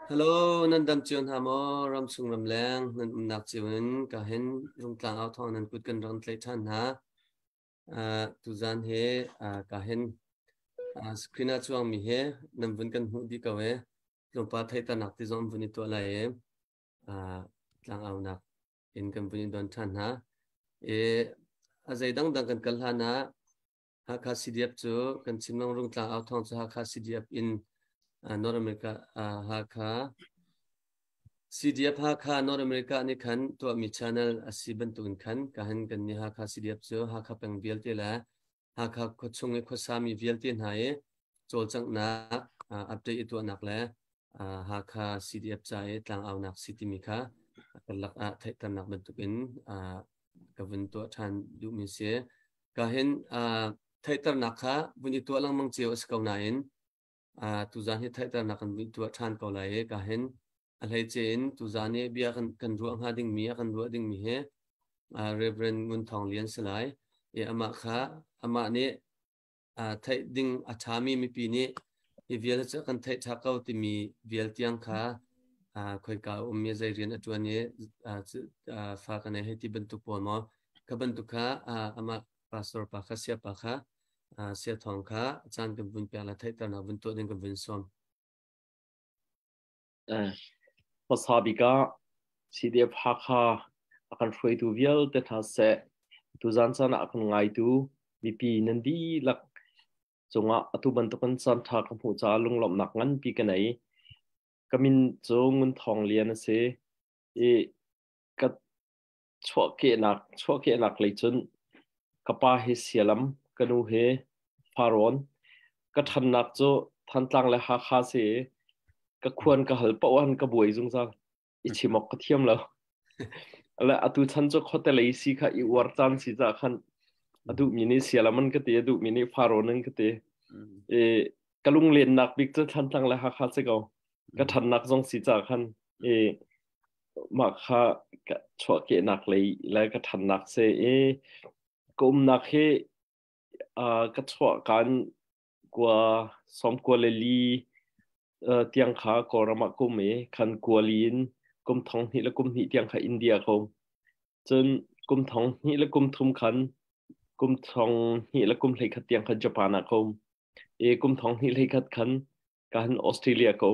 Hello, nan dam chion hamo ram sung ram lang nan nak chiwen ka hen rung tlang out thong nan kut kan ram tlai than ha tu zan he ka hen screen a chuang mi he nam vun kan hu di ka we lompa thai ta nak ti zom vuni to la e tlang au nak in kan vuni don than ha azai dang dang kan kal ha na ha kha CDF chu kan chimang rung tlang out thong chu ha kha CDF in North America haka CDF haka North America ni khan to mi channel asiban tun khan kahan kan ni haka CDF cho haka peng bialte la haka khochung e khosami bialte nae chol chang na update itu anak la haka CDF chae tlang au nak city mi kha kalak thai tam nak bentukin kavun to than du mi se kahen thai tar nakha buni to lang mang cheu skau nain tu zan hi thai tar nakan mi tu than ko lai ka hen alhai chen tu zan e bia kan ruang ha ding mi kan ru ding mi he reverend mun thong lian salai ama kha ama ne thai ding achami mi pi ni i vial cha kan thai tha kau ti mi vial tiang kha khoi ka me zai rian atwan e fa kan he ti ban tu pon mo ka ban tu kha ama pastor pa kha sia pa kha sia thong kha chan kan bun pya la thai tar na bun to den kan bun som pasabika CDF hakha akan free tu vial te tha se tu zan san akan ngai tu mipi nandi lak chunga atu ban to kan san tha ka phu cha lung lom nak ngan pi kanai kamin chungun thong lian se e ka chwa ke nak le chun kapa he sialam kanu he faron ka than nak cho than tlang le ha kha se ka khuan ka hal pawan ka buai jung sa ichimok ka thiam lo ala atu chan cho khote le si kha I war chan si za khan adu mini sialaman ka te adu mini faron ka te e kalung len nak bik cho than tlang le ha kha se go ka than nak jong si za khan e ma kha ka chwa ke nak le la ka than nak se e kum nak he ka chwa kan kwa som kwa le li tiang kha korama kum e khan kwalin kum thong hi la kum hi tiang kha India ko chen kum thong hi la kum thum khan kum thong hi la kum hlei khat tiang kha Japan ko e kum thong hi hlei khat khan kan Australia ko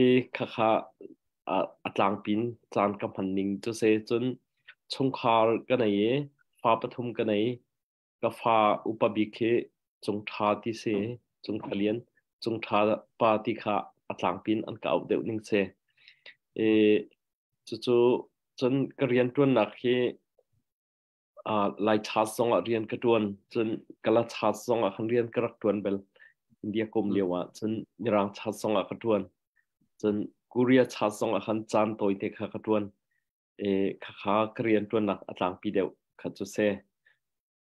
e kha kha atlang pin chan kam han ning to se chen chung khar ka nei e fa pathum ka nei ka fa upabikhe chung tha ti se chung khalian chung tha pa ti kha atlang pin an ka deuh ning se e chu chen ka rian tuan nak he lai chat song a rian ka tuan chen kala chat song a khan rian ka rak tuan bel India kom lewa chen nirang chat song a ka tuan chen Korea chat song a khan chan toi te kha ka tuan e kha kha ka rian tuan nak atlang pi deuh kha chu se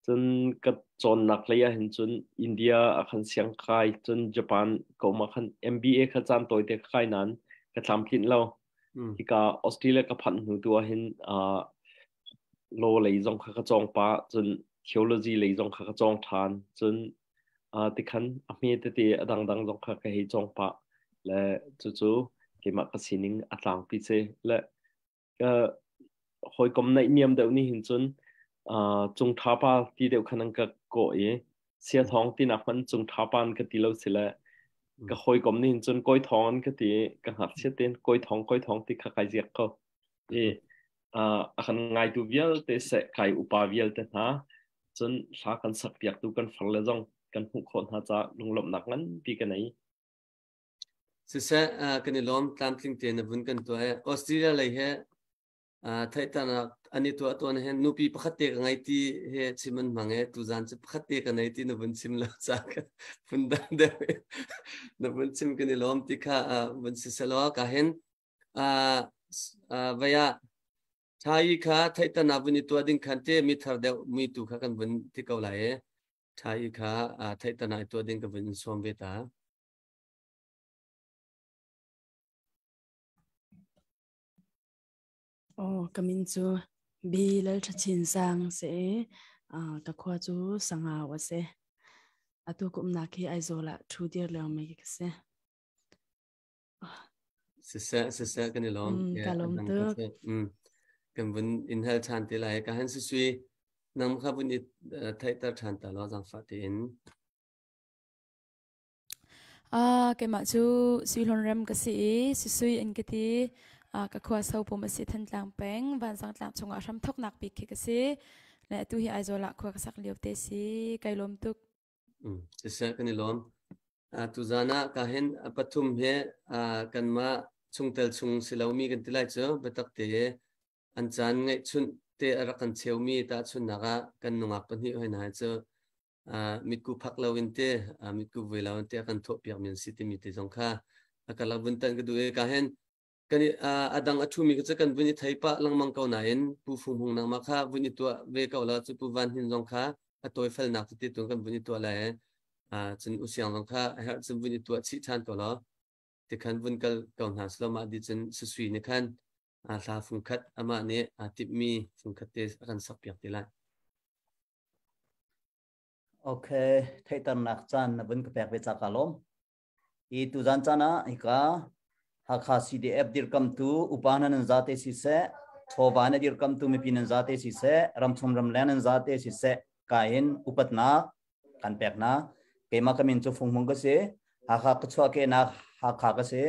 chen ka chon nak leya hin chun India a khan siang khai chun Japan ko ma khan MBA kha chan toi te khai nan ka thlam phin lo ika Australia ka phan hu tu hin lo lei zong kha ka chong pa chun theology lei zong kha ka chong than chun ti khan a me te te adang dang zong kha ka hei chong pa le chu ke ma ka sining atlang pi che le ka hoi kom nai niam deuh ni hin chun chung tha pa ti deuh khanang ka ko e sia thong ti na khan chung tha pan ka ti lo sila ka hoi kom ni hin chun koi thong ka ti ka hak che ten koi thong ti kha kai jiak ko e akan ngai tu vial te se kai upa vial te na chun sa kan sak piak tu kan phal le jong kan hu khon ha cha lunglom nak ngan pi ka nei sisa kan lom tlam tling te na bun kan to Australia lai he thai ta na ani to na he nupi pakhatte ka ngai ti he chiman mange tu zan che pakhatte ka nai ti na bun sim la cha ka fundan de na bun sim kan lom ti kha bun sisa lo ka hen vaya thai kha thai ta na bun to ding khan te mi thar de mi tu kha kan bun ti kau lai thai kha thai ta na to ding ka bun som be ta kamin chu bilal thachin sang se ka khwa chu sanga wa se atu kum na khi aizola thu dir leng me ki se sisa kan ilom ya kalom adang tu ka kan bun inhal chan te lai ka han su sui nam kha bun it thai tar chan ta lo jang fa te in cái mà chú suy luận rem cái gì suy anh cái tí cái khoa sâu bộ mà sĩ thân lang bén và sang lang chung ở trong thóc nạc bị cái gì nè tu hi ai rồi lạc khoa sắc liều tê sĩ cái lom tuk sisa kan ilom tu zana ka hen pathum he kan ma chung tel chung silomi kan tilai chu betak te an chan ngai chun te arakan cheumi ta chun naga kan nunga pani hoi na chu mitku phak lawin te mitku velawin te kan tho piak min city mi te jong kha akala bun tan ka du e ka hen kani adang athu mi ka kan buni thaipa langmang kau na en pu phum hung nang ma kha buni to ve ka la chu pu van hin jong kha atoi fel nak ti tu kan buni to la e chun usiang jong kha ha chun buni to chi chan to la te kan bun kal kau na slama di chun su sui ni khan la phung khat ama ne tip mi phung khat te kan sak piak te la okay thai tan nak chan na bun ka pek ve cha kalom I tu zan chana ika hakha CDF dir kam tu upana nan zate si se thobana dir kam tu mi pinan zate si se ramthum ram lanan zate si se kain upatna kan pekna pema kamin chu phungmung ka se hakha ka chwa ke na hakha ka se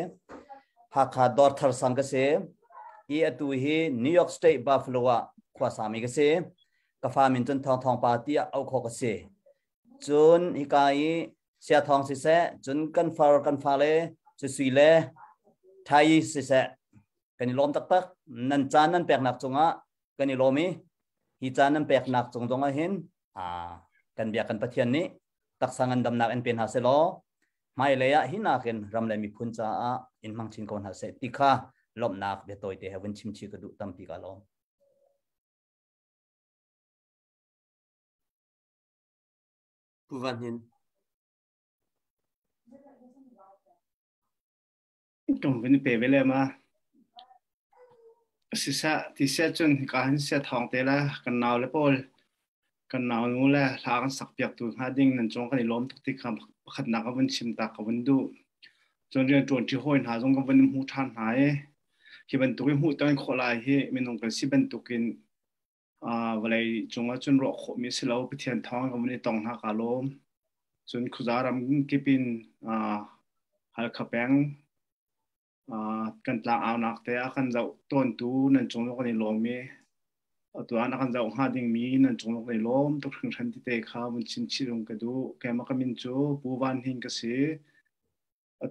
hakha dor thar sang ka se I atu hi New York State Buffalo wa khwa sami ka se ka fa min chun thong thong pa ti au kho ka se chun hikai sia thong si se chun kan fa le chu sui le thai si se kan lom tak tak nan chan nan pek nak chunga kan lomi hi chan nan pek nak chung donga hin kan bia kan pathian ni tak sangan dam nak en pen ha se lo mai le ya hi na ken ram le mi phun cha a in mang chin kon ha se tikha lom nak be toy te heaven chim chi ka du tam pi ka lo pu van hin Trong vấn đề về là mà thì sẽ chọn cả hắn sẽ thòng thế là cần nào là bol cần nào nu là thằng sắc biệt tụi hai đinh nên trong cái lom thực khám khát nạc cái vấn chim ta cái vấn đủ cho nên chuẩn chỉ hồi hà trong cái vấn hút than hải khi vấn tụi hút than khó lại thì mình không cần xí vấn tụi kinh và lại trong cái chuẩn rõ khó mình sẽ lâu bị thiền thong cái vấn tòng hạ cả lom chuẩn khu giá làm cái pin hal khắp bang kan tla aw nak te akan zau ton tu nan chung lok ni lom mi tu an akan zau ha ding mi nan chung lok ni lom to khring than ti te kha mun chin chi rong ka du ke ma ka min chu pu van hin ka si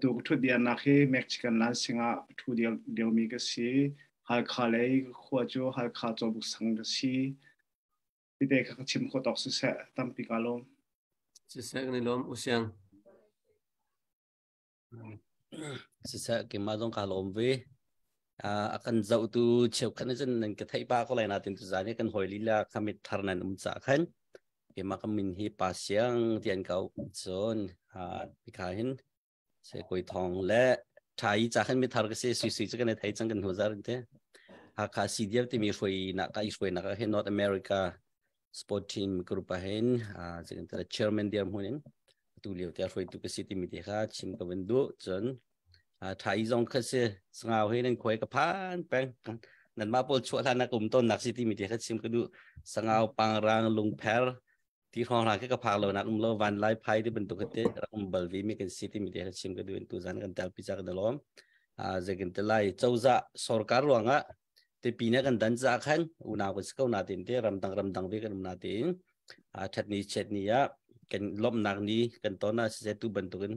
tu thu dia na khi mexican lan singa thu dia deu mi ka si hal kha le khwa chu hal kha chu bu sang ka si ti te kha chim kho tok se tam pi ka lom sisa kan ilom usiang sisa ke ma dong kalom ve akan zau tu cheu khan chen nan ke thai pa ko lai na tin tu zani kan hoi lila khamit tharnan cha khan ke ma kamin hi pa siang tian kau chon bikhahin se koi thong le thai cha khan mi thar ke se sui cha kan thai chang kan hozar te kha CDF ti mi roi na ka roi na ka he North America sport team group a hen chen ta chairman dia munin tu liu ta roi tu ke city mi te kha chim ka vendu chon thai dòng khơi se ngào hay nên khơi cái phan beng nên mà bol chuột là cùng tôn nạc city mi thì khơi sim cái du ngào pang rang lung per thì hoàng là cái phà lầu nạc lo van lai phai thì bên tụ cái tết ram bal vi mi cái city mi thì khơi sim cái du bên tụ gian cái tel pizza cái đó giờ cái tel lai châu dạ sarkar ruang á thì pina cái dan dạ khan una cái câu nào tiền thì ram dang vi cái nào tiền chutney á cái lom nạc ni cái tôn na sẽ tu bên tụ cái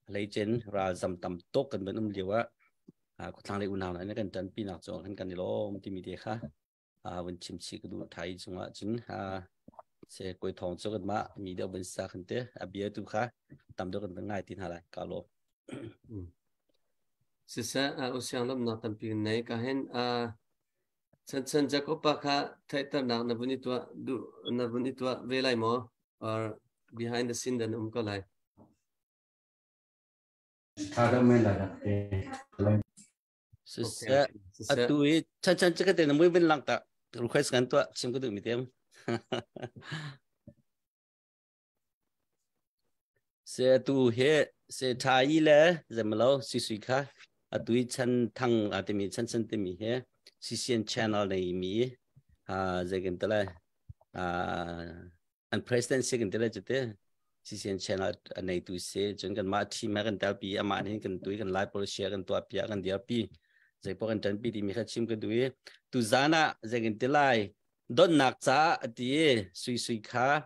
lấy trên ra dầm tầm tốt cần bên liều á có thằng này unao này cần chân pin nào cho cần đi lo tìm đi khác vẫn chim chỉ cái đủ thái chung á chính sẽ quay thòng cho cần mà mi đều bên xa khẩn tế bia tu khác tầm đó cần ngay tin hà lại cả lo sisa usiang lom nak tampin nei ka hen chan jacob kha thai tar nak na buni tua ve lai mo or behind the scene dan ko lai sisa atui chan chắc cái tên mới bên lăng ta request kan tua sim cái được mi tem sẽ tu hệ sẽ thay lẽ giờ mà lâu suy khá tụi chân thằng tìm mi chân tìm mi hệ CCN channel này mi giờ cái đó là anh president sẽ cái đó là chứ CCN channel này tụi sẽ chúng cần mà team mà cần tạo pi mà nên cần tụi cần live post share cần tua pi cần dia pi giờ bao cần chân pi thì mi khá chim cái tụi zana giờ cái đó là đón nạc giá thì suy khá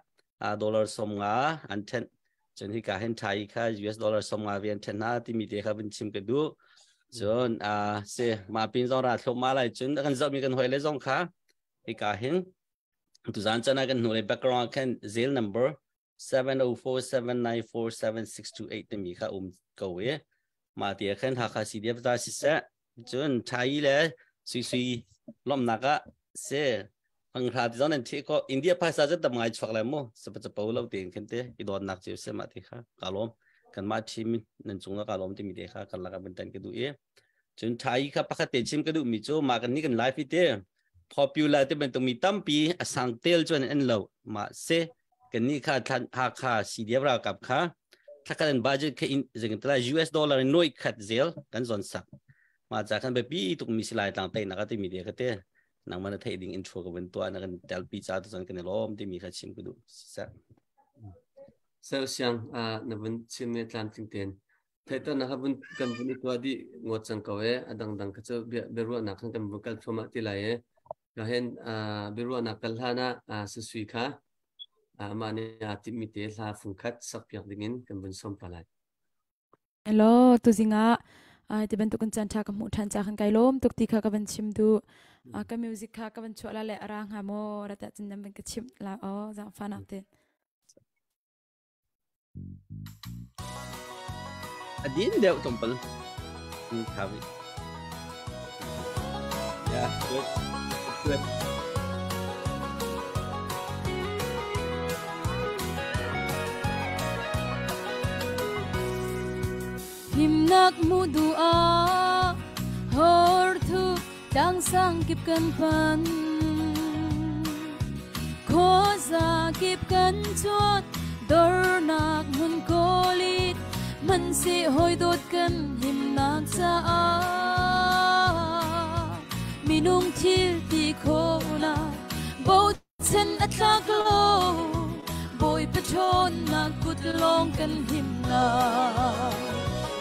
dollar som ngã anh ten chân hi cả hiện tại cả US dollar som ngã viên ten na thì mi để khá bên chim cái đó chọn sẽ mà pin do ra thâu mà lại chọn cần dọn mi cần hỏi lấy dòng khá hi cả hiện tụi zana chân cần nói background cần zell number 704794762 thì mi khá câu ấy mà thì khen hạ khá xí điệp ra xí sẽ chọn thay lẽ suy lom nạc sẽ ang hati zon en thiko India phasa je tam ngai chwak lai mo sapa cha paulo ting khente idon nak che se ma ti kha kalom kan ma thim nen chunga kalom ti mi de kha kan la ka bentan ke du e chun thai kha pakha te chim ke du mi cho ma kan ni kan life ite popular te ben to mi tampi asang tel chon en lo ma se kan ni kha than ha kha si dia ra kap kha thakaran budget ke in jeng tla US dollar noi khat zel kan zon sak ma cha kan be pi tuk mi silai tang tai na ka ti mi de ka te nang mana thay ding intro ka bentua na kan tel pi cha tu san kan lom ti mi kha chim ku du sa siang na bun chim me tlan ting ten thay ta na ha bun kan bun itwa di ngot chang ka we adang dang ka cho beru na kan kan bukal thoma ti lai e ka hen beru na kal hana su sui kha ma ne ti mi te la phung khat sak pyak dingin kan bun som palai hello tu zinga ti ben tu kan chan tha ka mu than cha kan kai lom tuk ti kha ka ban chim du ka music kha ka ban chwala le arang ha mo ra ta chin nam ben ka chim la o za fa na te adin deu tompal khawi yeah good himnak mudu a hor thu đang sang kịp cân pan khó ra kịp cân chốt đor nak mun kolit man si hoi dot cân himnak cha a minung thil ti khona bo chen atlak lo boy patron na kut long kan himna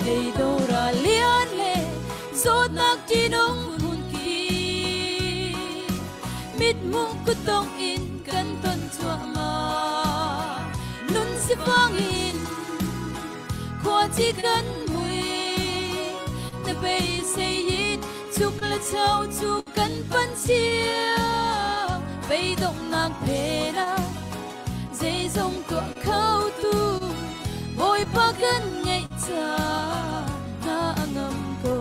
dei do ra lian le zot nak ti nong hun ki mit mung kutong in kan ton chua ma nun si vang in kwa ti kan mui na bay say it chuk la chau chu kan pan chia bay dong nak pera dây dòng tua khâu tu bồi pa kan nhảy cha na ngam ko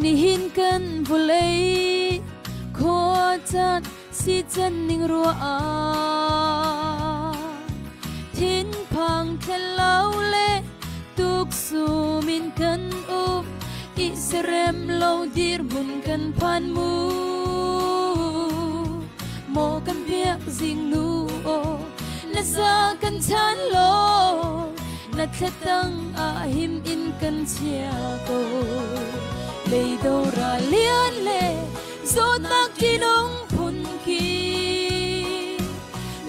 ni hin kan vulei kho chat si chan ning ro a thin phang thel lau le tuk su min kan up Israel lâu dir mun kan pan mu mo kan biak jing nu o na sa kan chan lo na thetang a him in kan chia ko lei do ra lian le zot nak kinong phun ki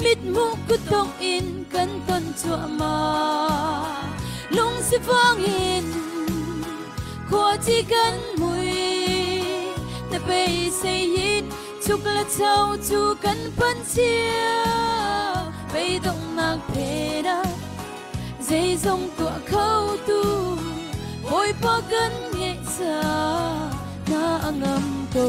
mit mu kutong in kan ton chua ma lung si vang in kwa chi kan mui na bay say it chuk la chau chu kan pan chia bay dong nak pheda dây dòng tua khâu tu ôi pa kan nhẹ sa na ngam to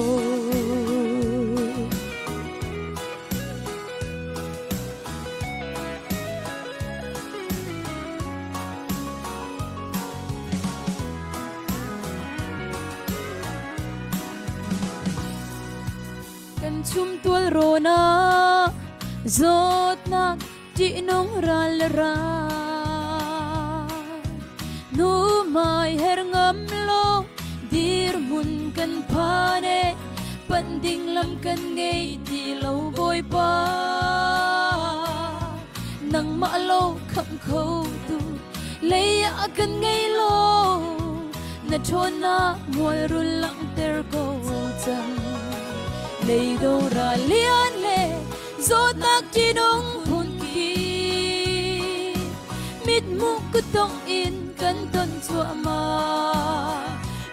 chum tual rona zot nak ti nong ral ra nu mai her ngam lo dir mun kan phane bận đình lâm cần ngay thì lâu bồi ba nắng mã lâu khẩm khâu tu lấy ạ cần ngay lâu na chôn na mùi run lặng ter cô chẳng lấy đâu ra liên lệ rốt nạc chỉ đông phun kỳ mít mục cứ tông in cần tuần chua mà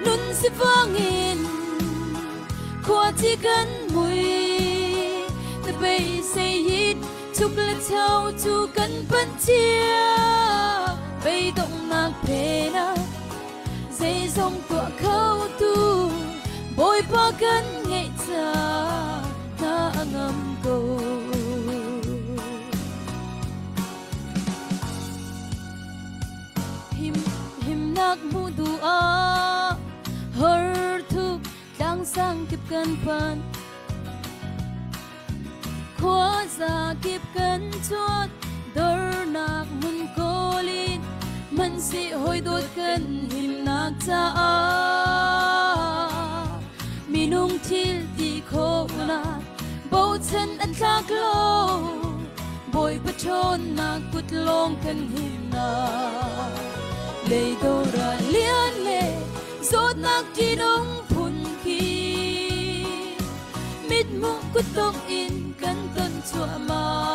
nun sẽ vang in qua chỉ cần mùi từ bây say hít chúc là chào chu cần phân chia bây động nạc phê na dây dòng tọa khâu tu bôi ba cần ngày cha na ngâm cầu him nak mu dua her thu đang sang kịp cần phân khóa ra kịp cần chốt đỡ nak mun colin man si hoi đốt cần him nak cha minung thil ti khô na bầu chân ăn khạc lô bồi bất chôn na cút long cần him na lấy đâu ra liên lệ rốt nạc chỉ đông phun khí mít mung cút tông in cần tuần chua mà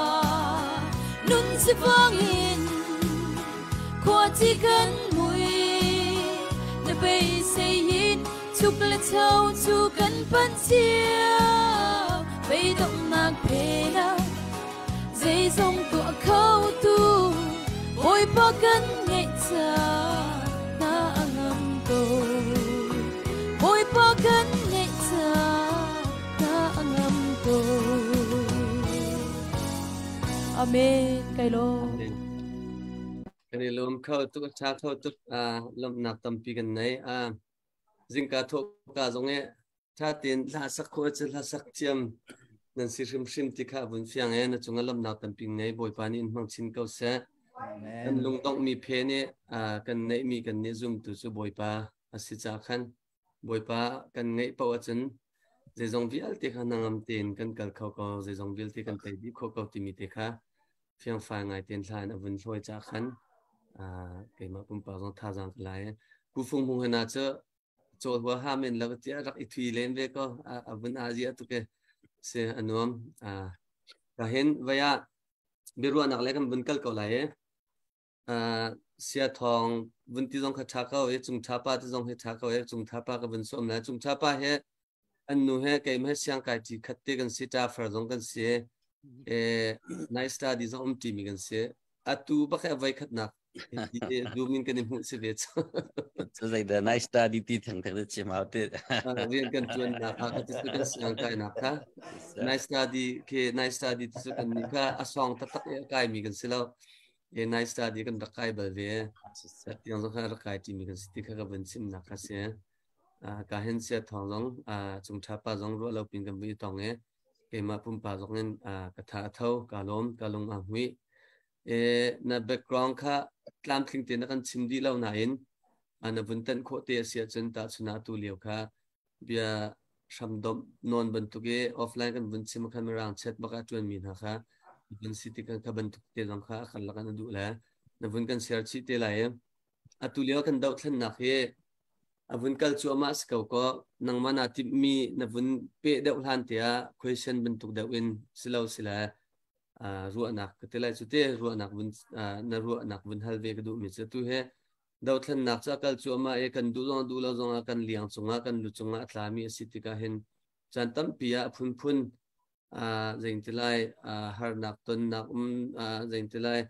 nun sẽ vang in qua chỉ cần mùi na bây say hít chúc là chào chu cần phân chia bây động nạc phê na dây dòng tọa khâu tu ôi ba cần ngày cha na ngâm cầu ôi ba cần ngày cha na ngâm cầu amen cái lo cái này lom khâu tu cha khâu tu lom nạp tâm pi gần này riêng cả thuộc cả giống ấy cha tiền là sắc khối chứ là sắc chiêm nên sử dụng sim thì cả vốn phiang ấy nó chúng lom nạp tâm pi này bồi pan in mang xin câu sẽ nên lung động mi phê này cần này mi cần này zoom từ số bồi pa asi cha khan bồi pa cần này bảo chân dây dòng vial thì khả năng âm tiền cần cả khâu dây dòng vial thì cần phải đi khâu thì mi thì khá phiang phai ngày tiền sai nó vẫn thôi cha khan cái mà cũng bảo rằng tha rằng lại cú phung hùng hena chứ cho hoa ham mình là cái rắc ít thủy lên về có vẫn Asia tụi cái sẽ anuam cả hen vậy biru anak lại kan benkal kau lại sia thong vẫn tí dòng khát khao ấy chung thapa tí dòng hết khao ấy chung thapa cái vẫn xóm lại chung thapa hết anh nu hết cái mấy sang cái chỉ khát tê kan sita phở dòng kan se nice study dòng team kan se atu bakal vậy khát nak Zoom kan imut sebet. So like the nice study ti thang thang che mau te. Viên kan tuan nak tu kan sang kai nak ha. Nice study ke nice study tu kan ni ka asong tak kai mi kan silo. Nice study kan rakai ba ve. Yang so kan rakai ti mi kan sti ka ban sim nak ka se. Ka hen se thong jong chung thapa jong ro lo pin kan bi tong e. Ke ma pum pa jong en ka tha thau ka lom a hui. Na background ka tlam thing te na kan chimdi lo na in ana vuntan kho te sia chen ta chuna tu liu kha bia shamdom non bantuge offline kan vun sim khan rang chat baka tuen min ha kha vun city kan ka bantuk te jang kha khal la kan du la na vun kan share chi te la e atu liu kan dau thlan na khe avun kal chu ama skau ko nang mana tip mi na vun pe deu hlan te a question bantuk deu in silo sila ruộng nạc cái lại chú tê ruộng nạc vun na ruộng nạc vun hal về cái đủ mi chú tu he đầu thân nạc cha kal chu ama e kan du lo zong kan liang chunga kan lu chunga tlami sitika hen chan tam pia phun phun zain tilai har nak ton nak zain tilai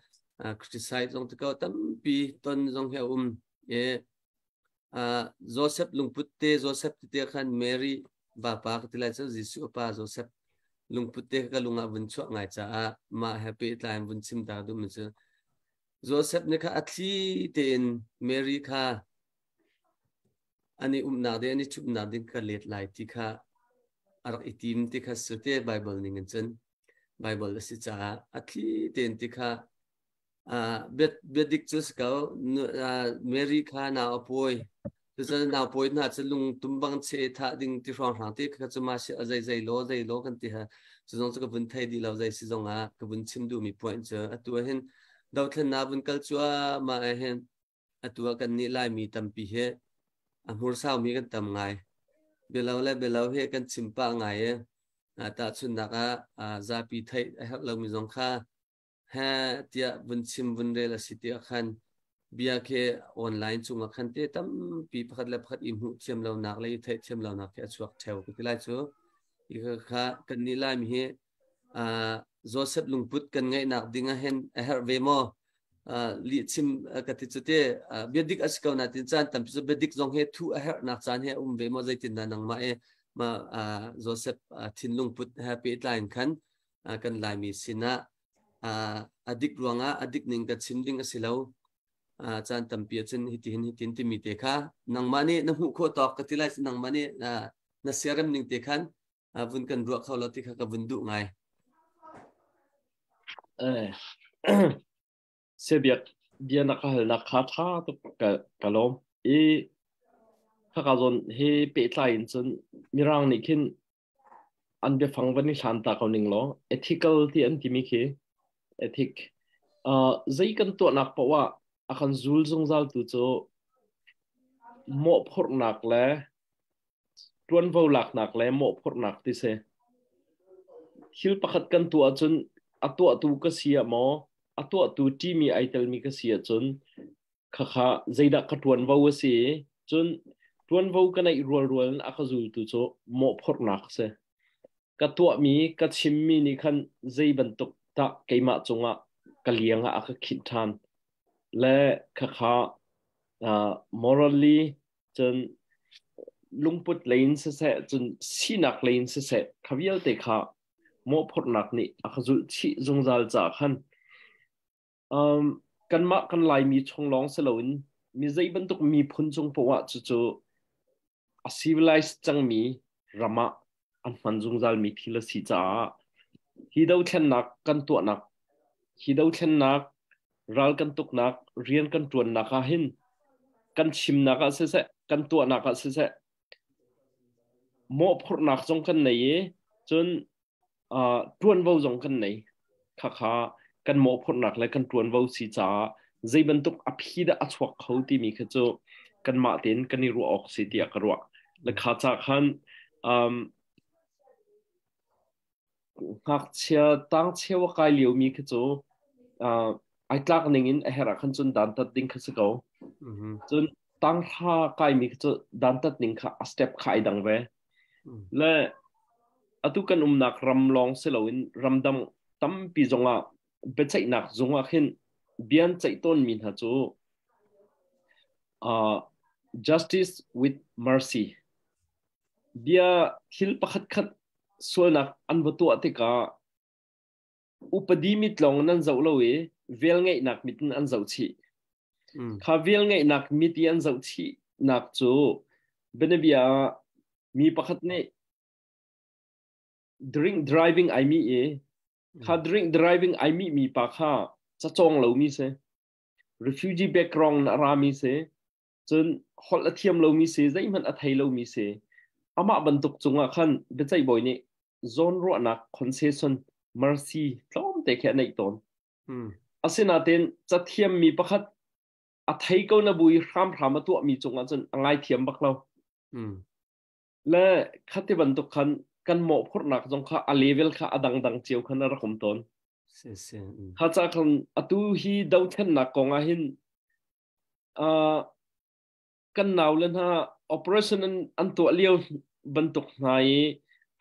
criticize zong to tam pi ton zong he e Joseph lungput te Joseph te khan Mary ba pa ka tilai cha Jisu pa Joseph lungput te ka lunga vun chu ngai cha ma happy time vun sim ta du mi chu Joseph ne kha athli ten Mary kha ani na de ani chup na din ka let lai ti kha ar itim ti kha sute Bible ning chen Bible si cha athli ten ti kha bet dik chu ska Mary kha na apoi จะน่าป่วยน่าจะลุงตุ้มบังเชท่าดิ่งที่ฟังทางที่เขาจะมาเชื่อใจโลกันที่ฮะจะต้องจะกับบุญไทยดีเราใจสิจงกับบุญชิมดูมีป่วยเจอตัวเห็นดาวเทนนาบุญกัลชัวมาเห็นตัวกันนี่ไล่มีตั้มปีเหมูรสาวมีกันตั้มไงเบลาเฮกันชิมปะไงตาชุนนักซาปีไทยเรามีจงค่าฮะเตียบุญชิมบุญเรลสิเตียขันเบียเคออนไลน์จุงขันเตตั้มปีพัดเล็บพัดอิมหุเชื่อมเราหนักเลยไทยเชื่อมเราหนักแค่ช่วงเช้าก็ที่ไล่ชัวอีกค่ะกันนี่ไล่มีโจเซฟลุงพุทธกันไงหนักดิ่งเห็นเฮอร์เวโมลิชิมกันที่จุดเบียดิกอสกาวนาตินจานตั้มพิจเบียดิกจงเฮทูเฮอร์นักจานเฮเวโมใจตินนันนังมาโจเซฟทินลุงพุทธเฮปีไลน์ขันกันไล่มีสินะอดิกรวงอดิกนิ่งกันชิมดิ่งสิแล้วจานตั้มเปียจันฮิตินที่มีเตค่ะนังมันนี่นังหูโคตอกกันที่ไล่นังมันนี่นักเสียรำนิ่งเตขันวุนกันรัวเขาเราที่เขากับวุนดุไงเสียเบียนักหานักขาท่าตุกะลมถ้ากาจนเฮเปิดไลน์จนมีร่างนี่ขึ้นอันเบฟังวันนี้ฉันตาเขาหนึ่งล้อ ethical ที่อันที่มีคือ ethic ใจกันตัวนักเพราะว่าอาการจูลจงจัลตัวโจหมอพอนักแล้วตวนเวลักนักแล้วหมอพอนักที่เสฮิลประคัดกันตัวจนตัวก็เสียหมอตัวที่มีไอเทลมีก็เสียจนข้าใจดักตวนเวลเสียจนตวนเวลกันในรัวอาการจูลตัวโจหมอพอนักเสกัตัวมีกัชิมมีนี่คันใจบรรทุกตะเกี่ยมาจงกเลียงอาการคิดทันและข้าmorally จนลุงพุทธเลนเสจนสีนักเลนเสขวิลเตข้าหมอพอนักนี่อาการจุชิจงจัลจากขันกันมากันไล่มีช่องลองเสลวินมีใจบรรทุกมีพุนจงปวะจู่ๆ civilized จังมีรามาอันมันจงจัลมีทีละสีจ้าฮิดาวเช่นนักกันตัวนักฮิดาวเช่นนักรัลกันตุกนักเรียนกันตัวนักหินกันชิมนักเสกันตัวนักเสหมอพอนักจงกันไหนจนตวนเวาจงกันไหนข้ากันหมอพอนักและกันตวนเวาสีจ้าใจบรรทุกอภิดาอัศวะเขาที่มีขจรกันมาเต็นกันนี่รัวออกสิเดียกรัวและข้าจากขันหากเชื่อตั้งเชื่อว่าใครเหลียวมีขจรไอ้ตากนิ่งไอ้เหรักขันจนดันตัดดิ่งขสกาวจนตั้งท่าใครมีขจรดันตัดดิ่งข้าสเต็ปข้าดังเวและตุกันนักรำลองเสลวินรำดำตั้มปีจงเป็นใจหนักจงขึ้นเบียนใจต้นมินหาจูjustice with mercy เบียฮิลปักขัดส่วนนักอันวัตถุติกาอุปดีมิตลองนั่นเจ้าเลวเวลไงนักมิตรอันเจ้าชีข้าเวลไงนักมิตรอันเจ้าชีนักจูเป็นเบียมีปักขัดเนี่ยdrink driving ไอมีข้า drink driving ไอมีปากข้าจะจองเหล่ามีเส refugee background นารามีเสจนฮอลเทียมเหล่ามีเสใจมันอัฐเหล่ามีเสอามาบรรทุกจงขันเป็นใจบ่อยนี่ zone รัวนัก concession mercy ล้อมแต่แค่ในตอนอาศัยนาเต็นจะเทียมมีประคัดอัฐก็นบุยข้ามพรามาตัวมีจงจนง่ายเทียมบักเราและขัดที่บรรทุกขันกันหมอพอนักจงข้าอเลเวลข้าดังเจียวขันระคมตอนข้าจากขันอตุฮีดาวเทนนักกองหินกันหนาวเลยนะ operation อันตัวเลี้ยวบรรทุกไหน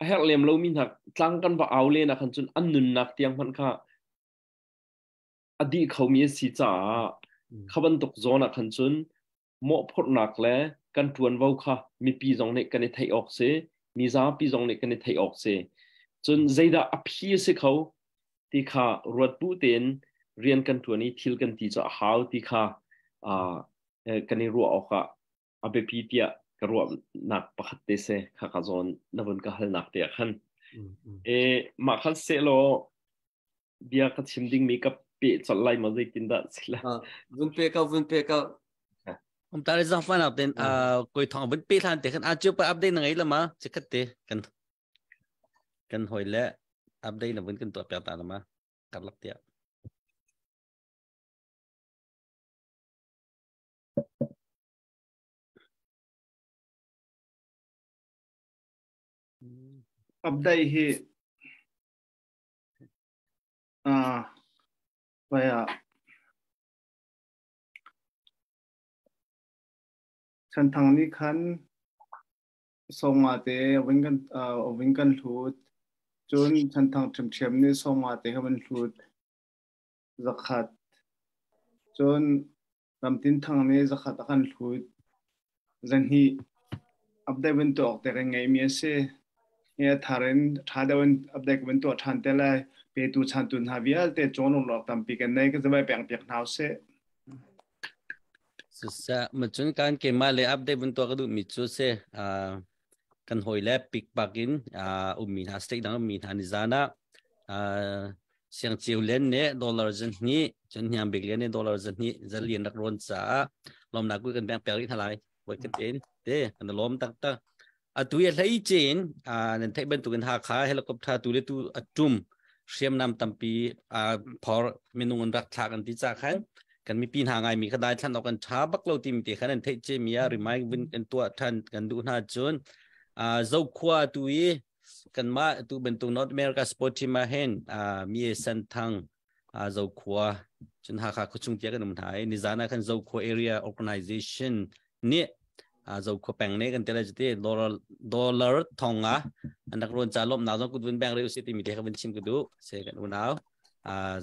เฮกเลียมเรามีนักตั้งกันว่าเอาเลยนะขันจนอันนุนนักเตียงพันข้าอดีตเขามีสีจ่าข้าบรรทุกโซนขันจนหมอพอนักแล้วกันทวนว่าข้ามีปีจงเนี่ยกันในไทยออกเสมีจ้าปีจงเนี่ยกันในไทยออกเสจนใจดาอภิเษกเขาที่ข้ารวดปูเต็นเรียนกันตัวนี้ทิลกันที่จะหาวที่ข้ากันในรัวออกอาเบปีเตียกรัวนักประคัตเตเสข้าขจรนับวันก็หันนักเตียขันมาขันเสโลเบียขัดชิมดิ้งมีกับเปิดสไลมาใจตินดัดสิละวุ้นเปก้า ตาได้สังฟันเอาเต็นกุยทองเป็นปีทันแต่กันอาจจะไปอัปเดตยังไงละมาจะคัดเตะกันหอยและอัปเดตนะเป็นกันตัวเปล่าตาละมากัดลับเตียอัปเดตที่ไปฉันทางนี้คันส่งมาเตะวิ่งกันทูดจนฉันทางเฉียมนี่ส่งมาเตะให้มันทูดสักขัดจนลำตินทางนี้สักขัดกันทูดจันฮีอัปเดตเป็นตัวออกแต่ยังไงมีเสเนี่ยทารินท้าเดินอัปเดตเป็นตัวทันแต่ละเปตูชันตุนฮาวิอัลเตจอนหลอกตามปีกันในก็จะไม่แปลงเปียกหนาวเสสุดท้ายมันจนการเกมมาเลยอัปเดตเป็นตัวก็ดูมิจูเซกันหอยและปิกปักินมีหาสเต็กดังมีหานิจานะเสียงจิวเลนเนี่ยดอลลาร์จันนี้จนยังเบกเลนเนี่ยดอลลาร์จันนี้จะเรียนนักร้อนจ้าลมนักกุยกันแบงเปรีเท่าไรไว้กันเองเด้อันนั้นลมตั้งตัวอย่างไรเจนนั่นที่เป็นตัวกันหาขาให้เราก็ท่าตัวเล็กตัวจุ่มเสียมนำตั้มปีพอเมนูมันรักษากันที่จากขันกันมีปีนหาไงมีขนาดท่านเอากันช้าบักเราทีมตีขันนั่นที่เจมีอะไรไม่วินกันตัวท่านกันดูหน้าจนเจ้าขวาตัวกันมาตัวเป็นตัวนอร์ทอเมริกาสปอร์ตทีมาเห็นมีเส้นทางเจ้าขวาจนหาขาคุชงเจียกันนุ่มไทยนิจานะขันเจ้าขวา area organization เนี่ยเจ้าขวาแปลงเนี่ยกันแต่ละจุดดอลลาร์ทองอันนักเรียนจะลบหนาวต้องกุดวินแบงเรียวสิที่มีเด็กเขาเป็นชิมกันดูเสกกันหนาว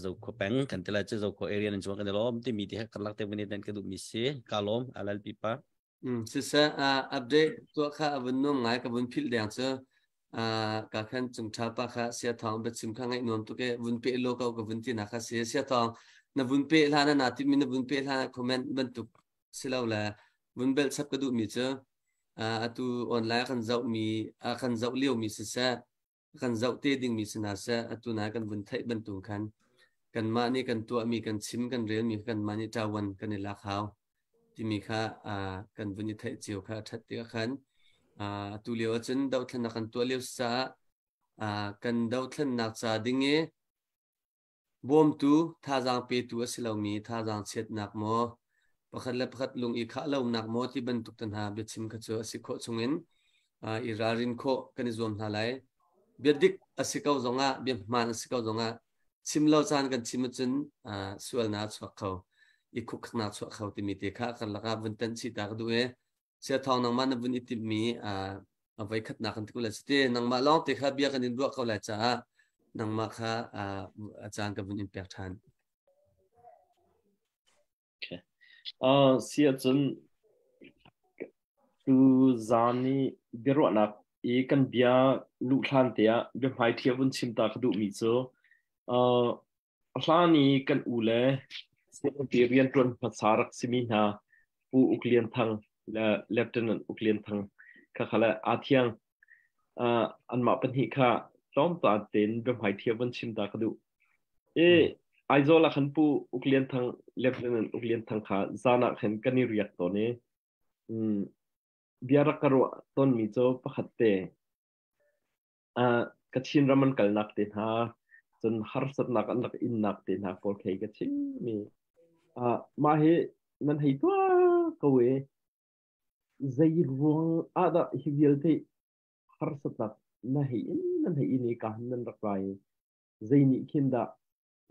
เจ้าขวาแปลงกันแต่ละจุดเจ้าขวา area นั้นช่วงกันเดลมที่มีเด็กกันลักเตวันนี้นั่นก็ดูมีเสกาลมอะไรปีปะสิษะอัปเดตตัวข้าวันนู้นไงกับวันพิลเดียงเจการขันจุงชาปะข้าเสียทองเป็นชิมข้างไอ้นวลตัวแกวันเปโลกกับวันที่นักเสียทองนับวันเปลานาที่มีนับวันเปลาคอมเมนต์บรรทุกสิเราแหละวันเบลสับกระดูมีเจตัวออนไลน์ขันเจ้ามีขันเจ้าเลี้ยวมีสิษะขันเจ้าเตดิ้งมีสินาเสตัวนั้นกันวันไทยบรรทุกกันมานี่กันตัวมีกันชิมกันเรียนมีกันมานี่จาวันกันในราคาที่มีค่ากันวันนี้ไทยเจียวค่าทัดเดียวกันตัวเลี้ยวจนดาวทันนักกันตัวเลี้ยวซากันดาวทันนักซาดิ่งบวมตัวท่าจางเปตัวสิเรามีท่าจางเช็ดนักโมประคัดและประคัดลงอีกข้าเรานักโมที่บรรทุกตันหาเบียดชิมกระเจาะสิโคชงเงินอิรารินโคกันนิจวมทลายเบียดดิกสิเก้าจงเบียดมันสิเก้าจงชิมเราจานกันชิมจนส่วนนัดสวกเขาอีกคุกนัดสวกเขาที่มีเตะข้ากันละครับวันตันสิตากด้วยเสียทองนังมันนับวันอิติมีเอาไว้ขัดหนักกันที่กุลสตินังมาลองเตะข้าเบียกันนินรัวเขาเลยจ้านังมาข้าอาจารย์กับวันอินเปียกทันเสียจนดูจานี่เบียร์นักกันเบียลุทันเตียเบียร์หายเทียบวันชิมตากระดูมีโซลานี่กันอูเล่เสียงเรียนตรวนภาษารักษมีนาผู้อุกเลียนทางและเลฟเทนอุกเลียนทางข้าขละอาเทียงอันมาเป็นหิค่ะล้อมตาเต็นเบียร์หายเทียบวันชิมตากระดูไอโซละขันปูอุกเลียนทางเลฟเทนอุกเลียนทางขาจานักเห็นกันนี่เรียกตัวนี้เบียร์กระโดดต้นมิโซประคัตเตกระชินรามันกัลนักเต็นหาจนฮาร์สนักอันนักอินนักเต็นหาโฟล์เคกระชินมีมาเฮนั่นให้ตัวก็เวใจร้องฮิวิลที่ฮาร์สนักนั่นให้อินี่กันนั่นรักไรใจนี่คินดา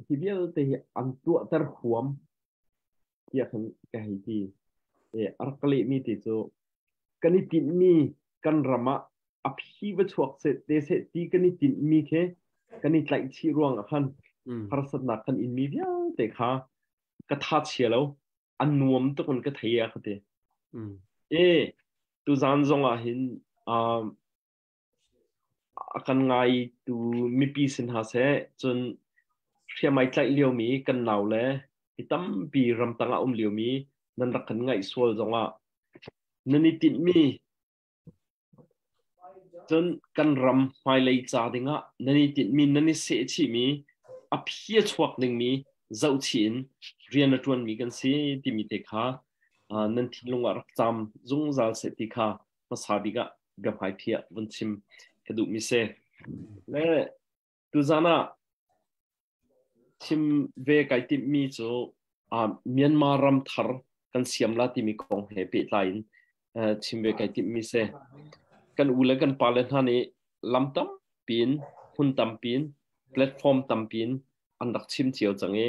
ฮิวิลที่อันตัวเตอร์หวมอยากเห็นกันให้ที่อาร์กลีมีที่โซกันนี่ติดมีกันรามาอภิวัตวกเสร็จเดเสตีกันนี่ติดมีแค่กันนี่ไหลชีรวงขันฮาร์สนักกันอินมีเดียแต่ข้ากระทัดเชียแล้วอันนวมตุกันก็เทียกันเตตุจานจงเห็นกันไงตุมีปีสินหาเสจนเชื่อไม่ใจเลี้ยวมีกันหนาวเลยที่ตั้มปีรำตังเลี้ยวมีนั่นรักกันไงส่วนจงนั่นนี่ติดมีจนกันรำไม่เลยจ่าดิ่งนั่นนี่ติดมีนั่นนี่เสียชีมีอภิชวกหนึ่งมีเจ้าชินเรียนจวนมีกันสิที่มีเด็กฮะ นั่นทิ้งลงรักจำจุงจัลเสติค่ะมาสาดีกะเบียบหายเทียวันชิมกระดูมิเซและตุจานะชิมเวกไอติมีจูเมียนมารำทาร์กันเสียมลาติมีกองเฮปิไลน์ชิมเวกไอติมีเซกันอุเลกันปาเลนฮานีลำตั้มปีนหุ่นตั้มปีนแพลตฟอร์มตั้มปีนอันดักชิมเจียวจังเอ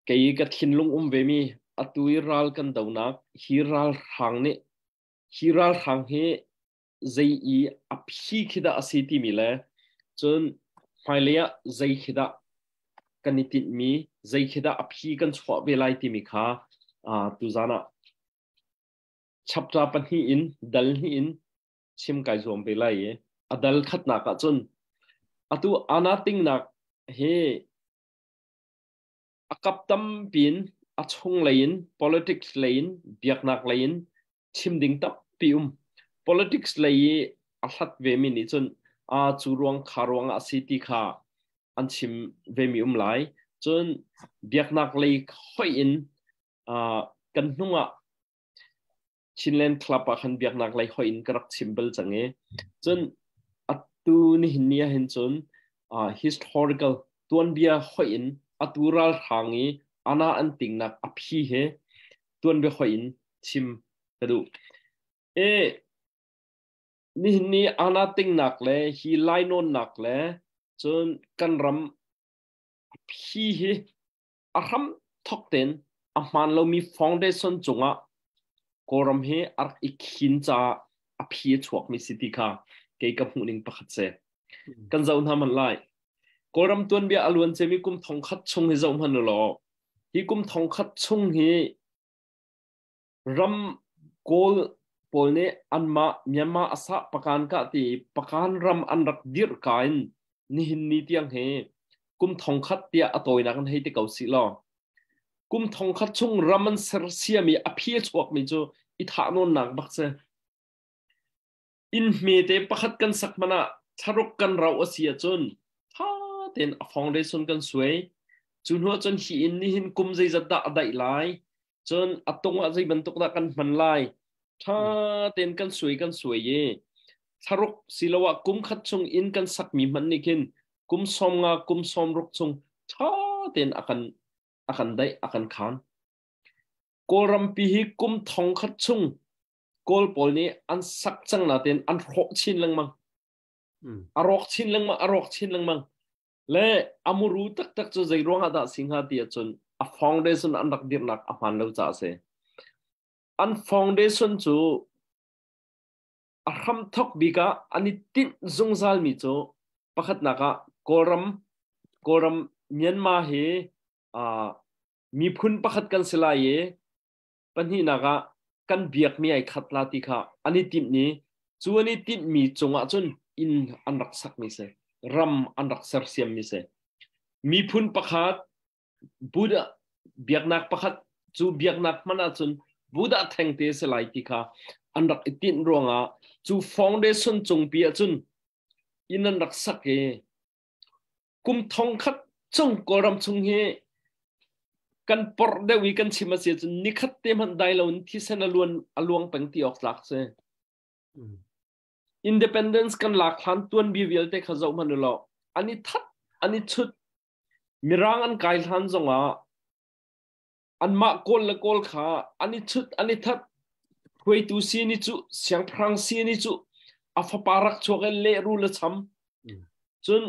เกี่ยกับทิ้งลงเวมีอัตุยรัลกันดาวนักฮิรัลหางนี่ฮิรัลหางเฮใจอีอภิคิดาสิติมีเลยจนไฟเลียใจคิดากันนิติมีใจคิดาอภิกันสวะเวลาที่มีค่าตุจานะชับจาปันฮีอินดัลฮีอินชิมไก่สวมเวลาเยดัลขัดนักจนอัตุอานาติงนักเฮอากับตั้มปีนอัชงเลน politics เลนเบียกนักเลนชิมดิ่งตับปีpolitics เลยอัลฮัดเวมินิจนจูรวงคารวงอาศิติค่ะอันชิมเวมิไลจนเบียกนักเลยค่อยอินกันนุ่งชินเลนคลับขันเบียกนักเลยค่อยอินกระชิมเบลจังเงจนอัตุนี่หินเนียเห็นจนhistorical ตัวนเบียค่อยอินอัตุรัลทางนี้อาณาอันติงนักอภิเฮตัวนเบียค่อยอินชิมกระดูนี่อาณาติงนักเลยฮีไลโนนักเลยจนกันรำพี่เฮอารำทอกเต็นอามันเรามีฟาวเดชั่นจงกรำเฮอาร์อีกหินจ้าอภิชวกมีสิทธิค่ะเกี่ยวกับหุ่นประคัตเซกันจะอุ่นทำมันไล่กรำตัวเบียอลวนเจมีกุมทองคัดชงให้จะอุ่นมันหรอฮีกุมทองคัดชงเฮรำโกลปอลเนี่ยอันมาเมียนมาอาสาประการกะตีประการรำอันรักดิรกายนี่หินนี่เตียงเฮกุมทองคัดเตียอตอยนักให้ที่เก่าสิลอกุมทองคัดชงรำมันเสียมีอภิชวกมีจูอิทานนนักบักเซอินเมเตประคัดกันสักมันชารุกกันเราเสียจนท่าเต็นฟองได้สนกันสวยจนหัวจนหินนี่หินกุมใจจะด่าได้หลายจนอัตตงว่าใจบรรทุกด่ากันมันไล่ถ้าเต็นกันสวยเย่ชารุกศิลวะกุมคัดชงอินกันสักมีมันนี่กินกุมซอมงากุมซอมรุกชงถ้าเต็นakanได้akan khan koram pihi kum thong khat chung kol pol ni an sak chang na ten an rok chin lang mang arok chin lang mang le amuru tak chu zai ronga da singha ti chun a foundation an rak dir nak aman lo cha se an foundation chu aham thok bika ani tin zungzal mi chu pakhat naka koram Myanmar heมีพุนประคัดกันสลายปัญหานักกันเบียกมีไอขัดลาติค่ะอันนี้ติมนี้ส่วนนี้ติมมีจงจนอินอันรักสักมิเสรำอันรักเสียมมิเสมีพุนประคัดบูดาเบียกนักประคัดจูเบียกนักมันจนบูดาแทงเตสลายติค่ะอันรักตินรวงจูฟองเดชันจงเปียจนอินอันรักสักกุมทองคัดจงกรำจงเฮกันปอดเดวิกันชิมาเสียจนนิคัตเตมันได้แล้วที่เซนอลวงเป็นที่ออกหลักเซอินดิเพนเดนซ์กันหลักหันตัวนบีวิลเตขจาวมันหล่ออันนี้ทัดอันนี้ชุดมีร่างอันกายหันจงอันมาโกลและโกลขาอันนี้ชุดอันนี้ทัดคุยตูซีนี่จุเสียงพรังซีนี่จุอัฟปารักชวกันเละรูละช้ำจน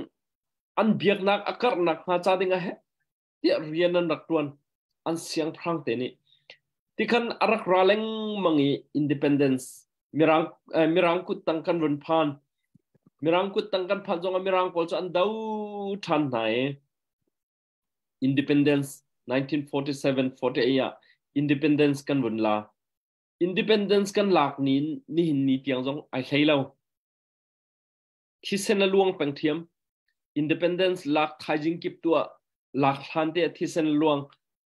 อันเบียกนักอักรนักมาจ้าดิ่งเหรอเดี๋ยวเรียนนักตวนอันเสียงพรังเตนี่ที่คันอารักราเลงมังอีอินดิเพนเดนซ์มีรังกุดตั้งกันวันพันมีรังกุดตั้งกันพันจงมีรังพอลจะอันดาวทันไหนอินดิเพนเดนซ์1947-48อินดิเพนเดนซ์กันวันละอินดิเพนเดนซ์กันหลักนี่หินนี่เตียงจงไอ้ใครเล่าที่เส้นลวงแปลงเทียมอินดิเพนเดนซ์หลักไทยจิงกิบตัวหลักทันเดียที่เส้นลวง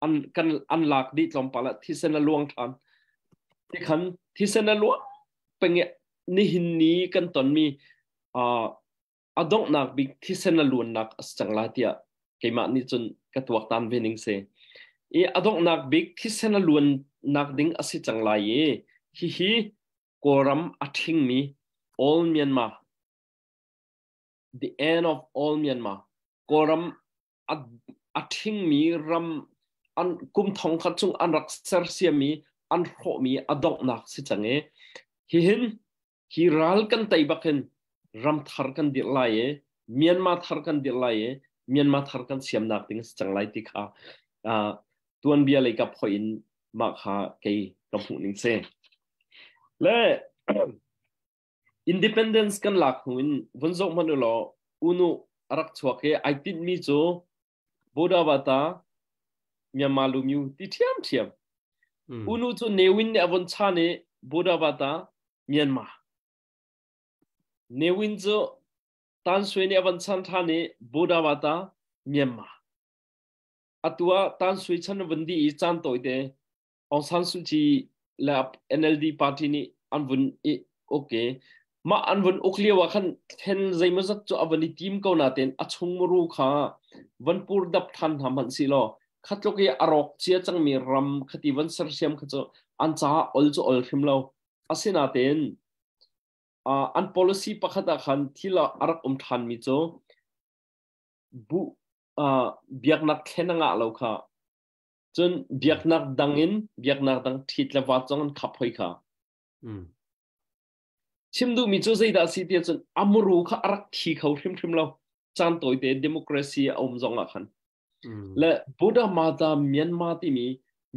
อันหลักดีจอมปะละที่เส้นลวงทันที่ขันที่เส้นลวงเป็นนี่หินนี้กันตอนมีอดงนักบิ๊กที่เส้นลวงนักจังลาเตียเกี่ยมันนี่จนกระตัวตันเวนิงเซ อดอกนักบิ๊กที่เสนล้วนนักดิ้งอสิจังไลฮีกอรัมอัดหิงมี all Myanmar the end of all Myanmar กอรัมอัดหิงมีรัมอันกุมทองขัดจุงอันรักเซอร์เซียมีอันโคมีอดอกนักสิจังฮีรัลกันไตบักเห็นรัมทาร์กันดิลายเมียนมาทาร์กันดิลายเมียนมาทาร์กันเสียมนักดิ้งสิจังไลติค่ะตัวนี้อะไรกับพอยน์มาค่ะเกี่ยกับผู้นิ่งเซ่และ independence กันหลักหุ่นวันศุกร์มันเราอุนุรักชัวร์ไอติดมิโซบูดาบัตาเมียนมาลูมิวที่เทียมอุนุตัวเนวินเนี่ยวันชาเนบูดาบัตาเมียนมาเนวินตัวตันสวยเนี่ยวันชันท่าเนบูดาบัตาเมียนมาตัวตันสวยชันวันดีจันตัวเดองซันสุจีและ NLD พรรคนี้อันวันโอเคมาอันวันโอเคลียวขันเห็นใจมันจะจะวันนี้ทีมเขาหน้าเต็นอัชงมรูค่ะวันปูรดับทันทำมันสิโลขัดโลกีอารอกเชียจังมีรำขัดวันเสร์เชียมขัดจะอันจ้าอลจะอลทิมเราอาศินาเต็นอัน policy ประคัตขันที่เราอารักทันมิโจบุเบียกนักแค่นังเราค่ะจนเบียกนักดังทิดเลวัดจงขับไปค่ะชิมดูมิโจใจดาสิเดียจนอามรูค่ะรักที่เขาทิมเราจานตัวเดดิโมคราซีอมจงอ่ะคันและบูดามาตาเมียนมาที่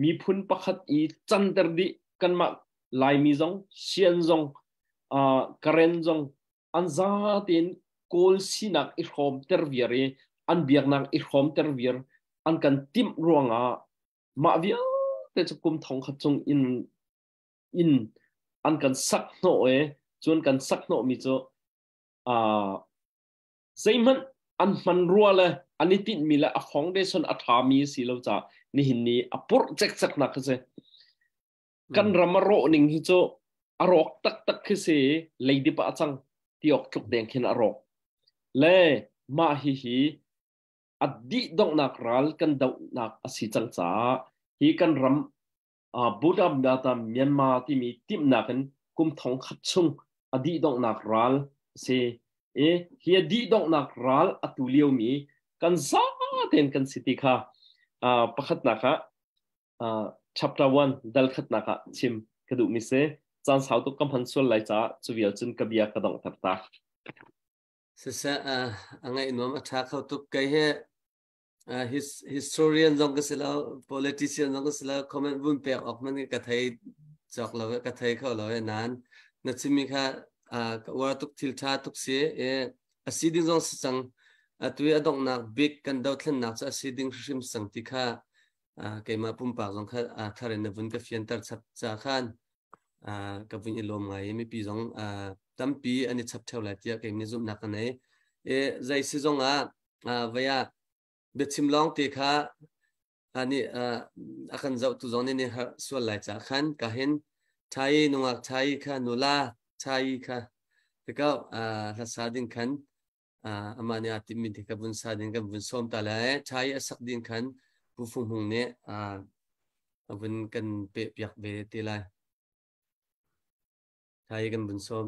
มีพุ่นประคัตอีจันเตอร์ดิกันมาลายมีจงเชียนจงกระเรนจงอันซาตินโกลซีนักอิคอมเตอร์วีร์อันเบียกนักอิคอมเตอร์วีร์อันกันติมรวงมาวิอาแต่จะกุมทองขัดจงอินอันกันสักโนจนกันสักโนมิโจใจมันมันรัวเลยอันนี้ติดมีและฟองเดชันอัฐามีสิเราจะนี่หินนี้โปรเจกต์สักนักเสียกันรำมาโรนิงฮิโจอารอกตักคือเสียเลยดิปะจังที่ออกทุกแดงขึ้นอารอกและมาฮีอดีตดงนักรัลกันดาวนักอสิจังจ้าฮีกันรำบูดาบดาเมียนมาที่มีทีมนักกุมทองขัดซุงอดีตดงนักรัลเสียฮีอดีตดงนักรัลอตุเลียวมีกันซาเต็นกันสิติค่ะประคัตนักchapter 1 dal khat naka chim kadu mi se chan sau to kam han sol lai cha chuwial chun kabia kadang tarta sa angai nom atha khau tu kai he historian jong kasila politician jong kasila comment bun pe ok man ka thai chok lo ka thai kho lo nan na chimi kha wa tuk thil tha tuk se asiding jong sang atui adong nak big kan daw thlen nak cha asiding shim sang ti kha cái mà pum pa jong kha thare na vun ka fian tar chap cha khan ka vun ilom ngai mi pi jong tampi ani chap theu la tia ke ni zum nak nei zai si jong vaya bechim long ti kha ani akan zau tu jong ni ha sual lai cha khan ka hen thai nungak thai kha nula thai kha ka la sa din khan amani atimi ti ka bun sa din ka bun som ta la thai asak din khanผู้ฟุ่มหงเนี่ยวันกันเปียกเบตีไลไทยกันบนส้ม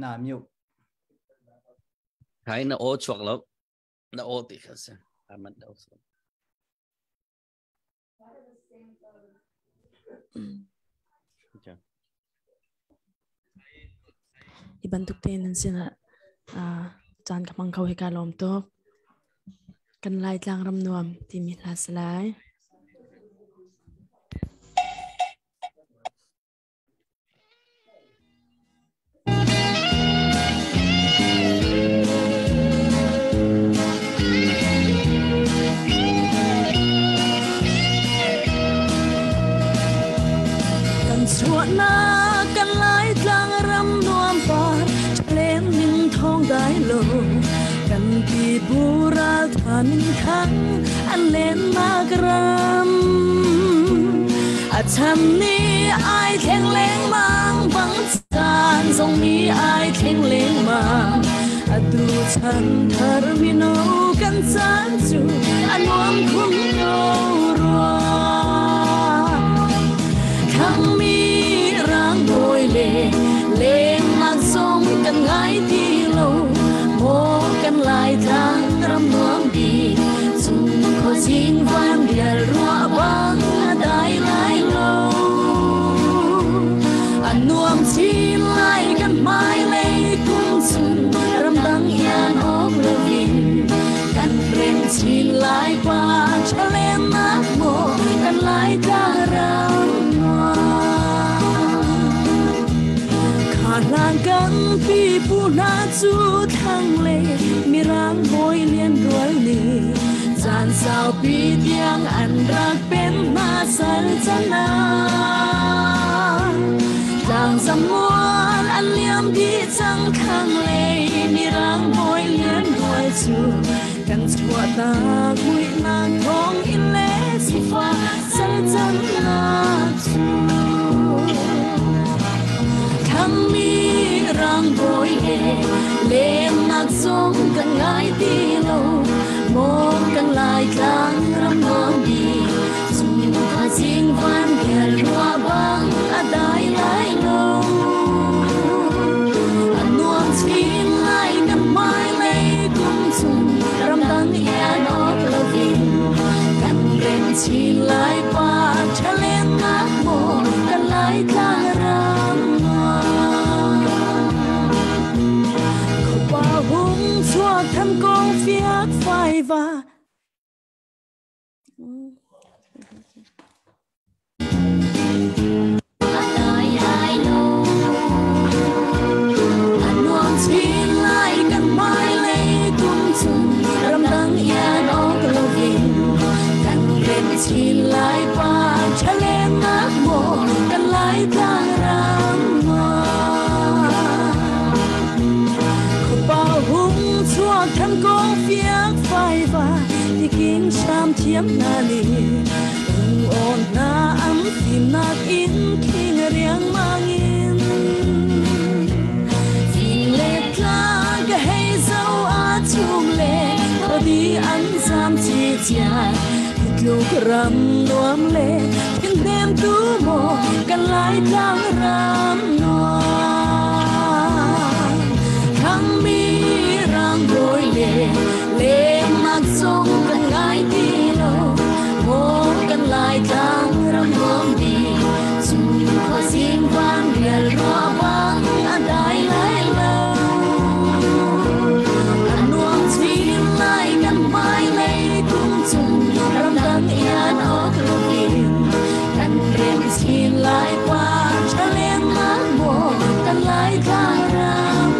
น้ำอยู่ไทยน่ะโอ้ชวกแล้วน่ะโอ้ติดกันมันเดาส้มibantuk te nan sina chan kamang khau he ka lom to kan lai tlang ram nuam ti mi hla salai kan suat na kan lai tlang ram nuam pa chlen ning thong dai lo kan pi bura than khang an len magram a cham ni ai theng leng mang bang chan song ni ai theng leng mang a du san thar mi no kan san chu anuam khum no ro thang mi rang boi le le mang song kan ngai ti lo mo kan lai thang ram nuam di sung kho jing van dial ruwa bang adai lai lo anuam chin lai kan mai le kung sun ram dang yan ok lovin kan rem chin lai pa chalen nak mo kan lai ta ram khang kan pi pu na chu thang le mirang boy lien rual ni zan sao pi tiang an rak pen ma sal chana dang samuan an liam di chang khang le mirang boy lien rual chu kan chua ta kui na thong in le si fa sal chana chu thang mi rang boy le mak song kan ngai ti lo mo kan lai tlang ram nom di sung kha jing van gel ruwa bang adai lai lo anuam chin lai kan mai le kum sung ram dang yan ok lovin kan rem chin lai pa chalen nak mo kan lai tlang ram hung chuak tham công phiat phai va adai ai lo anuam chin lai kan mai le kum chung ram dang yan ok lovin kan rem chin lai pa chalen nak mo kan lai ta ram hung chuak tham công phiat phai va thì kinh sam thiam na li hung on na am tim na in king riang mangin fin le tla ga hay zau a chung le odi an sam chi chia luk ram nuam le kin dem tu mo kan lai tang ram no thang mi rang boy le mak song kan ngai ti lo mo kan lai tang ram nom di sung kho jing van rial ruwa bang adai lai lo anuam chin lai kan mai le kum chung ram dang yan ok lovin kan rem chin lai pa chalen nak mo kan lai ta ram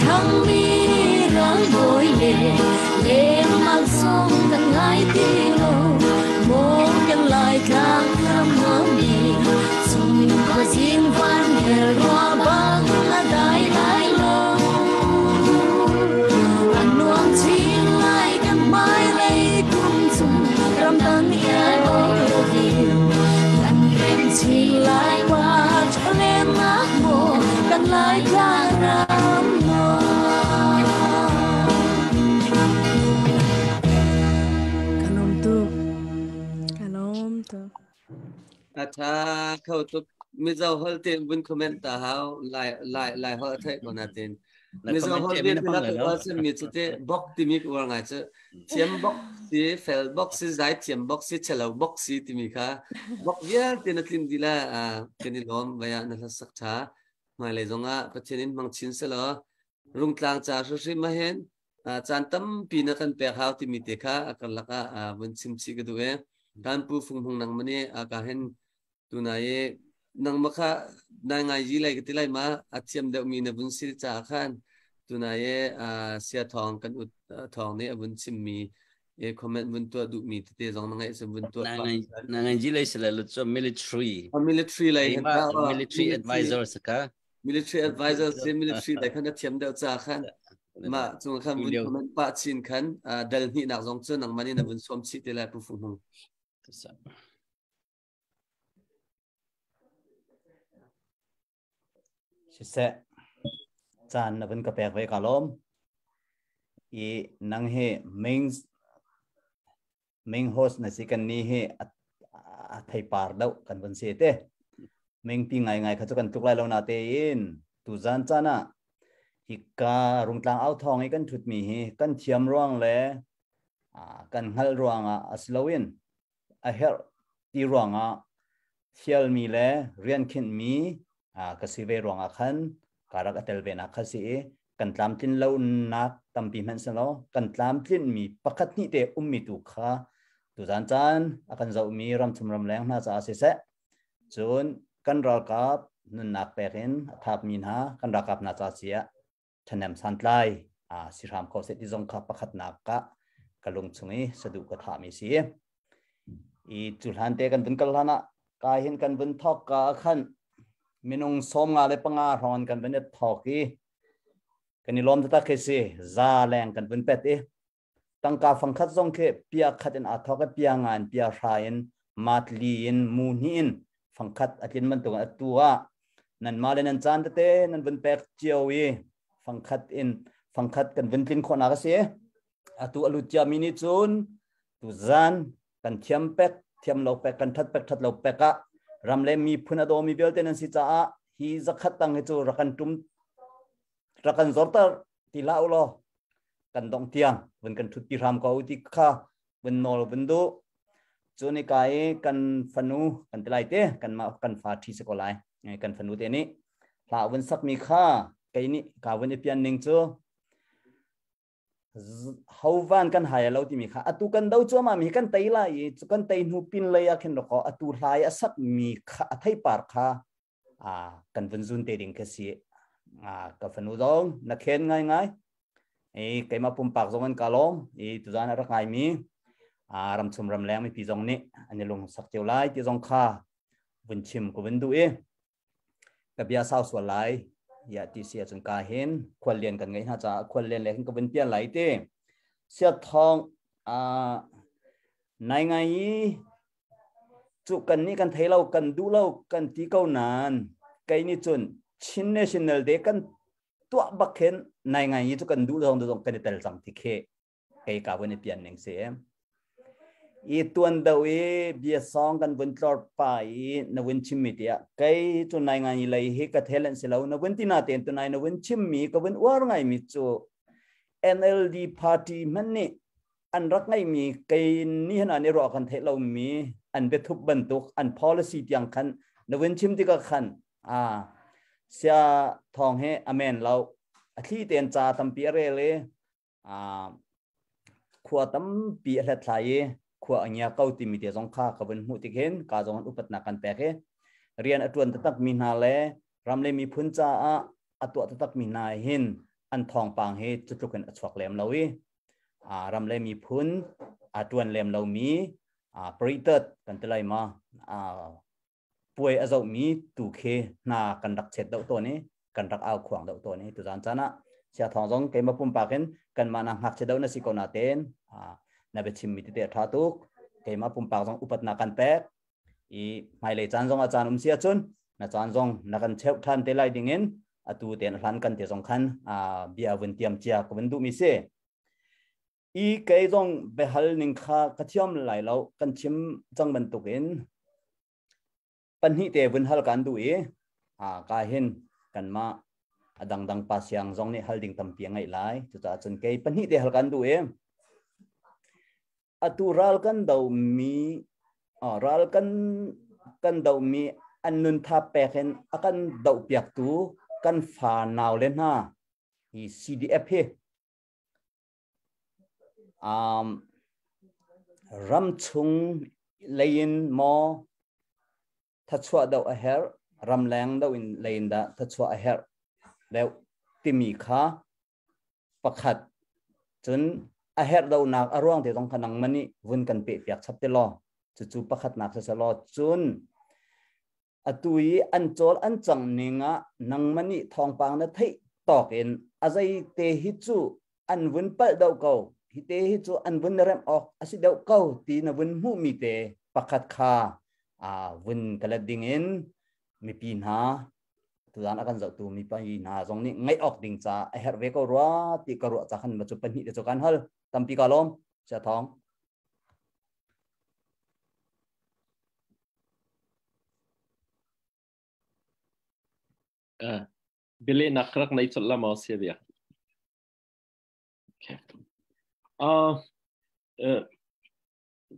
thang mi rang boy le mak song kan ngai ti lo mo kan lai thang ram nom di sung kho jing van gel ruwa bang adai lai lo anuam chin lai kan mai le kum chung ram dang yan ok lovin kan rem chin lai pa chalen nak mo kan lai ta ram Tha khâu tục mi dâu hol tiền bún comment ta hao lại hol thay còn là tiền mi dâu hol tiền là có sự mi sẽ box thì mi cũng ngay chứ chiếm box thì fail box thì giải chiếm box thì chlau box thì mi kha box ya tiền là tiền đi là tiền đi lom vậy là nó sắc thà mà lại giống có tiền mang chín sẽ lo rung tlang cha suy mà hen chan tâm pi na kan pe hao thì mi te kha akan laka bun sim chi cái đuôi kan pu phung phung nang mani ka hen tu na ye nang makha na ngai ji lai cái lai ma achiam deu mi na bun si cha khan tu na ye sia thong kan ut thong ne bun sim mi e comment bun tu du mi te jong ngai se bun tu na ngai ji lai se la lu cho military military lai hen ta military advisor saka military advisor se military lai khan achiam deu cha khan ma chung khan bun comment pa chin khan dal ni nak jong chu nang mani na bun som chi te lai pu phung phung sẽ จานนับเป็นกระแปกไว้กาลมอีนังเฮมิงโฮสนะสิกันนี้เฮไทยปาร์ดาวกันบนเสเตมิงปีไงเขาจะกันทุกไล่เรานาเตอินตุจานจานะฮิการุงตางเอาทองให้กันทุดมีเฮกันเทียมร่วงเลยกันฮัลร่วงอัสลาวินเฮร์ตีร่วงเทียลมีเลยเรียนขึ้นมีกสิเวร่วงขันการักเตลเวนักสิกันตามทิ้นเล่านักตามปีมันสโลกันตามทิ้นมีปักนิเตมีตุขาตุจานจานอากันจะมีรำชุมรำแรงน่าจะอาศัยเสจนกันรักกับนุนนักเปรินทับมีนากันรักกับน่าจะเสียฉันนำสันไลสิรามเขาเสด็จงขับปักนักกะกะลงชงสะดุกะทามีเสียอีจุดหันเตกันเป็นกัลลานะกายเห็นกันเป็นทอกกะขันมินงสมงาเลปังารอนกันเป็นทอกีกันนี่ล้อมตะเคสีซาแรงกันเป็นเป็ดตั้งกาฟังคัดซงเคเปียขัดอันอัทอกเปียงานเปียชายนมาตลีนมูนินฟังคัดอัตินมันตัวตัวนั่นมาเลนันจานเตนั่นเป็นเป็ดเจียววีฟังคัดกันเป็นลินคนอากาเสียตัวอลุจามินิจูนตุจานกันเทียมเป็ดเทียมเราเป็ดกันทัดเราเป็ดกะรำเล่มีพุนอโดมีเบลเตนันสิจ้าฮีจะขัดตั้งให้จูรักันตุมรักันจอร์ตตีลาอุโลกันดองเตียงวันกันทุติรำก็อุติข้าวันนอลวันดูจูนี่กายกันฟันูกันตีไลเตกันมากันฟาทีสกอลไลกันฟันูเตนี่ลาวันสักมีข้าไกนี่กาวันเอพิอันหนึ่งจูฮาววันกันหายเราที่มีข้าอตุกันดาวจูมามีกันไตไลจูกันไตนูปินเลยอะเข็นรกอตุไลสักมีข้าไทยปาร์ข้ากันวันจุนเตดิงเคสีกับฟันูดองนักเขียนง่ายใครมาปุ่มปากจงกันกาลมตุจานรักไงมีรำชมรำแรงไม่ปีจงนี้อันนี้ลงสักเจียวไล่ที่จงข้าบุญชิมกับบุญดูกับยาสาวส่วนไล่ยาที่เสียจนกาเห็นควรเรียนกันไงน่าจะควรเรียนเลยกับบุญเปียไหลเต้เสียทองในไงจุกันนี้กันเทเรากันดูเรากันที่เก้านานไกนี่จนชินเนชินเนลเด็กกันตัวบักเห็นในไงยี่ทุกกันดูตรงกันเตลจังที่เคไกกาวันนี้เปลี่ยนหนึ่งเสียอีตัวนดาวเบียซองกันบนตลอดไปนวันชิมมิเดียไกจนในไงเลยเฮกัดเฮลันเสลาวนวันที่นาเต็นตัวนายนวันชิมมีกับวันว่าไงมิจู NLD Party มันนี่อันรักไงมีไกนี่ขนาดนี้รอกันเทเรามีอันเบทุบบรรทุกอัน policy ที่ยังขันนวันชิมที่ก็ขันเสียทองเฮอเมนเราที่เตียนจ่าตั้มปีเร่เลยขวดตั้มปีอะไรทายขวดอันนี้เขาติมีเดียสงข้ากับเป็นหูติเห็นกาจงอุปนักกันแปะเรียนอัตวันตักมีนาเลรำเลยมีพุนจ่าอัตวันตักมีนาเห็นอันทองปางเฮจุดทุกคนอัศวกเลมเรารำเลยมีพุนอัตวันเลมเรามีปริตัดกันตะไลมาป่วยอาจจะมีตุเคนากันรักเสร็จตัวนี้กันรักเอาขวางตัวนี้ตุจานจานะเสียทองจงเก็บมาปุ่มปากกันมานังหักเสด็จนั่นสิคนนาเตนนับเป็นชิมมิติเตะท้าตุกเก็บมาปุ่มปากจงอุปนักกันแปะไม่เลยจานจงอาจารย์เสียจนนะจานจงนักกันเชฟท่านเตลัยดิ่งเงินตูเตนทันกันเตจงขันเบียวันเตรียมเจียกับวันดูมิเซเกยจงเบฮัลนิงข้ากระเทียมไหลเรากันชิมจังบรรทุกเงินปัญหาเตวันฮัลกันดูกาเห็นกันมาดังปัสยังจงนี่ฮัลดิ่งตั้มเปียงไงไล่จุดจนเกยปัญหาเตฮัลกันดูตูรัลกันดาวมีรัลกันดาวมีอันนุนทับเปกเห็นกันดาวเปียกตูกันฟ้านาวเล่นนะCDF รำชุงเลนมอทัชวะดาวเฮร์รำแรงดาวอินเลนดาทัชวะเฮร์แล้วติมีขาประคัดจนเฮร์ดาวนักอารมณ์ที่ต้องขนังมันนี่วุ่นกันเปียกชับเตลอจู่ประคัดนักเสลอจนตุยอันโจลอันจังนิงะนังมันนี่ทองปางนั่นที่ตอกเอ็นอาศัยเตหิจูอันวุ่นเปิดดาวเก่าฮิเตหิจูอันวุ่นเริ่มออกอาศัยดาวเก่าตีนวุ่นหูมีเตประคัดขาวุ่นกระดิ่งเอ็นมีปีนหา tu dan akan zau tu mi pa na zong ni ngai ok ding cha a her ve ko ro ti ka ro cha khan ma chu pan hi de chu kan hal tampi kalom cha thong bile nakrak nai chotla ma se dia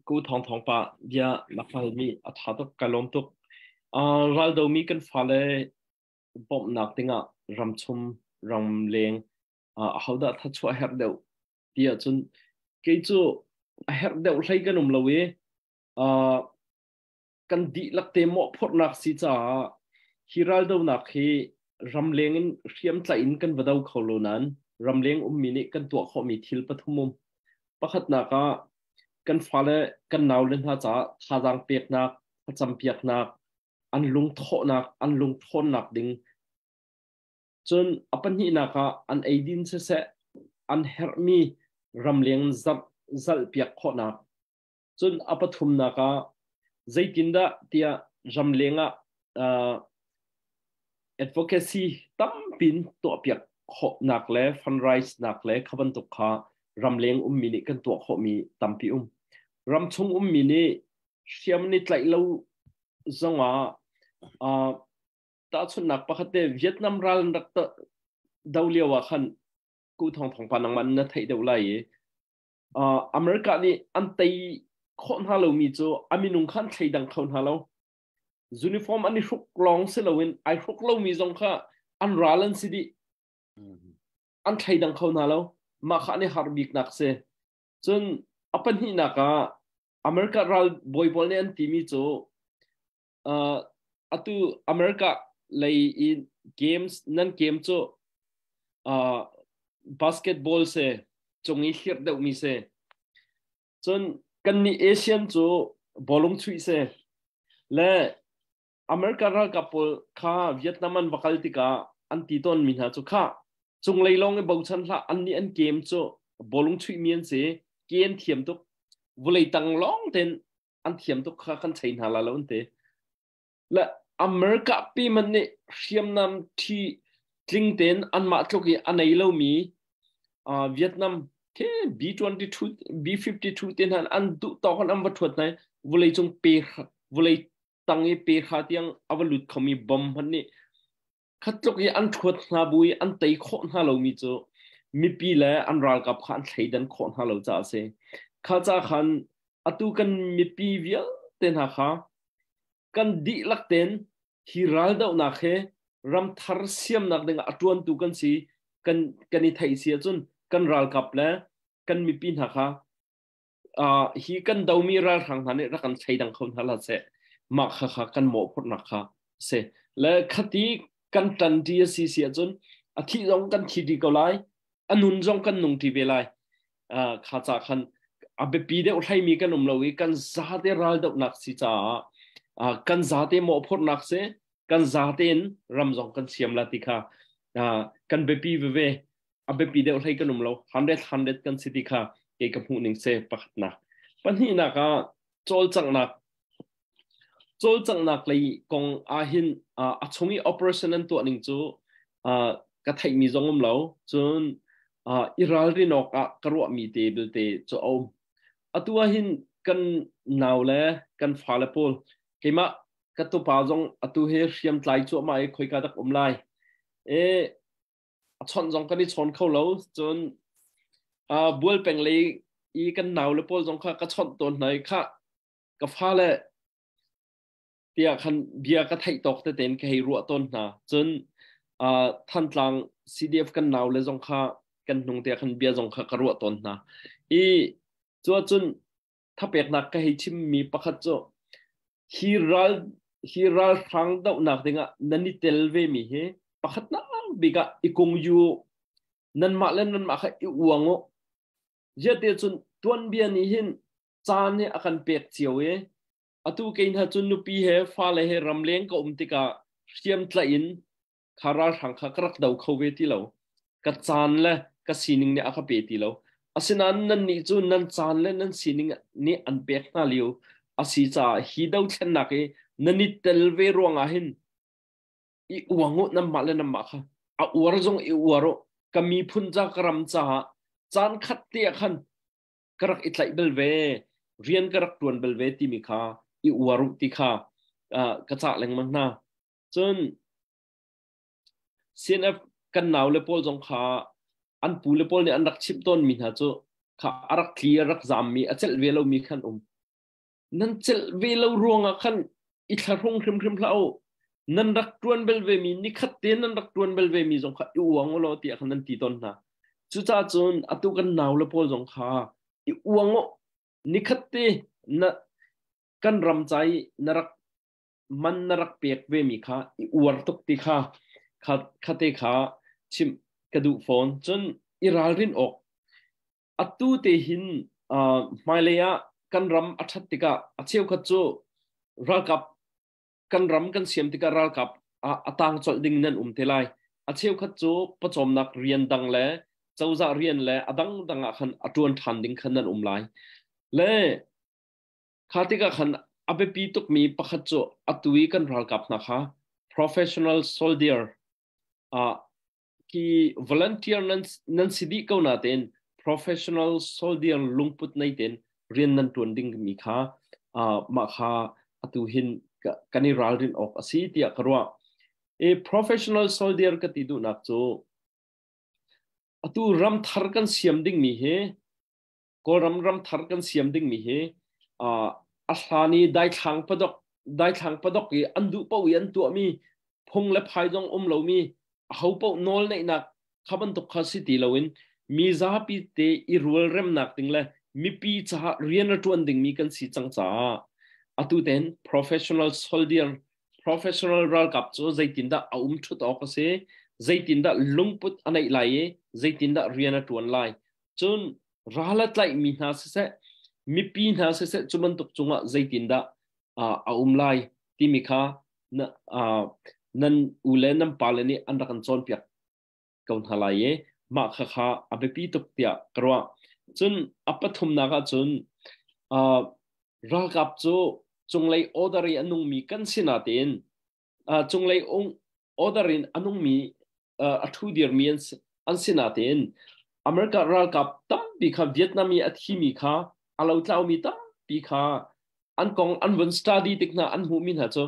กูทองปะเดียนักฟังมีอัฐาตุกลมตุกรัลโดมีกันฟ้าเลยบอมนักติงะรำชุมรำเลงเขาได้ทัชว่าเฮร์เดวเดียจนเกี่ยจูเฮร์เดวใช้กันเลวกันดีลักเตมอพอดนักสิจ้าฮิรัลโดนักฮีรำเลงเรียมใจอินกันวัดเอาเขาโลนั้นรำเลงมินิกันตัวเขามีทิลปฐุมมุมประคัดนักกันฟ้าเลยกันนาวเล่นท่าจ้าท่าดังเปียกนักจำเปียกนักอันลุงโทนักอันลุงโทนนักดิ่งจนอปันนี้นักอันไอดินเสะอันเฮร์มีรำเลียงจัลเปียกโคนักจนอปัทุมนักใจกินดะเตียรำเลียงadvocacy ตั้มปินตัวเปียกโคนักและฟันไรส์นักและขบันตุกรำเลียงมินิกันตัวเขามีตัมปีรำชงมินิเชื่อมนิดไหลเราจังว่าตาชนนักปะคัดเดเวียดนามรัลนักตะดาวเลียวขันกูทองปานังมันนะไทยดาวไลอเมริกานี่อันตีคนฮาโลมีโจอามินุงขันไทยดังคนฮาโลยูนิฟอร์มอันนี้ชุกลองเซลวินไอชุกเรามีจงค่ะอันรัลันสิดีอันไทยดังคนฮาโลมาขันในฮาร์บิกนักเซจนอปันนี้นักอเมริการัลบอยบอลเนี่ยอันทีมีโจอัตุอเมริกาเลยอินเกมส์นั่นเกมโจบาสเกตบอลเซจงอีเฮียร์เดวมีเซจนกันนี่เอเชียนโจบอลลงชุยเซและอเมริการัลกับพลข้าเวียดนามันวัคลติกาอันตีต้นมีหาจุข้าจงเลยลองไอ้บางชั้นละอันนี้อันเกมโจบอลลงชุยเมียนเซเกณฑ์เทียมตุกวเลยตั้งลองเต็นอันเทียมตุกข้ากันใช้หาละแล้วอันเตและอเมริกาปีมันเนี่ยเทียมนำที่ลิงเต็นอันมาทุกอย่างอันไหนเรามีเวียดนามแค่ B22 B52 เต็นอันตุต่อกันอันวัตถุไหนวเลยจงเปย์วเลยตั้งไอ้เปย์ขาดยังอวลุดเขามีบอมพันนี่ขัดทุกอย่างอันถวดนาบุยอันไต่โคนฮาเรามีโจมีปีแล้วอันรัลกับขันไทยดันโคนฮาเราจ้าเซข้าจ้าขันอัตุกันมีปีเวียเต็นหาข้ากันดีลักเต็นฮิรัลดาวนักเฮรำทาร์เซียมนักเด้งอัตวันตุกันสิกันอิไทยเสียจนกันรัลกับแล้วกันมีปีนหาข้าฮีกันดาวมีรัลทางนั้นเนี่ยรักกันใช้ดังคนฮาลาเซมักข้ากันหมอพดนักข้าเซและคดีกันตันที่เสียจนอาทิตย์จงกันคิดดีก็ไลอันนุนจงกันนุ่งที่เวลาข้าจ้าขันอาเบปีเดอุทัยมีกันนุ่มเราอีกันซาเดรัลดาวนักสิจ้ากันซาเตหมอพดนักเซกันซาเตนรำจงกันเสียมลาติค่ะกันเบปีเวอาเบปีเดอุทัยกันนุ่มเรา100กันสิติค่ะเกี่ยวกับหูหนึ่งเซปักนักปัญหานักโจลจังนักเลยกองอาหินชงอี operation นั้นตัวหนึ่งจูกระไทยมีจงมุ่มเราจนอิรัลรินอกกระวมีเตเบลเตจูเอาตัวหินกันหนาวแล้วกันฟ้าแล้วพอลเกมากัตุปาจงตัวเฮียเชียมไล่จูมาคุยกันตักไล่ชนจงกันนี่ชนเข้าแล้วจนบัวเป็นเลยอีกันหนาวแล้วพอลจงค่ะก็ชนตัวไหนค่ะก็ฟ้าแล้วเดียคันเบียก็ไทยตกแต่เต็นแค่รัวต้นนะจนท่านหลัง CDF กันหนาวแล้วจงค่ะกันนงเดียคันเบียจงค่ะกรัวต้นนะจัวจนถ้าเปียกนักก็ให้ชิมมีประคัตโจฮิรัลครั้งดาวนักเด้งนันนี่เทลเวมีเฮประคัตนักบิกะอีกงยูนันมาเล่นนันมาค่ะอีอวงโอเยอะเดียจนตัวเบียนี่เห็นจานเนี่ยอาการเปียกเจียวอตุเกินถ้าจนนุปีเฮฟ้าเลยเฮรำเลี้ยงก็ติกาเชียมทลายนคาราทางข้ากระดาวเขาเวทีเรากัดจานเลยกัดซีนิงเนี่ยอาคาเปตีเราอาศัยนั้นนี่จูนั้นจานเลยนั้นซีนิงนี่อันเปียกน่าเลี้ยวอาศัยจ่าฮีดาวเช่นนักนั่นนี่เทลเวรวงอาหิน i uangu nam male nam ma kha a uar jong i uaro kami phunja karam cha chan khat te khan karak itlai bel ve rian karak tuan bel ve ti mi kha i uaru ti kha ka cha leng mang na chun CNF kan naw le pol jong kha an pu le pol ni an rak chip ton mi ha chu kha arak clear rak zam mi achel ve lo mi khan nan chel ve lo ruanga khan i thla rong khrim hlau nan rak tuan bel ve mi ni khat te nan rak tuan bel ve mi jong kha i uang lo ti khan nan ti ton na chu cha chun atu kan naw le pol jong kha i uang ni khat te na kan ram chai narak man narak pek ve mi kha i uar tok ti kha khate kha chim kadu phone chun iral rin ok atu te hin mailaya kan ram athat tika acheu kha chu ral kap kan ram kan siam tika ral kap atang chol ding nan telai acheu kha chu pachom nak rian dang le chauza rian le adang danga khan atun than ding khan nan lai le khatika khan abe pi tuk mi pakhat chu atui kan ral kap na kha professional soldier ki volunteer nan sidi ko na ten professional soldier lungput nai ten rian nan tuan ding mi kha ma kha atu hin kani ral rin ok asi tia karwa a professional soldier ka ti du nak chu atu ram thar kan siam ding mi he ko ram thar kan siam ding mi he ahlani dai thang padok ki andu pau yan tu mi phung le phai jong lo mi hau pau nol nei nak khaban to khasi ti lowin mi za pi te I rual rem nak ting le mi pi cha rian tuan ding mi kan si chang cha atu ten professional soldier professional ral kap cho zaitin da thu to ka se zaitin da lungput anai lai zaitin da rian tuan lai chun ralat lai mi na se mi pi na se chuman tuk chunga zaitin da lai ti mi kha na nan ule nam palani andakan chon piak kaun halaye ma kha abepi tuk tia karwa chun apathum naga chun ral kap chu chunglei order anung mi kan sinatin chunglei orderin anung mi athu dir mi an sinatin America ral kap tam bi kha Vietnami athi mi kha alo tlau mi tam bi kha an kong an won study tikna an hu min ha cho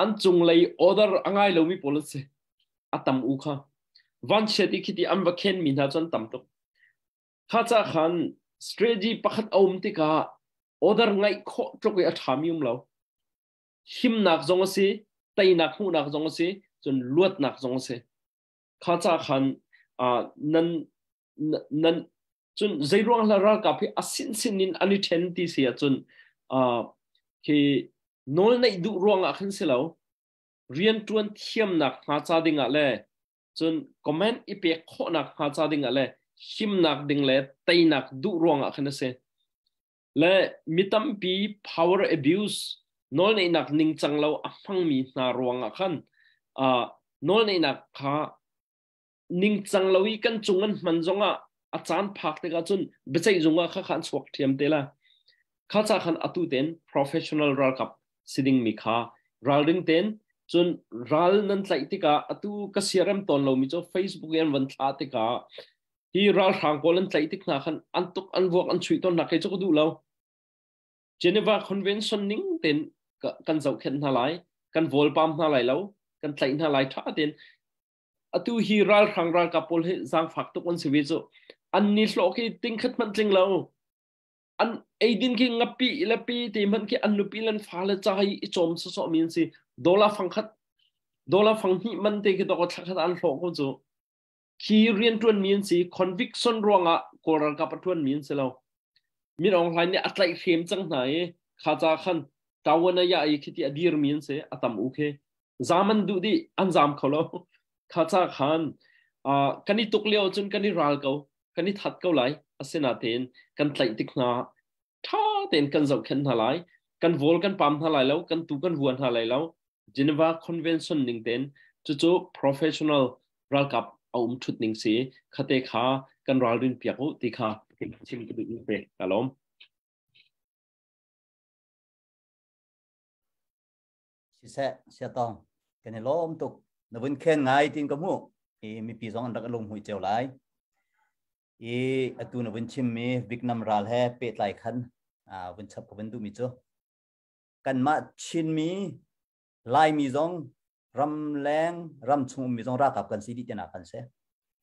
an chunglei order angai lo mi policy atam u kha van cheti khiti am va khen min ha chon tam to kha cha khan strategy pakhat om tika order ngai kho tlok a thamium lo him nak zong se tai nak hu nak zong se chun luat nak zong se kha cha khan nan chun zairong la ra ka phi asin sinin ani then ti se chun ki nol nei du ruang a khin se lo rian tuan thiam nak ha cha dinga le chun comment ipe kho nak ha cha dinga le him nak ding le tai nak du ruang a khin se le mitam pi power abuse nol nei nak ning changlo afang mi na ruang a khan nol nei nak kha ning changloi kan chungan manjonga achan phak te ka chun bechai junga kha khan swak thiam te la kha cha khan atu ten professional ral kap siding mi kha ral ding ten chun ral nan tlai te ka atu ka CRM ton lo mi cho Facebook yan van thla te ka hi ral rang kolan tlai te na khan antuk anwok an chui ton na ke cho du lo Geneva Convention ning ten kan zau khen na lai kan vol pam na lai lo kan tlai na lai tha ten atu hi ral rang ral ka pol he zang phak to kon siwi cho an ni hlo ki ting khat man tling lo an aidin ki ngapi ilapi te man ki an nupi lan fa la chai I chom so min si dola phang hi man te ki to ko thakhat an hlo ko cho ki rian tuan min si conviction ronga koral ka patun min se lo min ong hlai ni atlai khem chang nai kha cha khan tawana ya I khiti adir min se atam ukhe zaman du di an zam kholo kha cha khan kani tukleo chun kani ral ko kani that ko lai asena ten kan tlai tikna tha ten kan zau khen halai kan vol kan pam halai lo kan tu kan huan halai lo Geneva Convention ning ten chu professional ral kap aum thut ning se khate kha kan ral rin piako ti kha chim ku du pe kalom si se tong kan lom tuk nó vẫn khen ngay tin công mu mi pi zong andak alom hui cheu lai atu nó vẫn chim mi Vietnam ral he pet lai khan vẫn chap ko vẫn du mi cho kan ma chin mi lai mi zong ram leng ram chung mi zong ra kap kan si di tena kan se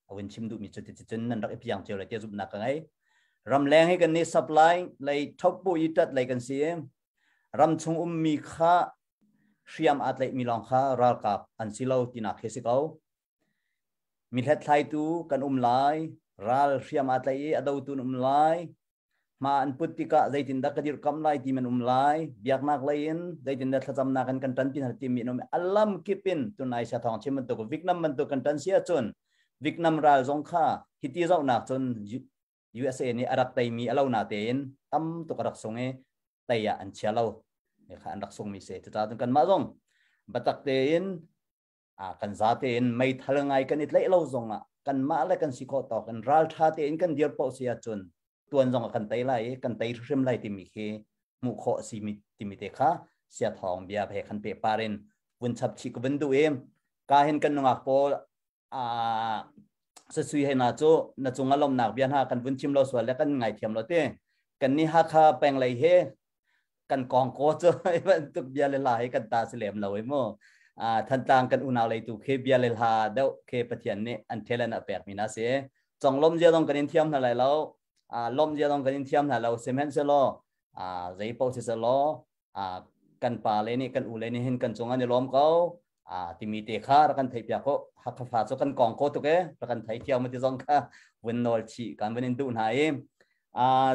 vẫn chim du mi cho chen nan dak e piang cheu lai te zup na ka ngai ram leng he kan ni supply lai thop pu itat lai kan si ram chung mi kha Siam atlet milong kha ral kap an silo tina khesikau milhet thai tu kan lai ral siam atlet adau tu lai ma an putika zaitin da kadir kam lai ti men lai biak nak lain zaitin da thajam na kan tan pin ti mi nom alam kipin tunai sa thong chim to Vietnam man to kan tan sia chun Vietnam ral zong kha hiti zau na chun USA ni arak tai mi alau na ten tam to karak songe taya an chialo kha an rak song mi se ta kan ma zong batak tein kan za tein mai thalangai kan it lai lo zonga kan ma la kan siko to kan ral tha tein kan dir po sia chun tuan zong kan tai lai kan tai rim lai ti mi khe mu kho si mi ti mi te kha sia thong bia phe kan pe parin vun chap chi ko ben du em ka hen kan ngak po sa sui he na cho na chunga lom nak bian ha kan vun chim lo so le kan ngai thiam lo te kan ni ha kha peng lai he kan kong ko cho vẫn tục bia lên lại kan ta sẽ làm lâu mo thân tang kan unau lại tu khi bia lên ha đâu khi phát hiện này anh thấy là bẹt mình nó sẽ trong lom gia đông kan thiam là lại lâu lom gia đông kan thiam là lâu cement sẽ lo giấy bao sẽ lo kan pa lên này kan u lên này hen kan chung anh lom câu thì mi te kha kan thấy bia ko hak pha cho kan kong ko tu ke kan thấy thiam mà thì dòng kha vun nol chi kan vun du na em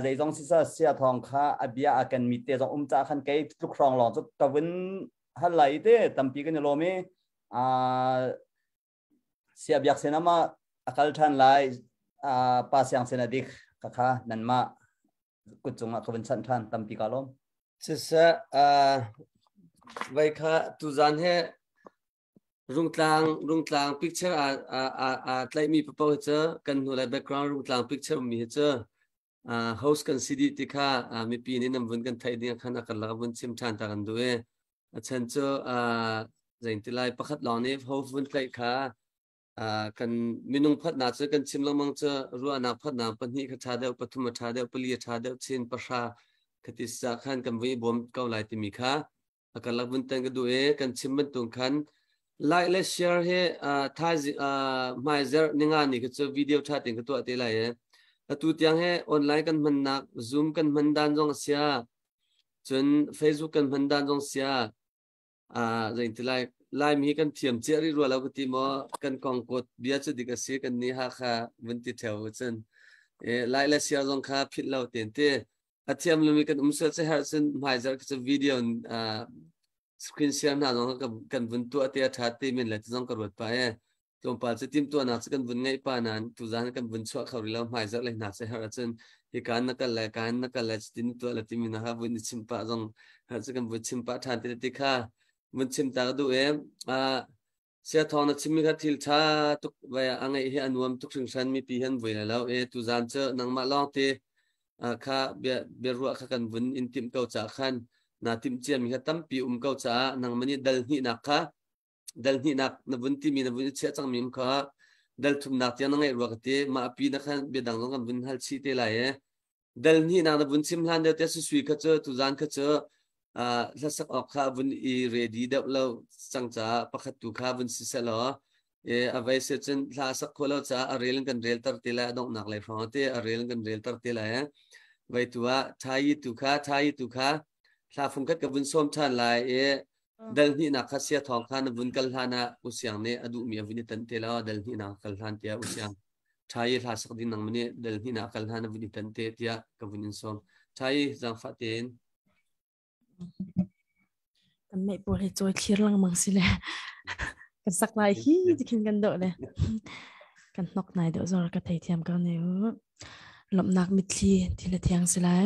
dây dòng xia thong kha abia akan mi te dòng cha khan cái lúc rong long cho ta vun hal lai te tampi kan lo me sia biak senama akal than lai pa siang senadik kha nan ma kuchunga ka vun chan than tampi ka lom sisa vai kha tu zan he rung tlang picture tlai mi pa po cha kan hu lai background rung tlang picture mi cha host kan cd tikha mi pi ni nam vun kan thai ding khana kan la vun chim than ta kan duwe chen cho zain tilai pakhat law ni ho vun tlai kha kan minung phat na cha kan chim lamang cha ru ana phat na pani kha tha deu pathum tha deu pali tha deu chin pasha khati sa khan kan vi bom kau lai ti mi kha akan la vun tan ga duwe kan chim ban tung khan like let's share he thai mai zer ninga ni ka video tha ting ka to ate lai tu tiang he online kan man nak zoom kan man dan jong sia chun Facebook kan man dan jong sia zain ti lai mi kan thiam cheri ro la ti mo kan kong kot bia chu dik ase kan ni ha kha vun ti theo chen lai la sia jong kha phit lo ten te athiam lu mi kan umsel che har chen mai zer ka video screen share na jong kan vun tu ate tha te min la jong ka rot pa tôm pa sẽ tim tua nào sẽ cần vun ngay pa nan tu gian cần vun chua khẩu lao mai rất là nát sẽ hở chân thì cái nó cần lại tin tua là tim mình ha vun chim pa dòng sẽ cần vun chim pa than thì tích ha vun chim ta du em sẽ thong nó chim mi khát thil cha tuk vậy anh ấy anh nuông tuk sừng san mi pi han vui là lao tu gian chợ nang ma long thì kha bia ruộng kha cần vun in tim câu trả khan na tim chiên mi khát tam pi câu trả nang mani dal hi nak kha dal ni nak na vun ti mi na vun che chang mim kha dal thum nak ya ngai ro kate ma pi na khan be dang ngam vun hal chi te lai dal ni na vun sim han de te su sui kha che tu zan kha che la sak ok kha vun I ready da lo chang cha pakhat tu kha vun si sa lo avai se chen la sak kholo cha a rel kan rel tar te la dong nak lai phang te a rel kan rel tar te la vai tua thai tu kha la phung khat ka vun som than lai dal ni na khasia thong khan vun kal hana usiang ne adu mi avini tan te la dal ni na kal han tia usiang thai la sak din nang mane dal ni na kal hana vini tan te tia ka vunin som thai jang fa ten kan mai por he choi thir lang mang sile kan sak lai hi dikin kan do le kan nok nai do zor ka thai thiam ka ne lom nak mit thi thila thiang silai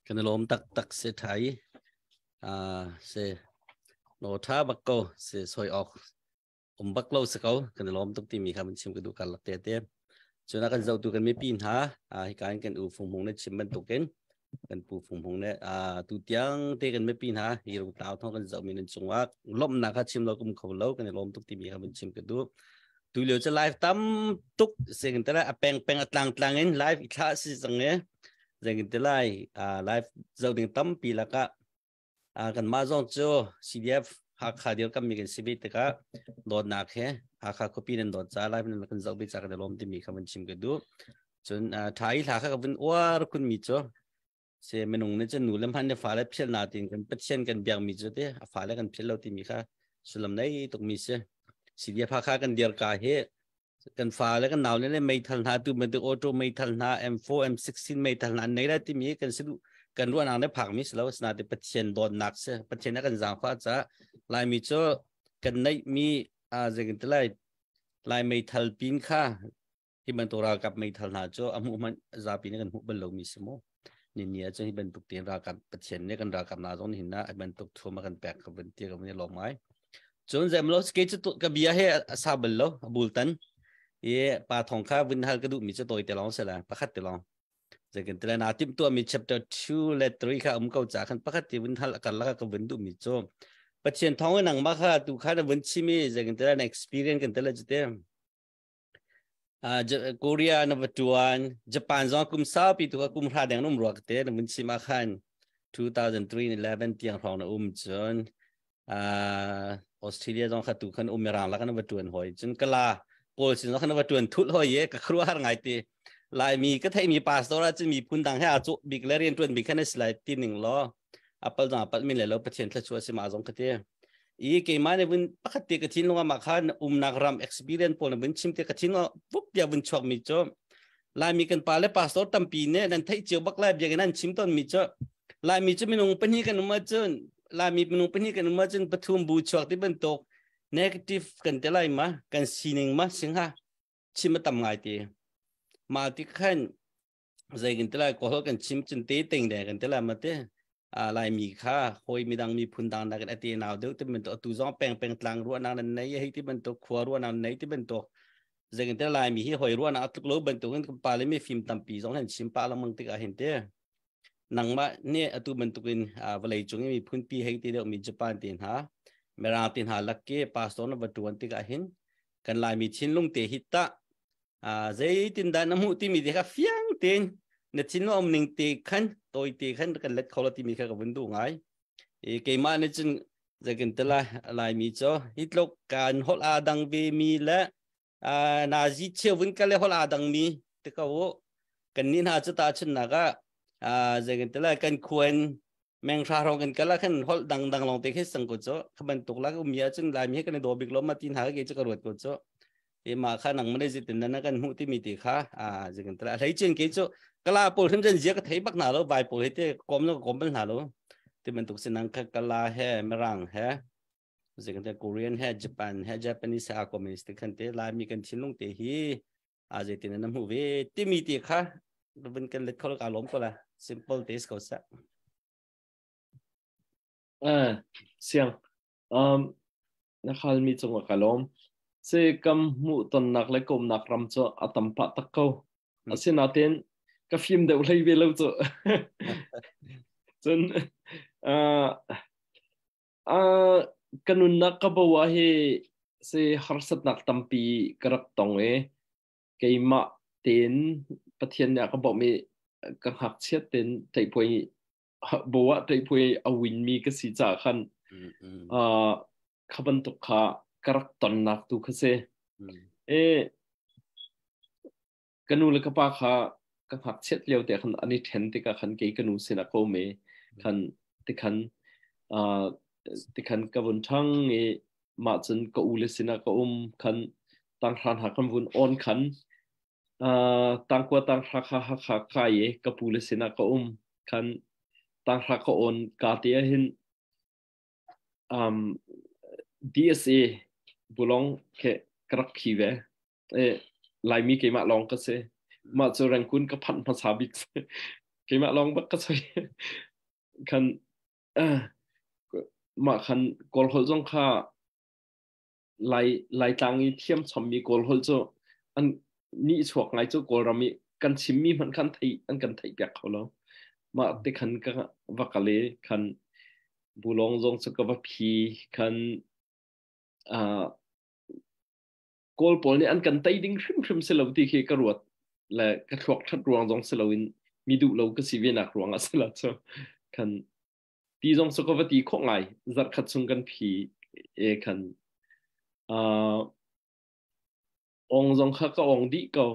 กันลมตักเสไทยเสโนท่าบักโกเสซอยออกบักโลสเขากันลมตุกที่มีคำชิมกันดูกันหลักเตี้ยจนกันเจ้าตัวกันไม่ปีนหาการกันอูฟงในชิมมันตุกันกันปูฟงเนี่ยตุเตียงเตกันไม่ปีนหาฮีโร่ตาวท้องกันเจ้ามีนันจงว่าลมนักชิมเรากุมเขาเล่ากันลมตุกที่มีคำชิมกันดูตุเลียวจะไลฟ์ตั้มตุกเสียงแต่ละแปงต่างเงินไลฟ์อีกท่าสิสังเงี้ยเสียงแต่ละไลฟ์เจ้าดึงตั้มปีละก็กันมาจงโจ CDF หากขาเดียวกันมีกันสิบแต่ก็โดนหนักเหรอหากขาคบีนั้นโดนจ่าไลฟ์นั้นกันจะไปจากกันลมที่มีคำชิมกันดูจนท้ายหากเขาเป็นว่าคุณมีโจเสียมันงเนี่ยจะหนูเล่มพันเนี่ยฟ้าเล็บเชลนาติงกันเป็นเช่นกันเบียงมีโจเด้ฟ้าเล็บกันเชลเราที่มีค่ะสุดลำไหนตกมีเสียCDF หากขากันเดียร์กาเหกันฟ้าแล้วกันหนาวเนี่ยไม่ทันหาตัวมันตัวออโต้ไม่ทันหา M4 M16 ไม่ทันหาในได้ที่มีกันสิกันรู้นางได้ผักมิสแล้วสนาดิปัจเจนโดนหนักเสียปัจเจนนักกันจางฟ้าจะลายมีโจกันในมีจะกันที่ลายไม่ทันปีนค่าที่มันตัวรากับไม่ทันหาโจอามุมันจะปีนกันหุบเป็นลงมีสมอเนี่ยจะให้เป็นตุกเตียนรากับปัจเจนเนี่ยกันรากับนาจงหินนะเป็นตุกทัวมากันแปลกกับเป็นเตี้ยกับเนี่ยลงไม้จนจะมันสเกจตุกับเบียให้ซาเบลโลบูลตันปาทองข้าวินฮัลกระดูมีจะตัวเตลองเสร็จแล้วประคัตเตลองจะกันแต่ละนาทิมตัวมี chapter 2 และ3ค่ะเข้าจากขันประคัตเตวินฮัลกันแล้วก็วินดูมีโจปัจเจียนท้องหนังมาค่ะตุข้าวินชิมีจะกันแต่ละ experience กันแต่ละจุดเดิมเกาหลีนวัตถุอันญี่ปุ่นจงกุมสาวปีตุกกุมราแดงนุ่มรักเตะวินชิมาขัน2003-11ที่ยังรองนะจนออสเตรเลียจงขัดตุขันมีรังแล้วกันวัตถุอันหอยจนกลาโพลสินขันวัตถุอันทุลหอยก็ครัวหาไงตีลายมีก็ให้มีพาสตอร์จะมีพุ่นดังให้อาจุบิกเลเรียนตัวบิกแค่ในสไลด์ที่หนึ่งล้อApple จัง Apple มีเลยแล้วประเทศที่ช่วยสมาจงกติเกมมันเป็นปกติกตินลงมาขันนักรำ experience พอลเป็นชิมเตกตินลงปุ๊บเดียวเป็นชอบมีโจลายมีกันปาเลพาสตอร์ตั้มปีเนี่ยนั่นไทยเจียวบักไลฟ์อย่างนั้นชิมต้นมีโจลายมีจะไม่ลงเป็นที่กันมาจนลายมีเป็นลงเป็นที่กันมาจนปฐุมบูชอกที่เป็นตก negative กันแต่ไรมากันซีนิงมาสิงหาชิมตั้มไงตีมาที่ขั้นใจกันแต่ละก็เขากันชิมจนเตะติงแดงกันแต่ละมาเตะลายมีค่าคอยมีดังมีพุนดังนักกันตีนาวเดี๋ยวที่มันตัวตุจงแปลงตางรัวนางนั้นไหนให้ที่มันตัวขวารัวนางไหนที่มันตัวใจกันแต่ลายมีที่หอยรัวนางตุกโลบันตัวกันปาเลยไม่ฟิล์มตั้มปีสองเห็นชิมปาละมังติกาเห็นเตะนังมาเนี่ยตุบันตัวกันเวลาจงมีพุนปีให้ที่เดียวมีญี่ปุ่นตีนหาเมื่อราตีนหาลักเก้ปาสโตนวัตถุวันติกาเห็นกันลายมีชิ้นลุงเตหิตะใจตินดาน้ำหูที่มีเด็กเฟียงเต็นเนชินว่าหนึ่งเตะขันตัวเตะขันกันเล็ดเขาละที่มีแค่กับวันดูไงเกมาเนี่ยจึงจะกันแต่ละลายมีจ้อฮิตโลกการฮอลอาดังเวมีและนาซีเชื่อวันกันเลยฮอลอาดังมีแต่ก็ว่ากันนี่น่าจะตาชนะก็จะกันแต่ละกันควรแมงชาเรากันกันละขันฮอลดังลองเตะให้สังกุจ้อขบันตกละก็มีจึงลายมีกันในตัวบิ๊กล้อมาตีนหาก็จะกระโดดกุจ้อมาข้านังไม่ได้จิตนั้นนะกันหูที่มีตีข้าจะกันแต่ละอะไรจึงเกี่ยวกลาปูถึงจะเสียก็เทบักหนาแล้วใบปูให้เตะกลมแล้วกลมเป็นหนาแล้วที่มันตุกสินังกลาแห่มรังแห่จะกันแต่เกาหลีแห่ญี่ปุ่นแห่ญี่ปุ่นนี่สากลมิสติกันเตะลายมีกันชิ้นลงเตะฮีจะที่นั่นน้ำหูเวที่มีตีข้าเป็นกันเล็ดเขาเลิกอารมณ์ก็ละ simple taste ก็สักเสียงนะครับมีจังหวะการล้มเสกำมุตนนักและกลมนักรำจ้อตัมปะตะเกาเสียนาเต้นก็ฟิล์มเดี๋ยวเลยเวลาจ้อจนกันนุนนักก็บอกว่าเฮเสหารสัตนักตัมปีกระตองเกยมาเต้นประเทศเนี่ยก็บอกมีกังหักเชียเต้นใจพวยบอกว่าใจพวยเอาวินมีกสิจ่าขันขบันตุกขากระตอนนักตุกเสกันนูเลยก็ป้าขากังหักเช็ดเลี้ยวแต่ขันอันนี้เห็นที่กับขันเกยกันนูเสนาโคเมขันที่ขันกับวันทั้งมาจนก็อุลเสนาก็ขันต่างขันหักกันวนอ่อนขันต่างกว่าต่างหักหักใครกับอุลเสนาก็ขันต่างหักก็อ่อนกาเตียหินDSA บุลองแค่กระขีเวลายมีเกมาลองก็เสมาจรังคุณกับพันภาษาบิก มาลองบักก็ใช่คันมาคันกอลฮอลจงค่าไล่ตังอีเทียมชมมีกอลฮอลจอันนี่ชวกไงจกอลรามีกันชิมมีมันคันไทยอันกันไทยแบบเขาแล้วมาแต่คันก็วักเลยคันบุลองจงสกว่าพีคันกอลปอลเนี่ยอันกันไทยดิ้งชิมเสลาที่เคกรวดและกระทบทัดรวงจงเสลาวินมีดูเราก็สิเวนักรวงอ่ะเสลาจ้ะคันที่จงสกว่าที่ของไงจัดขัดซุงกันพีคันองจงข้าก็องดีก็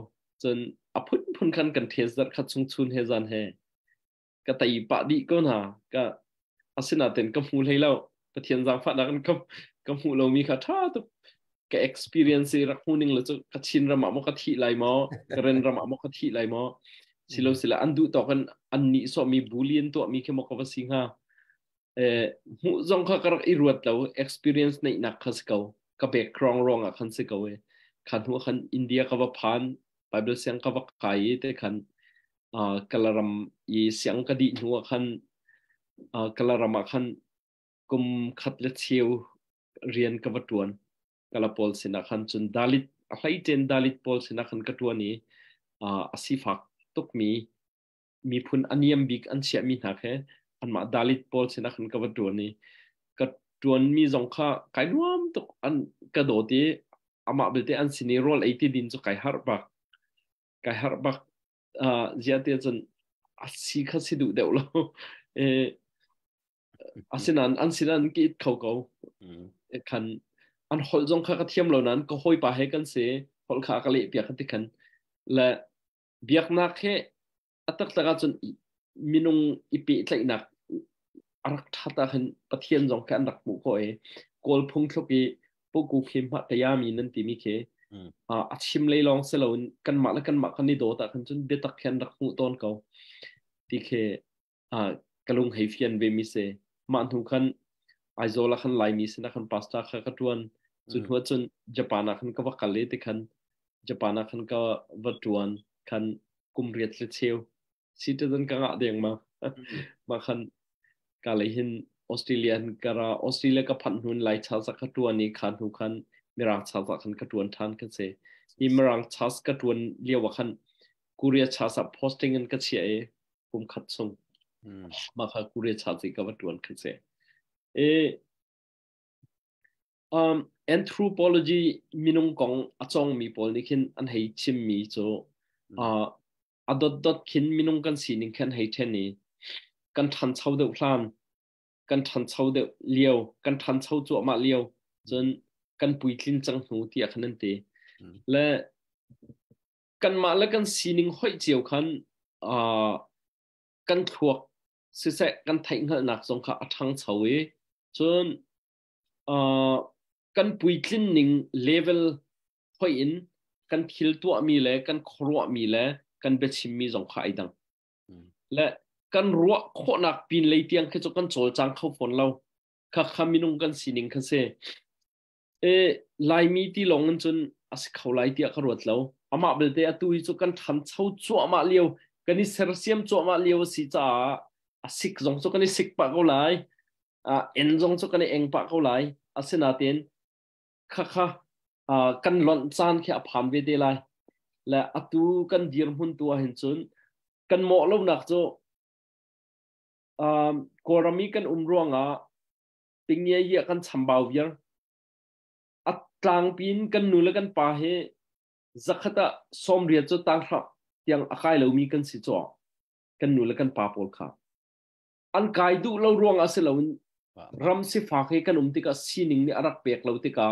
จนอพุ่นพุ่นคันกันเทสจัดขัดซุงชุนเฮจันเฮก็แต่อีปะดีก็นะก็อาศินาเต็นก็มูเลยแล้วประเทศจังฟัดกันก็มูเรามีค่าท่าตุก็ experience รักหูนึงแล้วจะกชินระมะมกทิไหลมอกระเรนระมะมกทิไหลมอสิเราสิละอันดูต่อกันอันนี้สมีบูเลียนตัวมีแค่มกวสิงหาหูจงข้าก็รักอีรวดแล้ว experience ในนักขัดเก่าก็เบกครองรองอ่ะขันสิเก่าขันหัวขันอินเดียก็ว่าผ่านไปเบลเซียงก็ว่าไกลแต่ขันกลารำยีเสียงกระดิ่งหัวขันกลารำขันกุมขัดเล็ดเชียวเรียนกับวัดวนกลาปอลสินะขันจนดาลิตอะไรเจนดาลิตปอลสินะขันกัดวนนี้อาศิฟักตุกมีพุนอันยมบิกอันเสียมีหนักแค่อันมาดาลิตปอลสินะขันกับวัดวนนี้กัดวนมีสองข้าไก่นวมตุกอันกระโดดที่อามาเบลเตอันสินีโรลไอที่ดินจะไก่ฮาร์บักเจ้าเตี้ยจนอาศิข้าสิดูเดี๋ยวเราอาศินันกิดเขาคันอันฮอลจงข้าก็เทียมเหล่านั้นก็ห้อยไปให้กันเสียฮอลข้าก็เลี้ยเบียกันที่กันและเบียกนักแค่อัตตะจนมินุงอีปีใส่หนักอารักทัดกันประเทศจงกันหนักบุกเข้าโกลพุ่งเข้าไปพวกกูเข้มพัทยามีนั่นที่มีแค่อาชิมเลยลองเสลากันมาแล้วกันมากันนี่โดดกันจนเบตักแคนรักหูต้นเขาที่แค่กระลุงไฮเฟียนเวมิเซมันทุกขันไอโซลาขันไลมิสนะขันพาสต้าขันกระตวนจนหัวจนญี่ปุ่นขันก็ว่ากันเลยที่ขันญี่ปุ่นขันก็วัดตวนขันกุมเรียดเชียวสิทธิ์จนกังอาเดียงมาขันกาเลยเห็นออสเตรเลียก็พันหุ่นไล่ชาสักกระตวนนี้ขันทุกขันมีรังชาสักขันกระตวนทานกันเสียมีมรังชาสักกระตวนเรียกว่าขันกูเรียชาสักโพสติ้งกันก็เชียกุมขัดส่งมาค่ะกูเรียชาสิกับวัดตวนกันเสียanthropology มินุงกองอาจงมีปอลนี่คินอันให้ชิมมีโจดคินมินุงกันสีนิงคันให้เทนี่กันทันเช่าเดือดพลานกันทันเช่าเดือดเลี้ยวกันทันเช่าจั่วมาเลี้ยวจนกันปุยคลินจังหูที่อาคันนั่นเตและกันมาแล้วกันสีนิงห้อยเจียวคันกันถวกสิเสกันไทยเงินหนักสงขาทั้งเฉยจนกันปุยคลินนิงเลเวลห้อยอินกันคิลตัวมีเลยกันครัวมีเลยกันเบชิมมีสงขาอีดังและกันรัวโคนักปีนเลยเตียงแค่จกันโจลจังเข้าฝนเราข้าขามินุงกันสีนิงคันเซลายมีที่ลงจนอาศัยเขาลายเตียกรวดเราอามาเบลเตอตุยจกันทันเช่าจั่วมาเลี้ยวกันนี่เซอร์เซียมจั่วมาเลี้ยวสิจ้าอาศัยจงจกันนี่สิกปากเขาลายเอ็นจงจกันนี่เองปากเขาลายอาศัยนาเตียนข้ากันหล่นจานแค่ผ่านเวทีลายและอตุกันดีร์มุนตัวเห็นจนกันหมอลงหนักโจกอรามีกันร่วงปิงเยี่ยกันฉ่ำเบาเยอะอัตลางปีนกันนูเลกันป่าเหจักรตะสมเรียนจตั้งครับยังอากาศเรามีกันสิจ่อกันนูเลกันป่าปอลค่ะอันกายดูเราร่วงอาศัยเรารำสิฝากให้กันติกาสีนิงนี่อารักเปียกเราติกา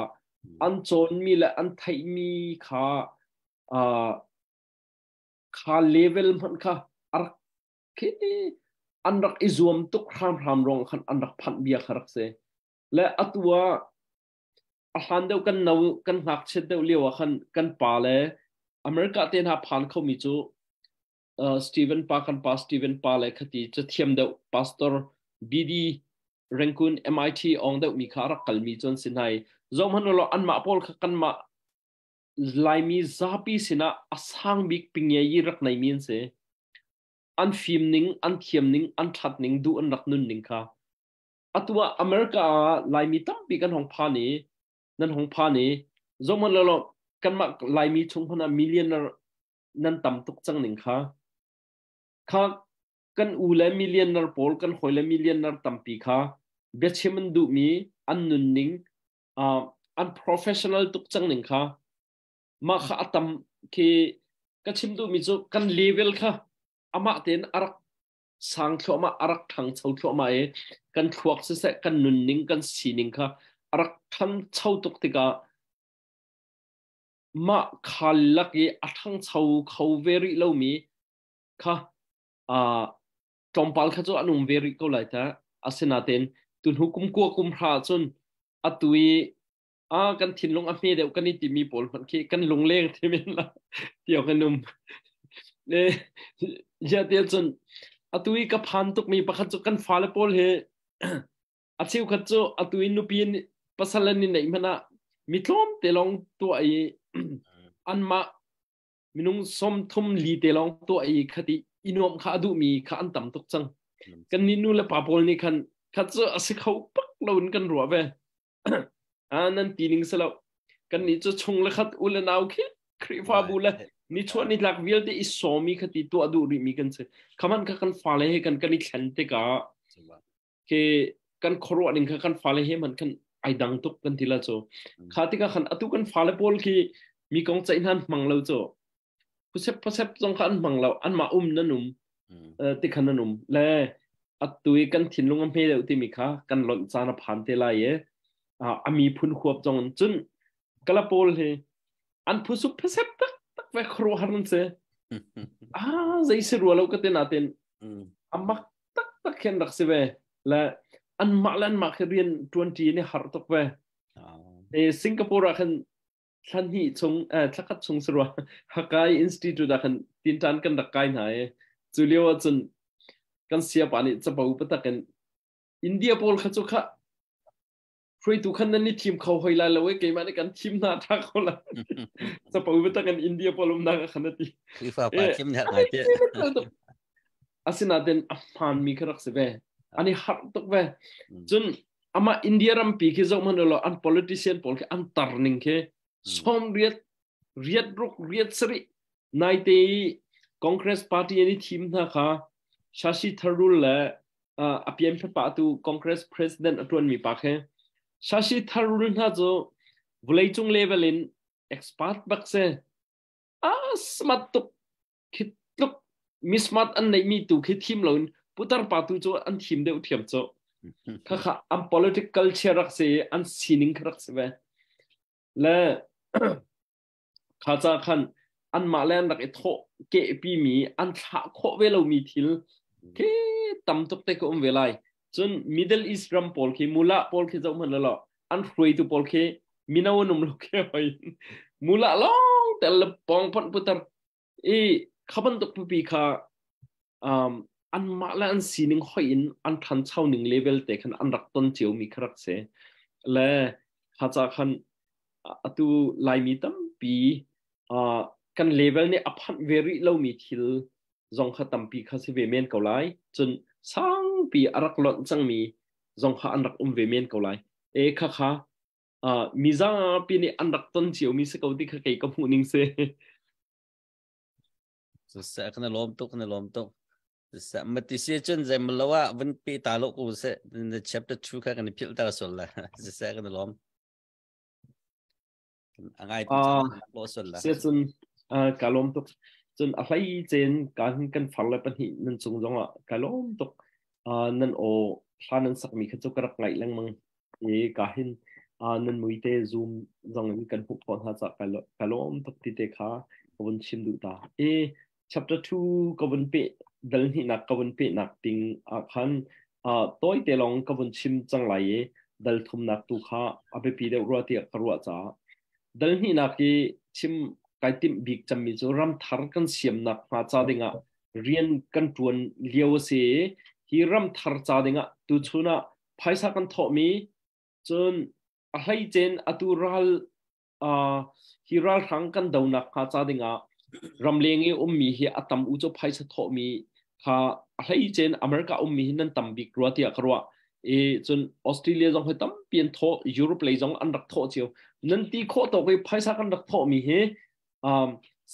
อันโจนมีและอันไทยมีค่าเลเวลมันค่ะอารักอันรักอิจวมตุกรามรองขันอันรักพันเบียขรักเสและอัตัวอาหารเดียวกันนาวกันหักเช็ดเดียวเลี้ยวขันกันป่าเลยอเมริกาเต็นหาพันเขามีจูสตีเวนปากันป่าสตีเวนปาเลยคดีจะเทียมเดียวพาสตอร์บีดีเรนกุน MIT องเดียวมีขารักกัลมีจนสินให้จอมฮันเราอันมาพอลกันมาลายมีซาปีสินะอาสังบิกปิงเยี่ยรักในมีนเส an film ning an thiam ning an that ning du an rak nun ning kha atua America lai mi tam pi kan hong pha ni nan hong pha ni zoman lo kan mak lai mi chung phana millionaire nan tam tuk chang ning kha kan u le millionaire pol kan hoi le millionaire tam pi kha bechiman du mi an nun ning unprofessional tuk chang ning kha ma kha atam ke ka chim du mi chu kan level kha ama ten arak sang thlo ma arak thang chau thlo ma e kan thuak se kan nun ning kan si ning kha arak than chau tuk tika ma khalak e athang chau khau very lo mi kha tompal kha chu anum very ko lai ta asena ten tun hukum ko kum pha chun atui kan thin long a me deu kan ti mi pol phan ki kan lung leng themen la tiaw kanum le ja tel chun atui ka phan tuk mi pakhat chu kan fale pol he achiu khat chu atui nu pin pasalani nei mana mitlom telong to ai anma minung som thum li telong to ai khati inom kha adu mi kha an tam tuk chang kan ni nu la pa pol ni khan khat chu ase khau pak lon kan ro ve nan tining salo kan ni chu chung la khat ul naw khi khri fa bula ni chon ni lak vil te is so mi khati to adu ri mi kan se khaman kha kan fa le he kan ni thlan te ka ke kan khoro aning kha kan fa le he man kan ai dang tuk kan tila cho khati ka khan atu kan fa le pol ki mi kong chai han mang lo cho pusep jong khan mang lo an ma nanum te khan nanum le atui kan thinlung am he le ti mi kha kan lon chana phan te la ye ami phun khuap jong chun kala pol he an phusup phasep tak ve khro harun se zai se ro lo ka te na ten amak tak khen rak se ve la an malan ma khrian 20 ni har tok ve Singapore khan than hi chung thakat chung sro Hakai Institute khan tin tan kan rakai na e chulio chun kan sia pani chapau pata kan India pol kha chu kha free tu khan ni team khau hoi la lo ke mani kan team na tha khola chapau pata kan India polum na khan ti fa pa team na ngai te asina den afan mi kharak se ve ani har tok ve chun ama India ram pi ki zo man lo an politician pol ke an turning ke som riat ruk riat sri naite Congress party any team na kha Shashi Tharoor la apm pa tu Congress president atun mi pa khe Shashi Tharoor na jo vulai chung level in expert bak se smart tuk khitluk mismat an nei mi tu khi team lo putar pa tu cho an team de uthiam cho kha am political cherak se an sining khrak se ve la khacha khan an malan dak etho ke pi mi an tha kho velo mi thil ke tam tok te ko velai chun Middle East ram pol ki mula pol ki zo man lo an hrui tu pol ki minaw num lo ke hoi mula long tel pong pon putar khaban tok pi kha an malan sining hoin an than chauning level te khan an rak ton chiu mi khrak se le khacha khan atu lai mi tam pi kan level ne aphan very low mi thil zong kha tam pi kha se ve men ko lai chun sang pi arak lot chang mi zong kha an rak ve men ko lai kha mi za pi ni an rak ton chiu mi se ko ti kha kai ka mu ning se so sa kana lom tok sa mati se chun zai malawa van pi ta lo ko se in the chapter 2 ka kan pil ta sol la sa kana lom angai lo sol la se chun kalom tok chun a hlai chen kan phal la pan hi nan chung zonga kalom tok nan o hlan sak mi kha chu karak ngai lang mang ka hin nan muite zoom zong ni kan phuk pon ha cha kalom tok ti te kha kon chim du ta chapter 2 kawun pe dal ni nak kawun pe nak ting khan toy te long kawun chim chang lai dal thum nak tu kha abe pi de ro ti karwa cha dal ni nak ki chim kai tim big cham mi zo ram thar kan siam nak ma cha dinga rian kan tuan liao se hi ram thar cha dinga tu chuna phaisa kan tho mi chun a hlai chen atu ral hi ral rang kan do nak kha cha dinga ramlengi mi hi atam u cho phaisa tho mi ค่ะให้เจนอเมริกามีนั่นตั้มบิ๊กรัวที่อักรัวจนออสเตรเลียจงให้ตั้มเปลี่ยนท่อยุโรปเลยจงอันดักท่อเจียวนั่นที่ข้อต่อไปภายสักอันดักท่อมี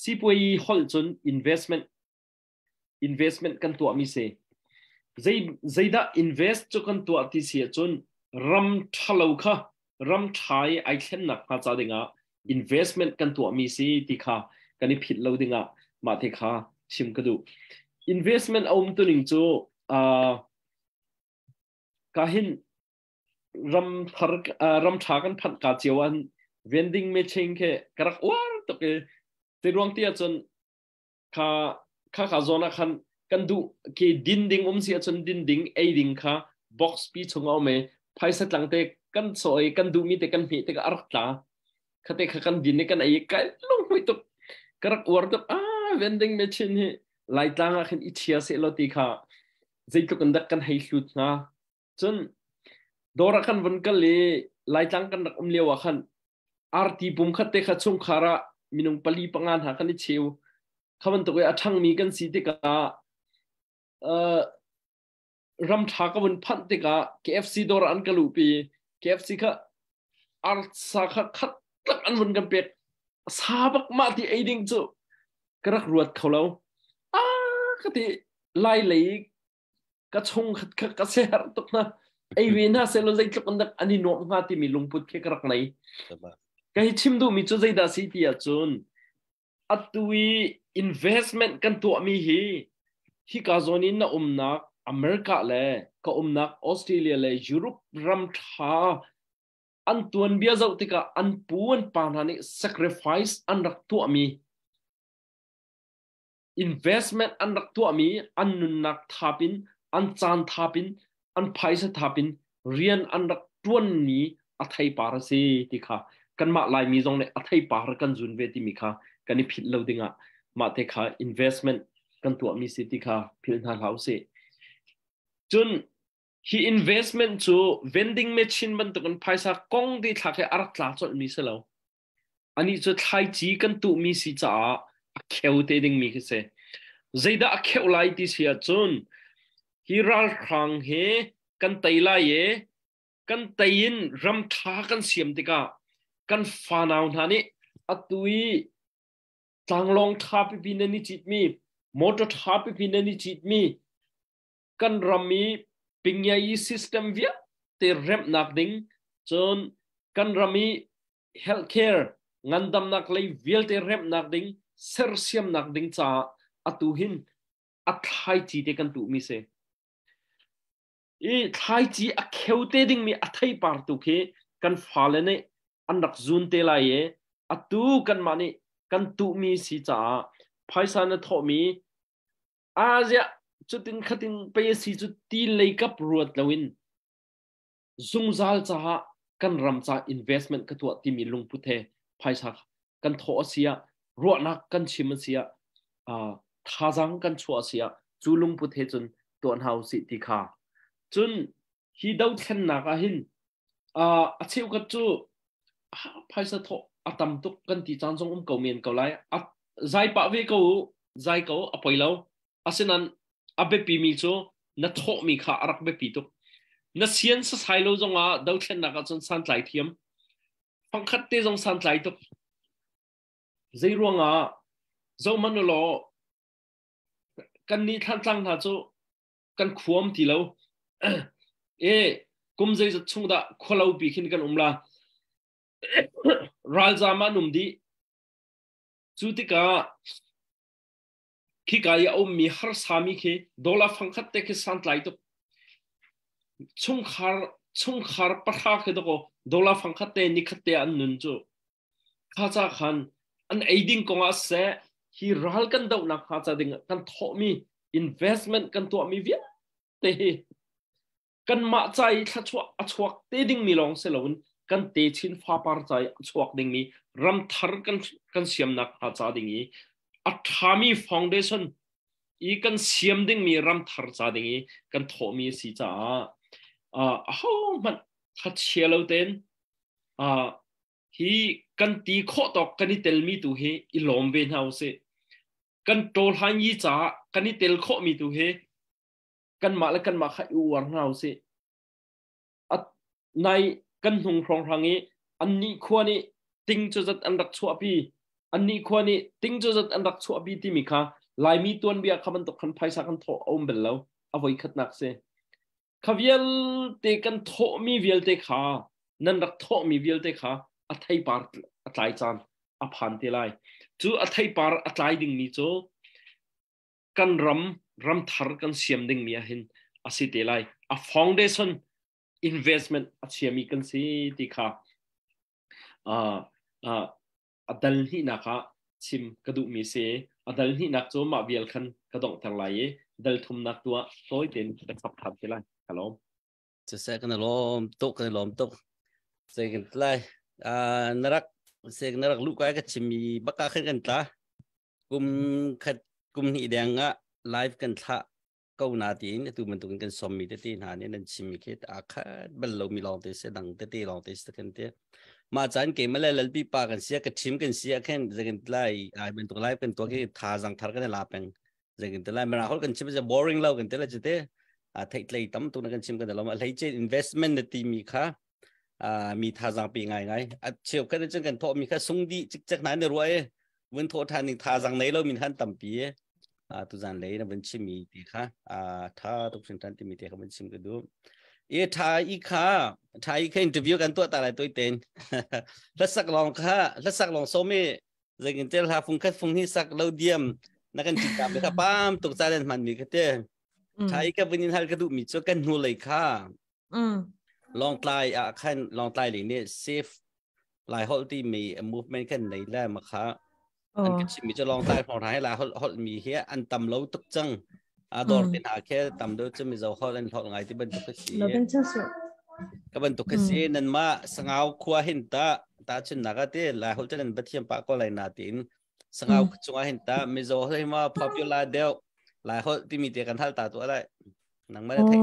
สิบวีฮอลจน investment กันตัวมีเสใจได้ invest จกันตัวที่เสียจนรำทะเลาค่ะรำทายไอเช่นนักมาจากดิ่งinvestment กันตัวมีเสที่ค่ะกันนี่ผิดเราดิ่งมาที่ค่ะชิมกระดู investment เอาตัวหนึ่งจูก็เห็นรำทากันพันกาเจียวัน vending machine แค่กระวังตัวเองที่รวงที่จนข้าโซนกันดูคือดินดิ่งเสียจนดินดิ่งไอดิ่งค่ะ box ปีชงเอาไหมภายสักหลังเตกันสวยกันดูมีแต่กันมีแต่กันอักตาข้าแต่ข้ากันดินนี่กันไอ้กันลงไปตัวกระวังตัวvending machine เฮ้ไล่ตั้งกันอิจฉาเสียแล้วที่ค่ะใจตัวกันดักกันให้สุดนะจนดอรักกันวันกันเลยไล่ตั้งกันดักเลี้ยวกันอาร์ตีปุ่มขัดเตะขัดชงขาระมีนงปลีปังงานหากันเชียวข้ามันตัวอัฐังมีกันสีเตการำทากันวันพันเตกะ KFC ดอรันกันลูปี KFC ค่ะอาร์สักขัดตักอันวันกันเป็ดสาบักมาที่ไอดิ่งจูกระรวดเขาแล้วก็ที่ไล่เลยก็ชงขัดกระเสียรตุกนะไอเวน่าเซลล์ใจจุกันดักอันนี้นวมงาที่มีลุงพุทธแค่กระไรก็ให้ชิมดูมีจุดใจดาสีที่จุนอัตวี investment กันตัวมีฮีกาโซนินนะนักอเมริกาเลยก็นักออสเตรเลียเลยยุโรปรำทาอันตัวเบียร์เจ้าติกาอันปูนปานานิ sacrifice อันรักตัวมี investment อันรักตัวมีอันนุนักทับินอันจานทับินอันไพศทับินเรียนอันรักตัวนี้อัฐิปาร์สีติค่ะกันมาลายมีตรงเนี่ยอัฐิปาร์กันจุนเวติมีค่ะกันนี่ผิดเราดิ่งมาเทค่ะ investment กันตัวมีสิติค่ะผิดทางเขาสิจนฮี investment จู vending machine มันตัวกันไพศกงที่ทักให้อารักลาจดมีเสแล้วอันนี้จะไทยจีกันตัวมีสิจ้าเขียวเตดิ่งมีคือเสใจได้เขียวไล่ที่เสียจนฮีรัลครั้งเฮกันไตไล่กันไตยินรำทากันเสียมติกากันฟานาวท่านี้อัตุยจังลองทาปิพินันนิจิตมีมอเตอร์ทาปิพินันนิจิตมีกันรามีปิงยายีซิสเต็มเวียเตเร็มนักดิ่งจนกันรามีเฮลท์แคร์งันดำนักเลยเวียเตเร็มนักดิ่งเซอร์เซียมนักดิ่งจ้าอัตุหินอัฐไทยจีเตกันตุมีเสไทยจีอักเขวเตดิ่งมีอัฐไทยปาร์ตุเคกันฟ้าเลนอันดักจุนเตลายอัตุกันมานี่กันตุมีสิจ้าภายสานทอมีอาเซียจุดตินขัดินไปสิจุดตีเลยกับรวดลวินซุงซัลจ้ากันรำจ้า investment กตัวที่มีลุงพุทธภายสักกันทอเสียรวดนักกันชิมเสียท่าจังกันชัวเสียจูลุงพุทธจนตัวเฮาสิติขาจนฮีดาวเทนนักหินเชี่ยวกันจูภายสักทออัตมตุกันที่จันทร์เก่าเมียนเก่าไรใจปะเวเก่าใจเก่าอภัยแล้วเช่นนั้นเบบปีมีจูนัทโอมีขารักเบบปีตุกนัทเซียนสายโลจงดาวเทนนักจนสันไหลเทียมฟังคัดเตจงสันไหลตุกใจรวงเจ้ามันโลกันนี้ท่านตั้งท่าจูกันขวมทีแล้วกุมใจจะชุ่งดะขวเราปีขึ้นกันลารัลจามานุมดีจุดที่ก้าขี้กายเอามีฮาร์สามีเคดอลลาร์ฟังคัดเตะสันไหลตุกชุ่งคาร์ปะทาเคตุกดอลลาร์ฟังคัดเตนิคัดเตอันนุนจูข้าจะขันอันไอดิ่งกงอาเสฮีรัลกันดาวนักข้าจะดิ่งกันทอมี investment กันตัวมีเวียเตกันมาใจถ้าชัวเตดิ่งมีลองเสลวนกันเตชินฟ้าปาร์ใจชวกดิ่งนี้รำทาร์กันเสียมนักข้าจะดิ่งนี้อัฐามีฟาวเดชั่นอีกันเสียมดิ่งมีรำทาร์จะดิ่งนี้กันทอมีสิจ้ามันทัดเชียร์เราเต้นฮีกันตีข้อตอกกันนี่เตลมีตัวเฮอีลอมเวนเฮาเซ กันโตลหันยี่จ้ากันนี่เตลโคมีตัวเฮกันมาและกันมาขายวังเราสิในกันหงพรองทางนี้อันนี้ควรนี่ติ้งจุดอันดักชัวปีอันนี้ควรนี่ติ้งจุดอันดักชัวปีที่มีค่ะลายมีตัวเบียคำมันตกขันไพสักขันโถอมเบลแล้วเอาไว้ขัดนักเสียขวิลเตกันโถมีวิลเตขานั่นรักโถมีวิลเตขาอัฐิปาร์อัฐไลจานอภันเตไลจู่อัฐิปาร์อัฐไลดิ่งนี้จู่กันรำทาร์กันเสียมดิ่งมีหินอาศัยเตไลa foundation investment อาเชียมีกันสิที่ค่ะดัลนี่นะคะชิมกระดูมีเสดัลนี่นักโจมาเบียลคันกระดองทางไหลดัลทุมนักตัวโต้ยเด่นได้ขับทับกันเลยฮัลโหลจะเสกกันล้อมตุกกันล้อมตุกเสกกันเลยนรักเสกนรักลูกไอ้ก็ชิมีบักกะขึ้นกันตากุมนี่แดงอ่ะไลฟ์กันท่าก็นาทีนี่ตัวมันตัวกันสมมีแต่ที่หานี่นั่นชิมีแค่อาคาเบลล์มีลองเตะดังแต่ที่ลองเตะกันเตะมาจานเกมอะไรลปีปากันเสียกันชิมกันเสียแค่จะกันไล่เป็นตัวไล่เป็นตัวที่ท่าจังทาร์กันลาเป็นจะกันไล่มันเขากันชิมจะ boring แล้วกันเตะละจะเตะที่ไล่ตั้มตัวนั้นกันชิมกันแต่เราไล่เจ investment ในที่มีค่ะมีท่าจังปีไงเชี่ยวกันจังกันทอมีค่ะส่งดีจิกนั้นเนี่ยรวยวันทอทานนี่ท่าจังไหนเรามีท่านตั้มปีตุจันเลยนะบัญชีมีตีค่ะถ้าทุกสิ่งทันที่มีตีค่ะบัญชีก็ดูถ้าอีกอินเทอร์วิวกันตัวตาอะไรตัวเต็นแล้วสักลองค่ะแล้วสักลองโซมีจะกินเจ้าค่ะฟุงที่สักเราเดียมนักการจิตกรรมเลยค่ะป้ามตกใจเลยมันมีกันเต้ถ้าอีกวันนี้ฮัลก็ดูมีเจ้ากันหัวเลยค่ะลองไล่ขั้นลองไล่เลยเนี่ยเซฟหลายฮอลที่มี movement กันในแรกมาค่ะอันก็ชิมีจะลองไล่พอท้ายหลายฮอลมีเฮียอันต่ำเราตุกจังดอร์เป็นหาแค่ต่ำเดียวจะมีเจ้าฮอลเล่นฮอลไงที่บรรทุกเสียก็บรรทุกเสียนั่นมาสังเอาขวาเห็นตาชุนนักเตะหลายฮอลจะเล่นบัดเทียมปากก็หลายนาทีสังเอาจงเห็นตามีเจ้าฮอลให้มา popular เดียวหลายฮอลที่มีเตะกันทัลตาตัวอะไรนังไม่ได้แทง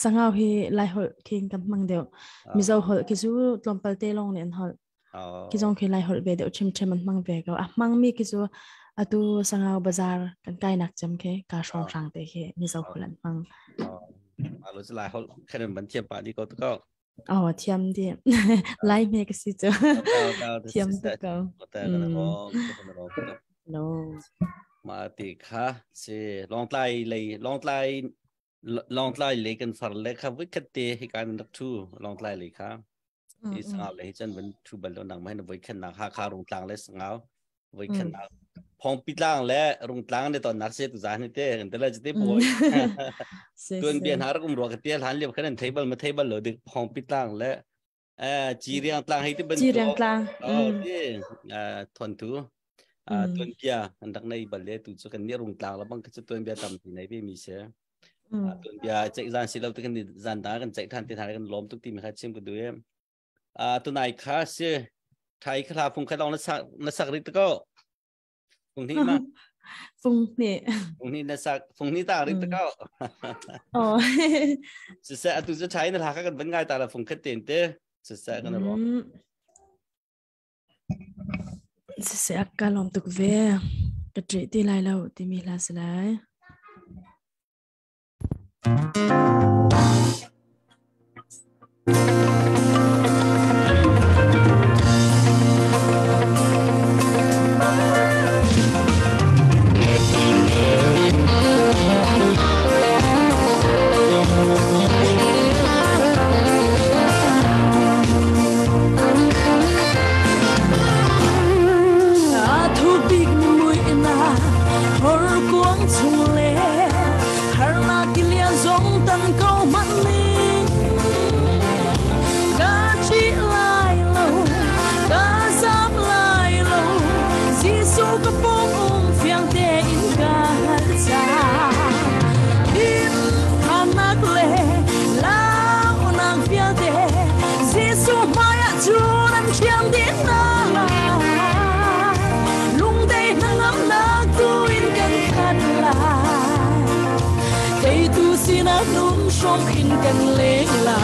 สังเอาให้หลายฮอลเข่งกันมั่งเดียวมีเจ้าฮอลคิดว่าลมเปลเตลงเนี่ยฮอลคิดว่าคือหลายฮอลเบเดียวชิมมันมั่งเบก็มั่งมีคิดว่าtu sangau bazar kan kai nak jam ke ka shong sang te ke ni zo khulan mang lo lai hol khan ban thiam pa ni ko to ko thiam di lai me ka si cho thiam to ko no ma ti kha se long lai le kan far le kha wi khat te hi kan dak thu long lai le kha i sangau le chan ban thu bal lo nang mai na wi khan na kha rong tlang le sangau wi khan naพองปิดล่างและรุ่งตลางในตอนนักเสียตุจานนี่เต้กันแต่ละจะเต้ป่วยตัวเบียนหารักรัวกันเตี้ยหันเรียบขนาดเทเบิลมาเทเบิลเลยดึกพองปิดล่างและจีเรียงตลางให้ที่เป็นจีเรียงตลางที่ทนตัวตัวเบียอันดักในบัลเล่ตุจกันเนี่ยรุ่งตลางแล้วบางก็จะตัวเบียต่ำที่ไหนพี่มีเสียตัวเบียใจจานสิเราตัวกันจานตากันใจทันที่ทานกันล้มทุกทีมีใครชิมกันด้วยตัวไหนคะเสียไทยคลาฟงคลองนักสักริตก็ฟงนี่มาฟงนี่นะสักฟงนี่ตาริตก็สุดท้ายตุจะใช้ในทางกันเป็นไงแต่ละฟงแค่เต็มเต้สุดท้ายกันหรอสุดท้ายการลองตุกเวกระจิตที่ไรแล้วที่มีลาสลายtrong hìnhกันเล็กลา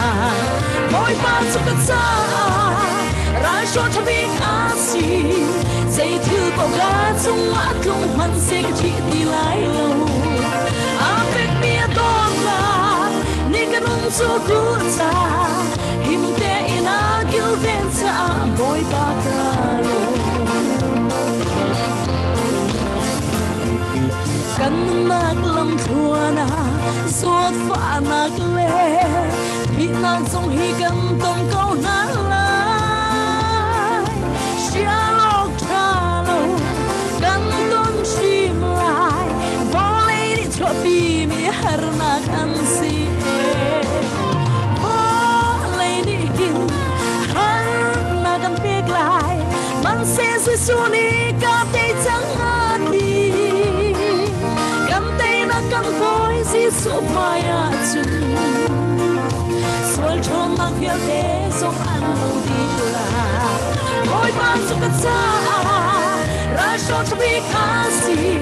คอยปานสุขใจ ra cho thằng biết á gì dây thư bao gà chung mắt không hẳn sẽ chỉ đi lại lâu à biết bia đón là nên cái nông số cũ xa him te ina kêu ven xa bồi ba cả lâu căn nát lâm thua na suốt phá nát lệ thì nàng trong hi căn tông câu nát lại xia lộc cha lâu căn tôn chim lại vô lấy đi cho bi mi har nát ăn si vô lấy đi kinh har nát ăn bê lại mang xe suy suy đi cả tay chẳng đi căn phôi si số mai à chung xuôi cho mang theo thế sống ăn lâu đi là mỗi ban cho cất xa ra cho biết khá gì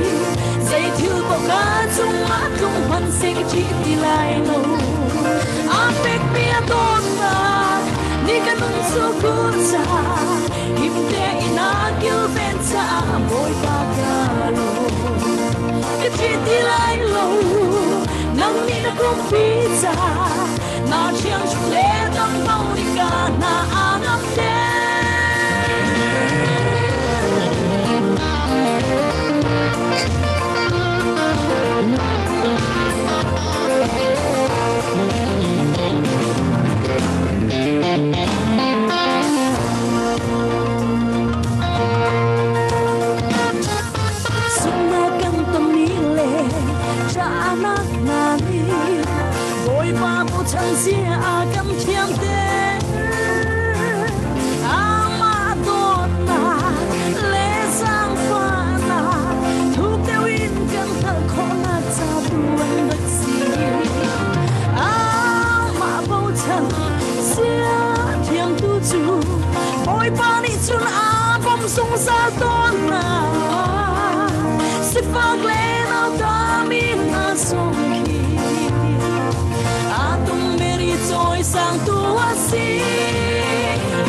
dây thiếu bao cá chung mắt không hoàn sinh chỉ đi lại lâu áp bếp bia đón là đi căn nông số cũ xa hiểm để ina kêu ven xa mỗi ba cả lâu cái chuyện đi lại lâu nắng đi nó cũng pizza na chiang chung lệ tâm bao đi cả na ăn ấm chẳng xia cầm chiang tê ama đốt na lệ sang pha na thuốc tiêu in căng thẳng khó na cha buồn bất si ama bao chẳng xia thiêng tu chu mỗi ba đi chun bom sung sa tôn na si phag lệ nào ta min na song rồi sang tua si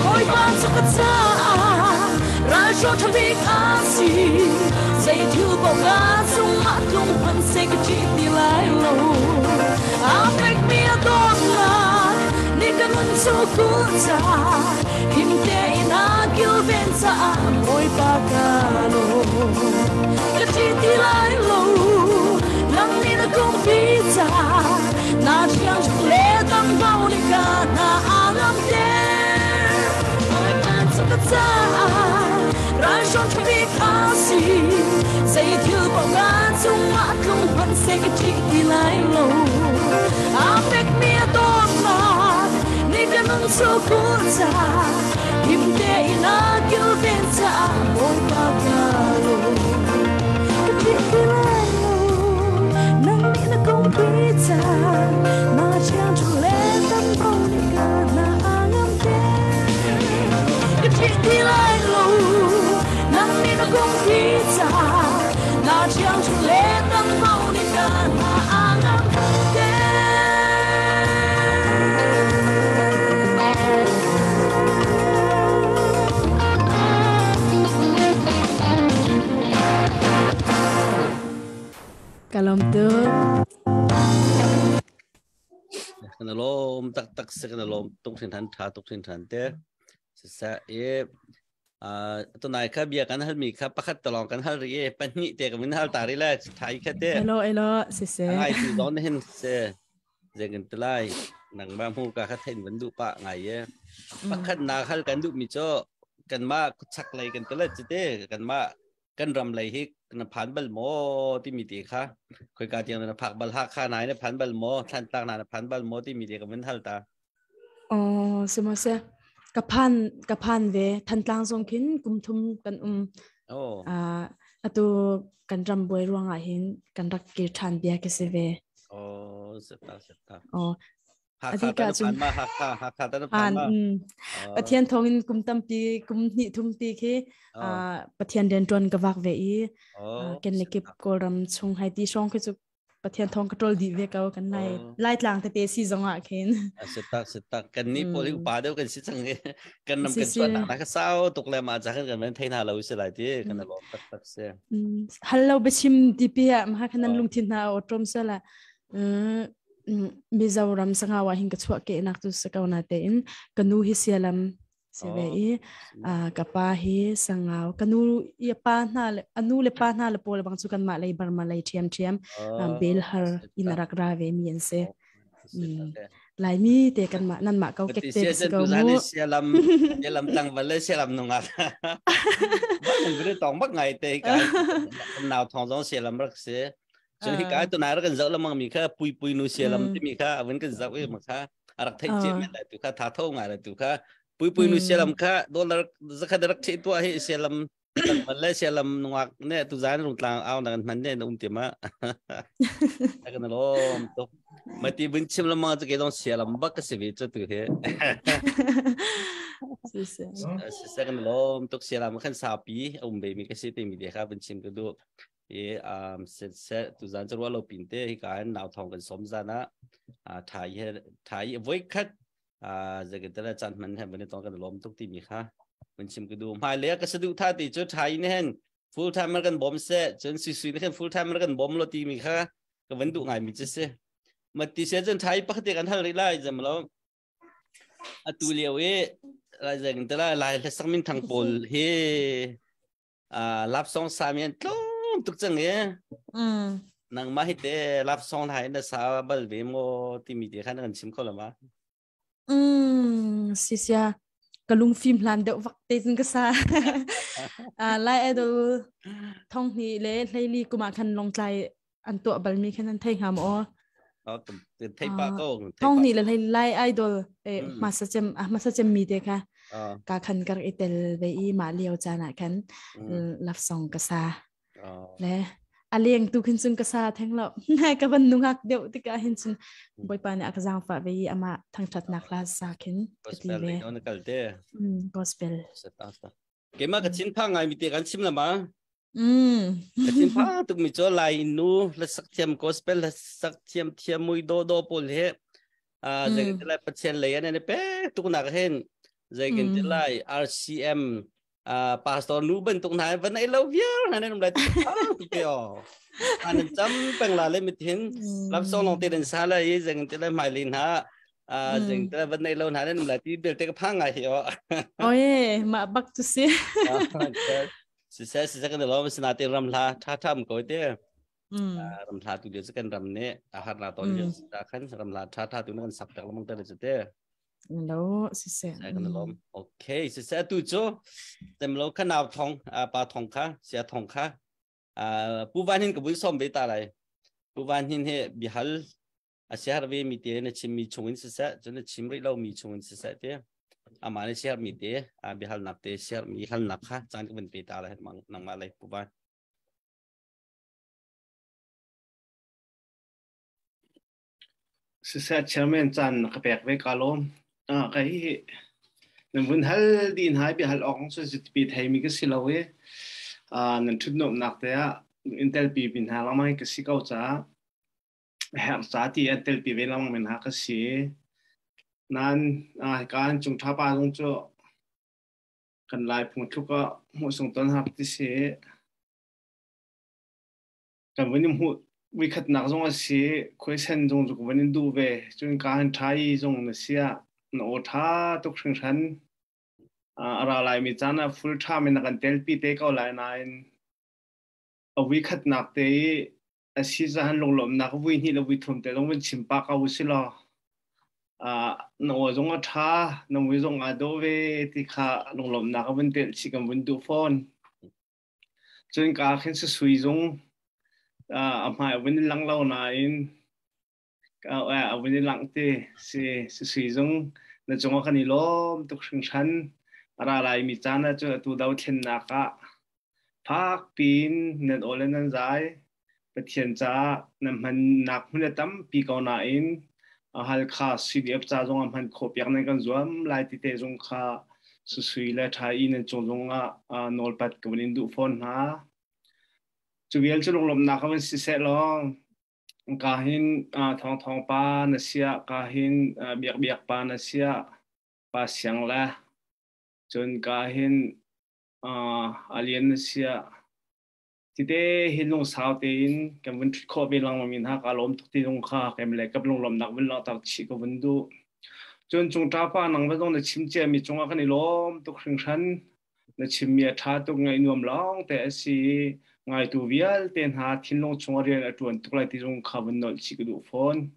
mỗi ban cho cất xa ra cho thằng biết á gì dây thiếu bao gà sung mắt không phân sẽ cái chỉ đi lại lâu áo cách mía đón là nên cái nông số cũ xa him te ina kêu ven xa mỗi ba cả lâu cái chỉ đi lại lâu nắng đi nó cũng biết xa na chiang chung lệ tâm bao đi cả na ăn ấm đê ai ban cho cất xa ra cho thằng biết khá gì dây thiếu bao gà chung mắt không phân sẽ cái chỉ đi lại lâu áp bếp mía đón là nên cái nông số cũ xa him te ina kêu ven xa mỗi ba cả lâu cái chỉ đi lại lâu nắng đi nó cũng biết xa mà chẳng chung lệ tâm bao đi cả na ăn ấm đê cái chuyện đi lại lâu nắng đi nó cũng biết xa mà chẳng chung lệ tâm bao đi cả na ăn ấm đê Kalom tu kana lom tak tak se kana lom tung thin than te sa e to nai kha bia kan hal mi kha pakhat talong kan hal ri pan ni te kan hal tari la thai kha te elo se ai tu don hen se zengen tlai nang ba mu ka kha then ban du pa ngai e pakhat na hal kan du mi cho kan ma chak lai kan tala chite kan ma kan ram lai hi kan phan bal mo ti mi ti kha khoi ka tiang na phak bal ha kha nai na phan bal mo than tak na phan bal mo ti mi ti kan hal ta sema se kapan ve than tlang song khin kum thum kan atu kan ram boi ruang a hin kan rak ki than bia ke se ve septa Adika chung hakha ta pan ma pathian thongin kum tampi kum ni thumpi khi pathian den ton ka wak ve I ken lekip koram chung hai ti song khi chu ประเทศทองกระโดดดีเวก้ากันไล่หลังแต่ซีซองอ่ะเคนสตักกันนี่พอที่อุปาเดียวกันสิจังเนี่ยกันนำกันส่วนนักสาวตกเลยมาจากกันมันเทน่าเราสิหลายที่กันล้อมตักเสียฮัลโหลไปชิมดิเปียมาขนาดลุงทินนาอตรมเสละมิจาวรำสังหาวหิงกระชวกเกนักตุสกาวนาเตนกันนูฮิเซียลัมเสเวกับป้าฮิสังหาวกันนูยป้าหน้าอนูเลป้าหน้าเลโปเลบางสุกันมาเลยบาร์มาเลยเทียมเบลฮาร์อินารักราเวมีเอนเซหลายมีเตกันมานั่นมาเกาเก็ตเตสกาวมูเสียลำตังวันเลยเสียลำนงอ่ะบ้านหนึ่งก็ได้ตองบักไงเตกันนาวทองเสียลำรักเสียจนที่การตัวนั้นเรากันจะแล้วมันมีแค่ปุยนูเสียลำที่มีแค่วันกันจะเว้ยมันแค่รักไทยเจ็บไม่ได้ตัวแค่ท่าท่องอะไรตัวแค่ปุยนูเสียลำแค่โดนรักแค่รักเชิดตัวให้เสียลำมันเลยเสียลำนงอ่ะเนี่ยตัวนั้นลงกลางเอานั่นมันเนี่ยนุ่มเต็มอ่ะแต่กันล้อมตัวมาตีบุญชิมละมันจะเกิดต้องเสียลำบักก็เสียวิจตัวเหรอเสียกันล้อมตัวเสียลำขั้น3 ปีเบมีก็เสียเต็มมีเดียครับบุญชิมก็ดูเสร็จตัวนั้นจะว่าเราปิ่นเต้ที่การนาวทองกันสมจานะถ่ายไว้คัดจะเกิดแต่ละจันมันให้มันต้องกันล้อมทุกที่มีค่ะบุญชิมก็ดูมาเลี้ยก็สะดุท่าตีจุดถ่ายนี่เห็น full time มันกันบ่มเสร็จจนสุดๆนี่เห็น full time มันกันบ่มเราตีมีค่ะก็วันดูง่ายมีจะเสียมาตีเสียจนไทยปกติกันท่าไล่จะมาแล้วตัวเลี้ยวอะไรจะกันแต่ละลายสักมินทางโพลเฮรับ2-3ยันทุกจังเนี่ยนังมาให้เตะรับ2 ไทยนะสาวบัลเวโมที่มีเดียขันกันชิมเขาหรือมาสิเสียกลุงฟิล์มลันเดวักเตนก็ซาไล่ดูท่องนี้เลยลีกูมาคันลงใจอันตัวบัลมีแค่นั้นไทยหามอ๋อไทยปากก็ท่องนี้เลยไล่ไอดอลมาสัจจมีเดียค่ะกาคันกระเอเตลเวีมาเลียวจานะคันรับ2 กษาและอะไรyang tu kinsun kasa theng lo nai ka ban nungak deu tika hinsun boy pa ne akzang fa ve ama thang that na class sa kin gospel on kalte gospel setasta kema ka chin pha ngai mi te kan sim la ma ka chin pha tu mi cho lai nu la sak thiam gospel la sak thiam mui do pol he je ke la patchen le ne pe tu na ka hen je ke lai RCM pastor nu bên tung này vẫn ấy lâu viết này nên lại kiểu anh chấm bằng là lên một tiếng làm xong lòng tiền xa là ý dừng tới lên mày liền hả dừng tới vẫn ấy lâu này nên lại đi được cái phang ngày hiểu ôi mà bắt tu sĩ sẽ cái đó mình sẽ làm la tha một cái thế làm la tụi điều sẽ cần làm nè hạt là tôi điều đã khánh làm la tha tụi nó cần sập được làm tới là thế lâu sẽ ok sẽ tụi chỗ tem lâu khăn nào thong bà thong khá sẽ thong khá bu van hin cái buổi xóm với ta lại bu van hin he bị hal sẽ har về mi tiền là chim mi chung sẽ cho nên chim rồi lâu mi chung sẽ thế mà nó sẽ mi tiền bị hal nạp tiền sẽ mi hal nạp khá chẳng cái vấn đề ta lại mang nang mà lại bu van sẽ chairman chan cái bẹc với cả lom cái nên vẫn hal din hai bị hal ong so sit bị thay mi cái xí lâu ấy nên chút nộp nạp thế Intel bị bình hà lắm cái xí câu giá hẹn giá thì Intel bị về lắm mình hà cái xí nên cái anh chúng ta ba luôn cho cần lại phun thuốc một số tuần học thì sẽ cần với những vì khách nạc giống sẽ khối sen giống rồi với những đủ về cho nên cái anh thay giống là sẽ nó thà tục sinh sản ra lại mình chán là full time mình cần tel pi te câu lại này ở vì khách nạc te sĩ ra hắn lồng lồng nạc vui hi là vui thùng te lồng mình chìm pa câu xí lo nó giống thà nó vui giống đồ về thì khá lồng lồng nạc mình tel chỉ cần mình đủ phone cho nên cả khi suy giống mà mình lăng lâu này mình lăng te suy giống là giống cái này lo tục sinh sản ra lại mi chán là cho tụ đầu thiên nạc phát pin nên ở lên nan dài bất thiên cha nên mình nạc mình tâm pi câu này hal kha CDF cha giống mình khop yak nên con zoom lại tite giống kha suy lại thay nên giống nol pat cái mình du phone ha chú ý cho lồng nạc mình sẽ lo kahin thong pa na siya kahin biak pa na siya pa siyang la chun kahin alien na siya tite hilong sao te in kam vun kho be lang min ha ka lom ti long kha kam le kap long lom nak vun la tak chi ko vun du chun chung ta pa nang ba dong na chim che mi chung ka ni lom tu khring than na chim mi tha tu ngai nuam long te si ngai tu vial ten ha thin long chung rian atun tu lai ti long kha vun nol chi du phone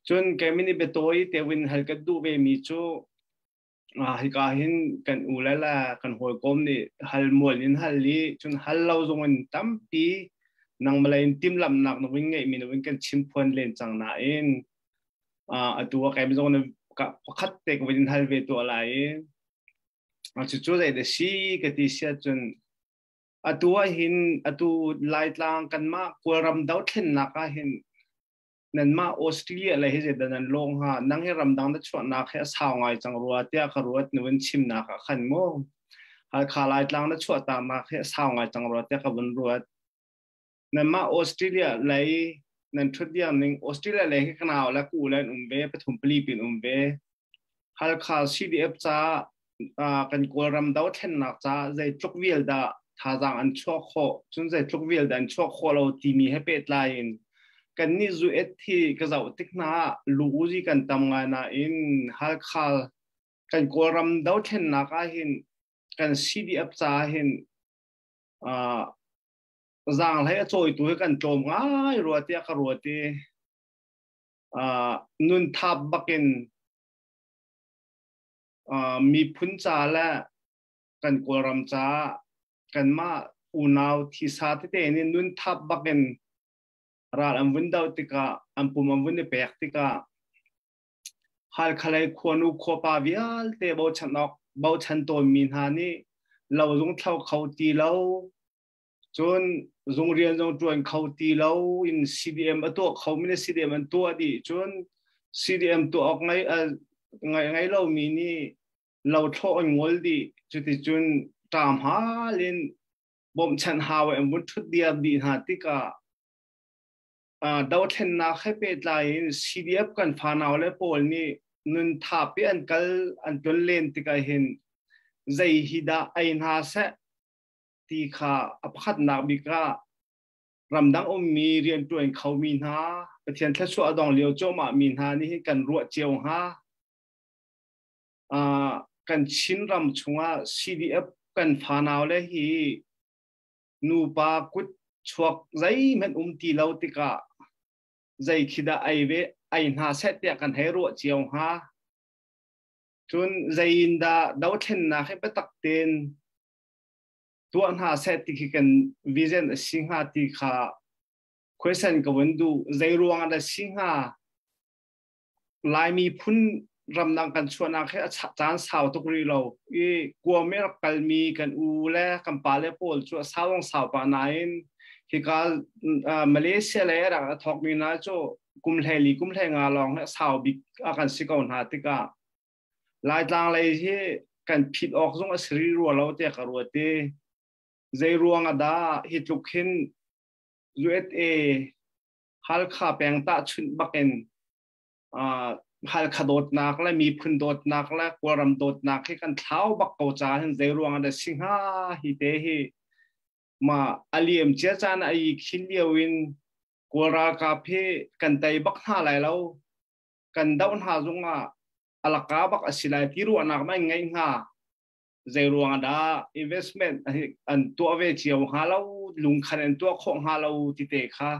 chun kemini betoi te win hal ka du be mi chu hi ka hin kan ulala kan hoi kom ni hal mol in hal li chun hal lau zong in tampi nang malai tim lam nak no wing ngai mi no wing kan chim phon len chang na in atua kai zong na ka khat te ko win hal ve to lai chu chu dai de si ka ti sia chun atua hin atu lai tlang kan ma ko ram dau thlen na ka hin nan ma Australia la he dan nan long ha nang he ram dang da chwa na khe saw ngai chang ruwa tia kha ruwa nuin chim na ka khan mo hal kha lai tlang da chwa ta ma khe saw ngai chang ruwa tia ka bun ruwa nan ma Australia lai nan thud dia ning Australia lai he kana la ku lan umbe pathum pli pin umbe hal kha CDF cha kan ko ram dau thlen na cha zai tluk wiel da tha jang an chwa kho chun zai tluk wiel dan chwa kho lo ti mi he pet lain kan ni zu ethi ka zau tikna luuji kan tamnga na in hal khal kan koram dau then na ka hin kan CDF cha hin zang lai choi tu kan chom ngai ruatia ka ruati nun thap bakin mi phun cha la kan koram cha kan ma unaw thi sa te ni nun thap bakin ral am window tika am pum am winne pek tika hal khalai khonu khopa vial te bo chanok bo chan to min ha ni lo jung thau khau ti lo chun jung rian jung tuan khau ti lo in CDM ato khau min CDM an to di chun CDM to ok ngai lo mi ni lo tho on ngol di chuti chun tam ha lin bom chan ha wa am bun thut dia bi ha tika dau then na khe pe tlain CDF kan phanaw le pol ni nun tha pe an kal an tol len tika hin zai hida ain ha sa ti kha apkhat na bi ka ramdang mi rian tuan khau min ha pathian thla chu adong leo choma min ha ni kan ruwa cheu ha kan chin ram chunga CDF kan phanaw le hi nu pa kut chuak zai men ti lo tika zai khida aive ain ha set ya kan hero chiao ha chun zain da dau then na khe patak ten tuan ha set ti kan vision singha ti kha question ka wendu zai ruang da singha lai mi phun ram nang kan chuana khe chan saw to ri lo e kwa mer kal mi kan u le kan pa le pol chu sawong saw pa nain khi ka Malaysia le ra thok mi na cho kum hle nga long saw bi akan sikon ha tika lai tlang lai hi kan phit ok zong asri ro lo te ka ro te zai ruang ada hitluk hin USA hal kha peng ta chun baken hal khadot nak la mi phun dot nak la koram dot nak he kan thau bak ko cha hin zai ruang ada singha hi te hi ma aliem che chan ai khin liawin kora ka phe kan tai bak ha lai lo kan daun ha zunga alaka bak asilai tiru anak mai ngai nga zai ruang da investment an to ve chiao ha lo lung khan to khong ha lo ti te kha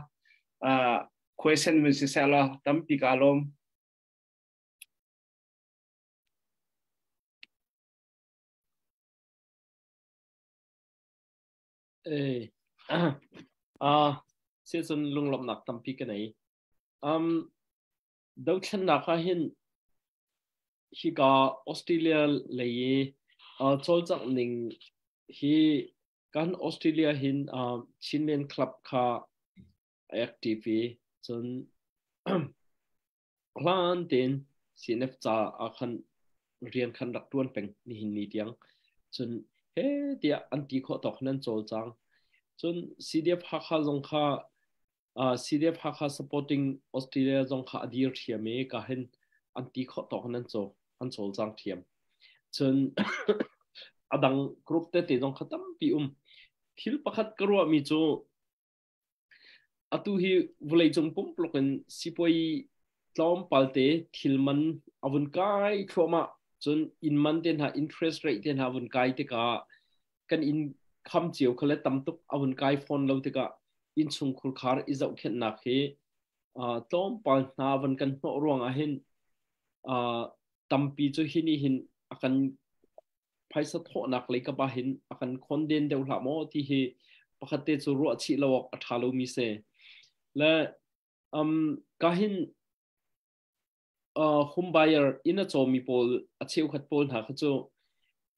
question min se sala tam pi kalom sẽ dần lung lom nạc tâm pi cái này đầu chân nạc ha hin hi ka Australia lấy chol chang ning hi kan Australia hin Chinmen club kha active chun plan ten CNF cha akhan rian khan rak tuan peng ni hin ni tiang chun he dia anti kho tok nan chol chang chun CDF ha kha zong kha CDF ฮักฮา supporting Australia จงขาดีร์เทียมเอก็เห็นอันที่เขาตอกนั้นโจอันโจจังเทียมจนอดังกรุ๊ปเตติจงขัดตั้มปีทิลประคัดกรัวมีโจอตุฮีวลัยจงปุ่มปลุกันสิปวยล้อมปัลเตทิลมันอาวุนกายชัวมาจนอินมันเดนหา interest rate เดนหาอาวุนกายเตกากันอินคำเจียวเขาเลยตั้มตุกอาวุนกายฟอนเราเตกาอินสุงคุลคาร์อิจเอาเข็นนักเฮล้อมปัลนาวันกันโนรวงอาเห็นตั้มปีโจหินีหินอากันไพศาลโถนักเลยกับบ้าหินอากันคนเดินเดวละโมที่เฮปกติจะรู้ชิลาวกอัฐาลูมิเซและก็เห็นคุมบายร์อินโจมีโพลอาเชียวขัดโพลหาขจโจ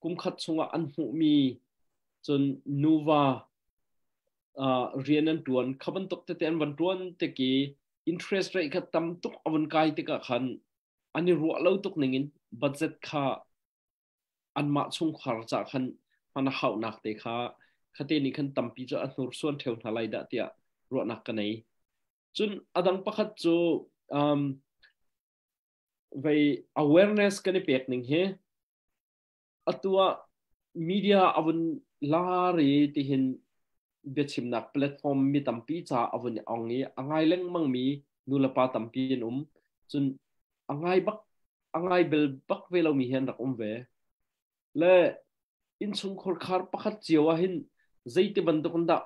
กุมขัดชงอันหูมีจนนูวาเรียนนั้นด่วนขบันตกแต่อันวันด่วนตะกี้ interest rate ขัดต่ำตุกอวันกายตะกะขันอันนี้รัวเล่าตุกหนึ่งบัดเจ็ตค่าอันมาชงขารจากขันมันหาวนักเตะค่าขัดเตนี่ขันต่ำปีจะอันนุรส่วนเทวนาไลดะเตียรัวนักกันไหนจนอดังประคัดโจไป awareness กันในเปียกหนึ่งเฮอัตัวมีเดียอวันลารีที่เห็นเบียชิมนักแพลตฟอร์มมีตั้มปีจ่าอวันอ่างนี้อ่างไงเล่งมั่งมีนูลปาตั้มปีนจนอ่างไงเบลบักเวลามีเห็นรักเวและอินสุงคอร์คาร์ประคัดเจียวเห็นใจที่บันทุกันดะ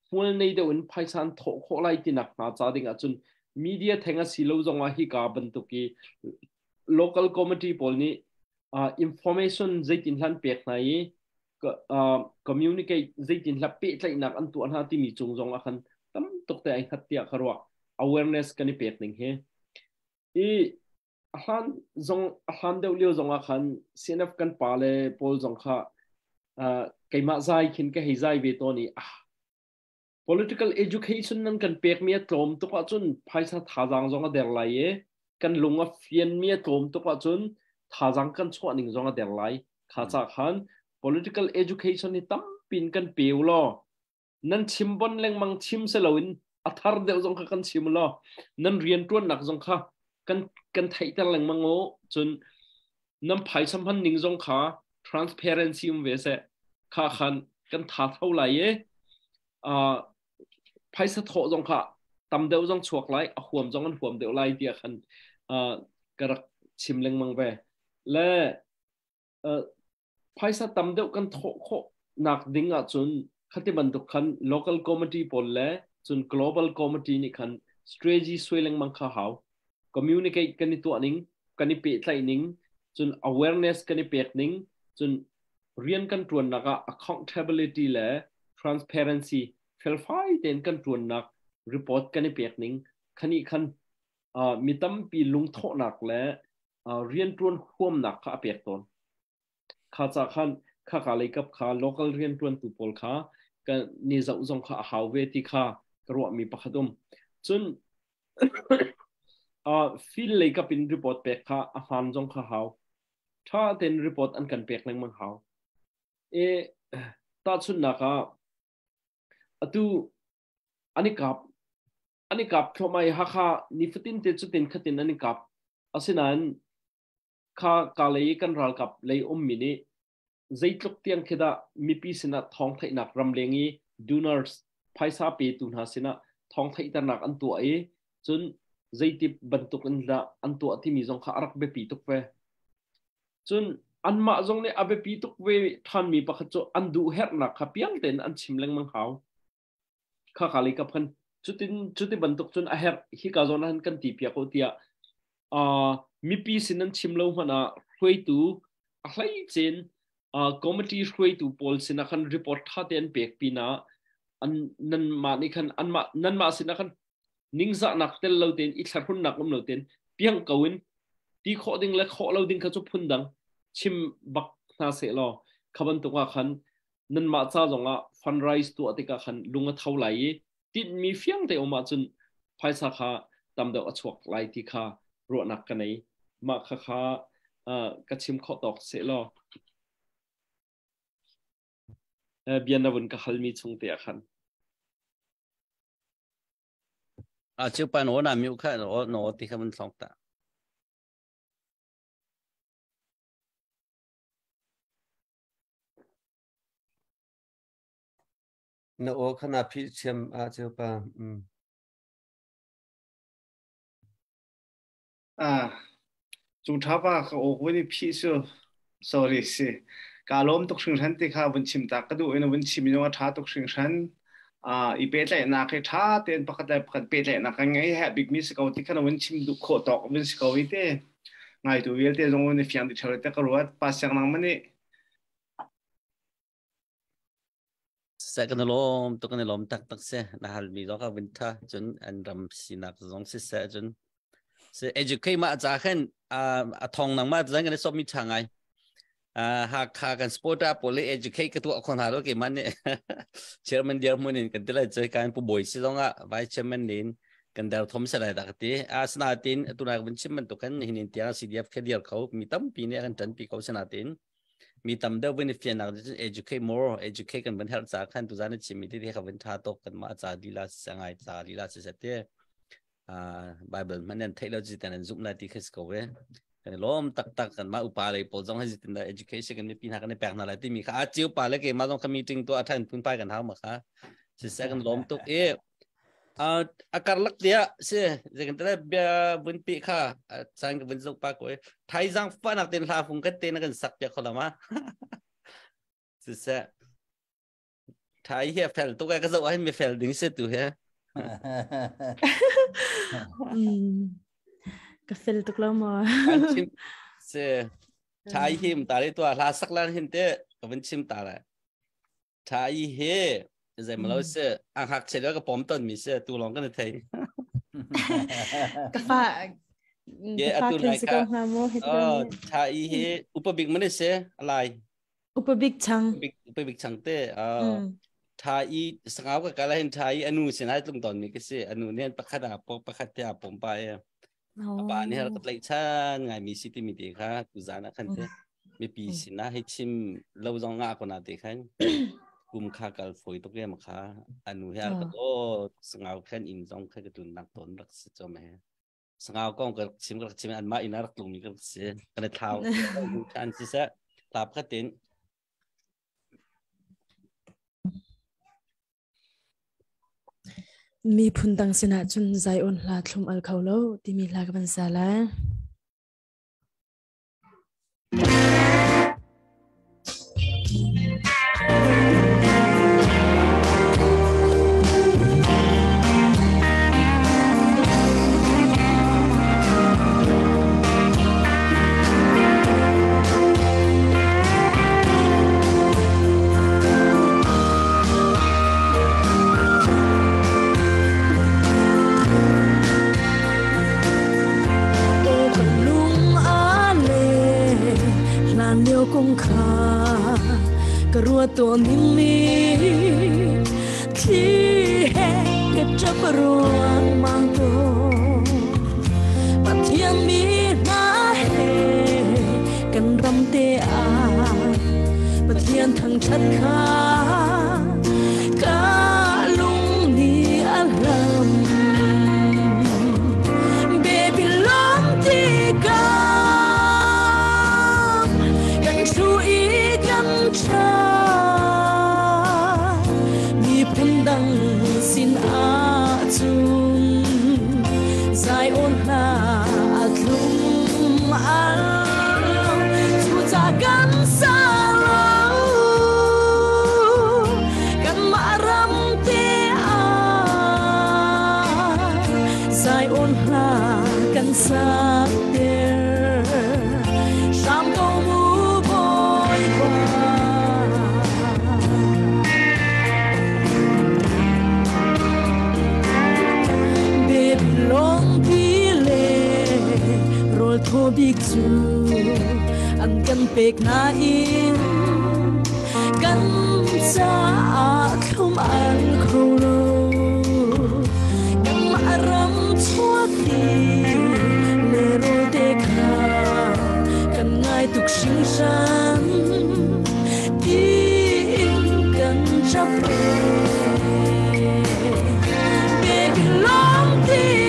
หัวในเดือนไพศาลโถโคไลที่นักนาจ่าดิ่งจนมีเดียแทงสิโลจงว่าฮิกาบันทุกี local committee พอนี้information ใจที่หลังเปียกไหนcommunicate ใจที่หลังเปียกไหนนักอันตัวนั้นที่มีจงอาคันตั้มตกแต่ไอ้ขัดเตียคารัว awareness กันในเปียกหนึ่งเฮฮันเดวเลียวจงอาคันเสียนับกันป่าเลยพอจงค่ะไก่มาใจขินก็ให้ใจเวทนี้political education นั้นกันเปียกเมียตรมตุกว่าจนภายใต้ท่าจังจงอาเดรไลกันลงอ่ะเฟียนเมียตรมตุกว่าจนท่าจังกันชั่วหนึ่งจงอาเดรไลข้าจากขัน political education นี่ตั้มปินกันเปียวล้อนั่นชิมบอนแรงมังชิมเสลวินอัธารเดียวจงกันชิมล้อนั่นเรียนตัวหนักจงค่ะกันไทยแต่แรงมังโง่จนนั่นภายสัมพันธ์หนึ่งจงค่ะ transparency เวสข้าขันกันท่าเท่าไหร่ภายสะโถจงค่ะตำเดียวจงชวกไล่ห่วมจงกันห่วมเดียวไล่เดียขันกระชิมแรงมังเวและภายสะตำเดียวกันโถโคหนักดิ่งจนขัดที่บรรทุกขัน local committee พอและจน global committee นี่ขัน strategy สวยแรงมังข้าหาวcommunicate กันในตัวนิ่งกันในเปียกไหลนิ่งจน awareness กันในเปียกนิ่งจนเรียนกันตัวนัก accountability และ transparency เฟลไฟเดินกันตัวนัก report กันในเปียกนิ่งขันนี้ขันมีตั้มปีลุงโถนักและเรียนตัวห่วมนักข้าเปียกตนข้าจากขันข้าเลยกับข้า local เรียนตัวตุปอลข้ากันนี่จะอุ้งข้าหาเวทีข้ากระวมีประคดมจนฟีลเลยกับเป็นรีพอร์ตเปียกค่ะอาหารจงข้าหาวถ้าเป็นรีพอร์ตอันกันเปียกแรงมังหาวตัดสุดนะคะตัวอันนี้กับทำไมฮักข้านิฟตินเตจุตินขัดตินอันนี้กับอาศัยนั้นข้ากาเลยกันรัลกับเลยมินิใจตกเตียงคิดว่ามีปีสินะท้องไทยนักรำเลียงดูนอร์สไพศาปีตุนหาสินะท้องไทยตนักอันตัวจนใจที่บรรทุกอันตัวที่มีจงข้ารักเบปีตุกเวจนอันมาจงเนี่ยอาเบปีตุกเวท่านมีประคัตโจอันดูเฮร์นักขับยังเต็นอันชิมแรงมังหาวข้าขลิกับพันจุดบรรทุกจนอาเฮร์ฮิกาจงนั้นกันตีเปียกเขาเตียมีปีสินั้นชิมเลวมันช่วยตัวอะไรเช่นcommittee ช่วยตัวพอลสินะคันรีพอร์ตท่าเต็นเปียกปีน่ะอันนั้นมานี่คันอันมานั้นมาสินะคันนิ่งจะนักเตลเราเต็นอีกสักคนนักเราเต็นเพียงกวินที่ข้อดิ่งและข้อเราดิ่งเขาจะพุ่นดังชิมบักนาเสลอขบันตัวขันนั่นมาจ้าจงอ่ะฟันไรส์ตัวติกาขันลุงเท่าไหร่ติดมีเฟียงแต่ออกมาจนภายสาขาตามเดาอชวกไล่ที่ข้ารัวนักกันไหนมาข้ากระชิมข้อตอกเสลอเบียนนับวันก็ฮัลมีชงเตียขัน chiếu pan nó làm miêu khác nó thì không xong ta nó khả năng phi chiếm chiếu pa chúng ta ba cái ô với phi số sorry si cả lom tục sinh sản thì khá vẫn chìm ta cái đồ nó vẫn chìm nhưng mà thà tục sinh sản i pe lại na cái thà tiền bắt cái pe lại na cái ngay hệ big miss cái thì cái nó vẫn chìm được khổ tóc vẫn cái vậy thế ngay tu việc thế giống như phiền thì chơi cái rồi pas sang năng mà nè sẽ cái lom tụi cái lom tắc sẽ là hal mi đó cái vấn thà chun anh ram sinak giống sẽ chun sẽ educate mà giá khen thong năng mà giá cái số mi thằng ai hak kan sport poli educate cái tụi con halo cái man chairman dia munin kan tila chơi kan pu boy si donga vice chairman nin kan dar thom sa lai dakti asnatin tuna kan chimman to kan hinin tia cdf khadial khau mitam pine kan tan pi kau sanatin mitam da when if na educate more educate kan ban help sa khan tu jana chimi ti kha ban tha to kan ma cha dila sangai cha dila se te bible manen theology tan zum na ti khis ko we cái lom tak kan ma upa le pol jong ha jitin da education kan mi pin ha kan pek na la ti mi kha chiu pa le ke ma jong ka meeting to athan pun pai kan ha ma kha se second lom to akar lak dia se jekan tele bia bun pi kha sang ka bun jok pa ko thai jang fa nak ten la phung ka te na kan sak pya kholama se thai he fel to ka zo ai mi fel ding se tu he cái phim tục lâu mà se thai him ta le to la sak lan hin te ka ban chim ta la thai he zai ma lo se ang hak che la ka pom ton mi se tu long kan thai cái pha cái phim sẽ có hoa mô hết thai he upabik man se alai upabik chang te thai sangau ka la hin thai anu se nai tung ton mi ke se anu nen pakhada pakhat ya pom pa e apa ni har katlai chan ngai mi city mi te kha tu zana khan te mi pi sina he chim lo jong nga ko na te khan kum kha kal foi to ke ma kha anu har ka to sangau khan in jong kha ka tun nak ton rak se cho me sangau kong ka chim an ma ina rak lung mi ka se kana thau chan si sa tap kha tin mi phun tang sina chun zai on la thlum al khaulo ti mi la ka ban sala công khá cả rùa tổ niệm mi khi hè cái chấp ruộng mang đồ bắt thiên mi na hè cần râm tê bắt thiên thằng chất khá cả lung đi ăn râm baby long ti ca mi phun đăng xin chung dài ôn na lung chu cha gan sa gan ma ram te dài ôn na gan sa sam câu thô big chu an kan pek na in kan sa thum an kholo kan ma ram chuak ti le ro de kha kan ngai tuk sing san tin kan chap baby long ti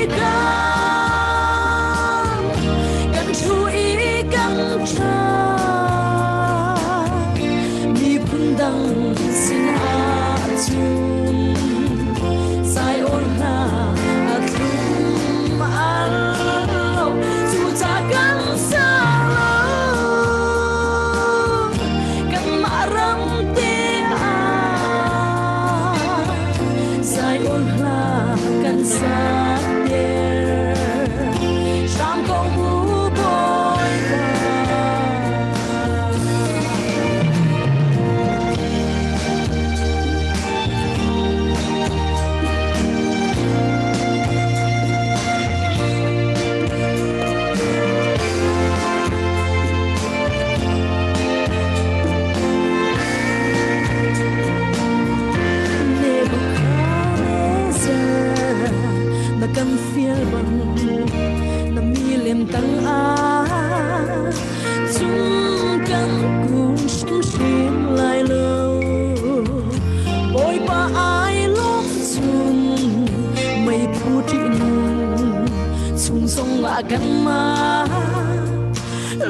song akan ma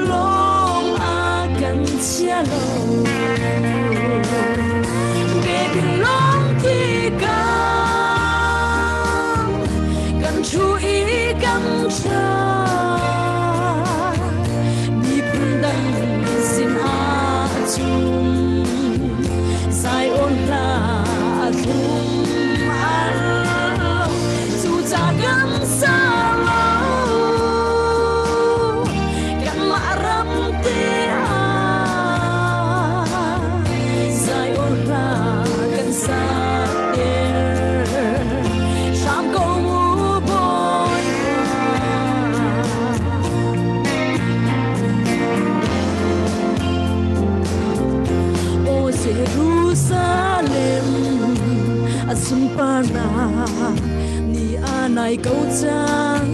long akan cielo baby long tiga kan chú ý kan cha ni pundang sin a chung sai on la thum al chu cha kan sa lo kan ma ram te a sai on la kan sa sham ko Jerusalem asumpana ni anai câu chang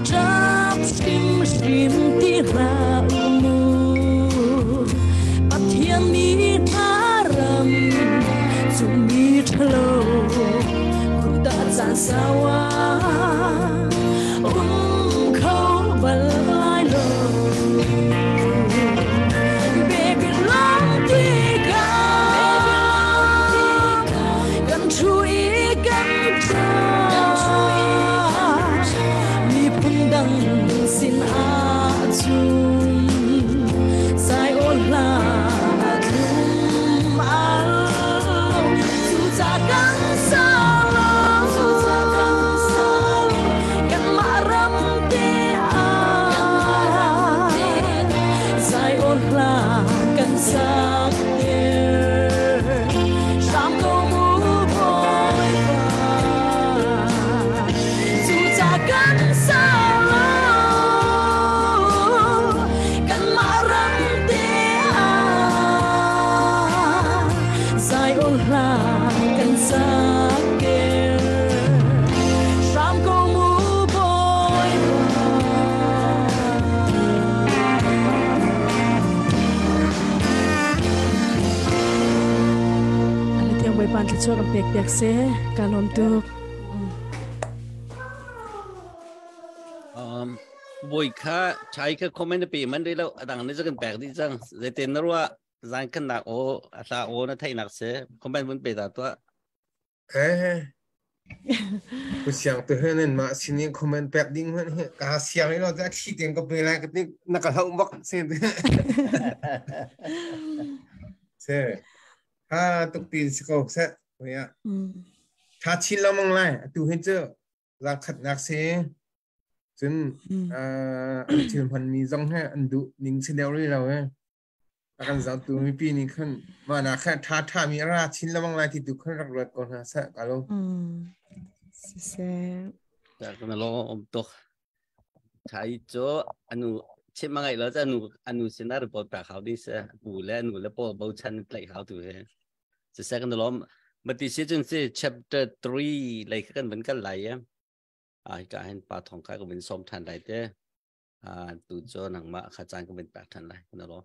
chap shim shim ti ra umu pathian ni haram chumi thlo khuda cha sawa khâu bal lai lo chú ýกันchaมีพุ่งดังสินอาจุสายโอลาทุมอาสุจากกันสาลากันมารำเตอาสายโอลากันสักเดีชามก็กันสาลากันมารำเตอาสายโอลากันสักเกชามก็มูบอยอะไรที่ยังไว้ปานจะช่วยกันเปียกๆเสียการล้มตุกbồi khá trái cái comment bị mình đây đâu đằng này rất cần bẹt đi chăng để tiền nó ra dàn cân nặng ô sa ô nó thay nặng sẽ comment vẫn bị đạt toa tôi想对很人嘛今年 comment bẹt đi hơn cả想ấy nó ra khi tiền có về lại cái nó cả hậu bóc xem thế ha tục tiền sẽ có sẽ vậy à thà chín lâu mong lại tu hết chưa ra khát nạc sẽ chân trường phần mi rong ha anh đủ nín xin đeo đi đâu ha akan giáo tu mi pi ni khăn mà na khăn tha mi ra chín lâu mong lại thì tu khăn rắc rối còn ha sẽ cả luôn sẽ cái lo om to trái chỗ anh trên mà ngày đó anh xin ra được bộ bạc hảo đi sẽ ngủ lên bộ bao chân lại hảo tuổi sẽ cái lo mà thì sẽ chân sẽ chapter 3 lại cái vấn cái lại á cái anh bà thong cái của mình xong thành lại thế tụi cho nàng mà khai trang của mình bạc thành lại cái đó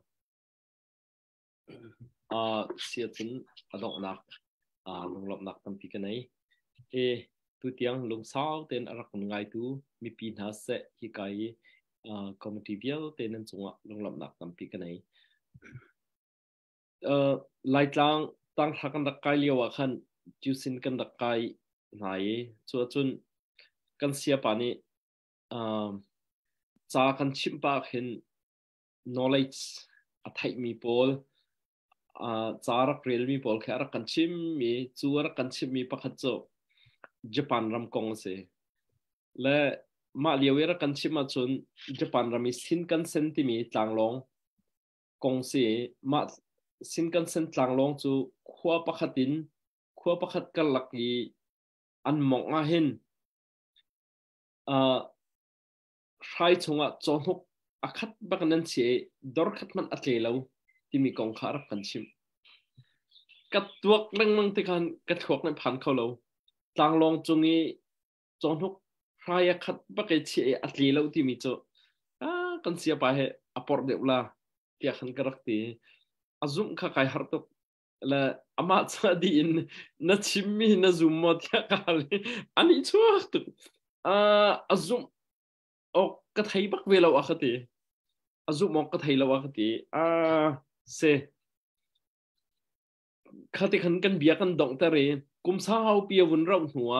sẽ tính động nạc lồng lộng nạc tâm cái này tụi tiếng lồng sao tên ở trong ngày tu mi pin ha sẽ khi cái committee bill tên nên chúng lồng lộng nạc tâm cái này lại tăng thằng đặc cái liều khăn chú xin cái đặc cái này cho chun kan sia pani cha kan chimpa hin knowledge athai mi pol cha real mi pol khara kan chim mi chuara kan chim mi pakhat cho Japan ram kong se le ma liawera kan chima chun Japan ram mi sin kan sentimi tlanglong kong se ma sin kan sent tlanglong chu khwa pakhat kal laki an mong a hin khai chunga chonhuk akhat bakanan che dor khat man atle lo timi kong khar kan chim kat tuak mang te kan kat khok nan phan kho lo tang long chungi chonhuk khai akhat bakai che atle lo timi cho kan sia pa he apor deula tia khan karak ti azum kha kai har to la ama cha di in na chimmi na zum mo tia kali ani chuak tu azum อกกระไทยบักเวลาอะคติอาจุมอกกระไทยเราอะคติเซคติขันกันเบียกันดองแต่เรกุมสาเอาเปียวุนเราหัว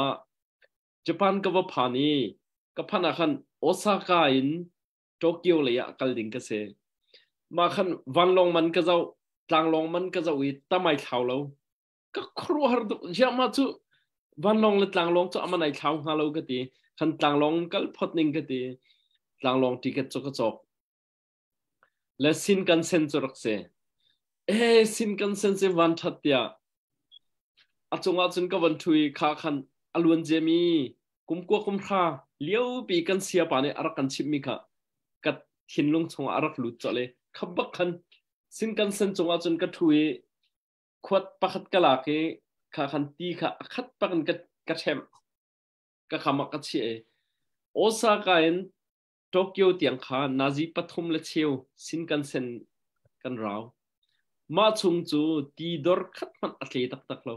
ญี่ปุ่นกับว่าพานีกับพนักขันโอซาก้าอินโตเกียวเลยอะกัลดิงกันเซมาขันวันลงมันก็จะต่างลงมันก็จะวิตามไม่เท่าเราก็ครัวหาดูยามาจูวันลงและต่างลงจะอามันไม่เท่าหาเราก็ดีขันต่างลงก็พอดนิ่งก็ดีต่างลงติเกตจกจกและสินกันเซนจรักเซสินกันเซนเซวันทัดเดียอาจงอาจนก็วันทุยข้าขันอลวนเจมีกุมกัวกุมพราเลี้ยวปีกันเสียปานี่อารักกันชิมมิกะกัดหินลงชงอารักหลุดจ่อเลยขับบักขันสินกันเซนจงอาจนก็ทุยขวดปักกะลาเกข้าขันตีข้าขัดปักกันกัดแชมก็ขมักกัดเชโอซาก้าอินโตเกียวเตียงข้านาซีปฐมเลเชียวสินกันเซนกันราวมาชงจูตีดอร์ขัดมันอัตเลตักเรา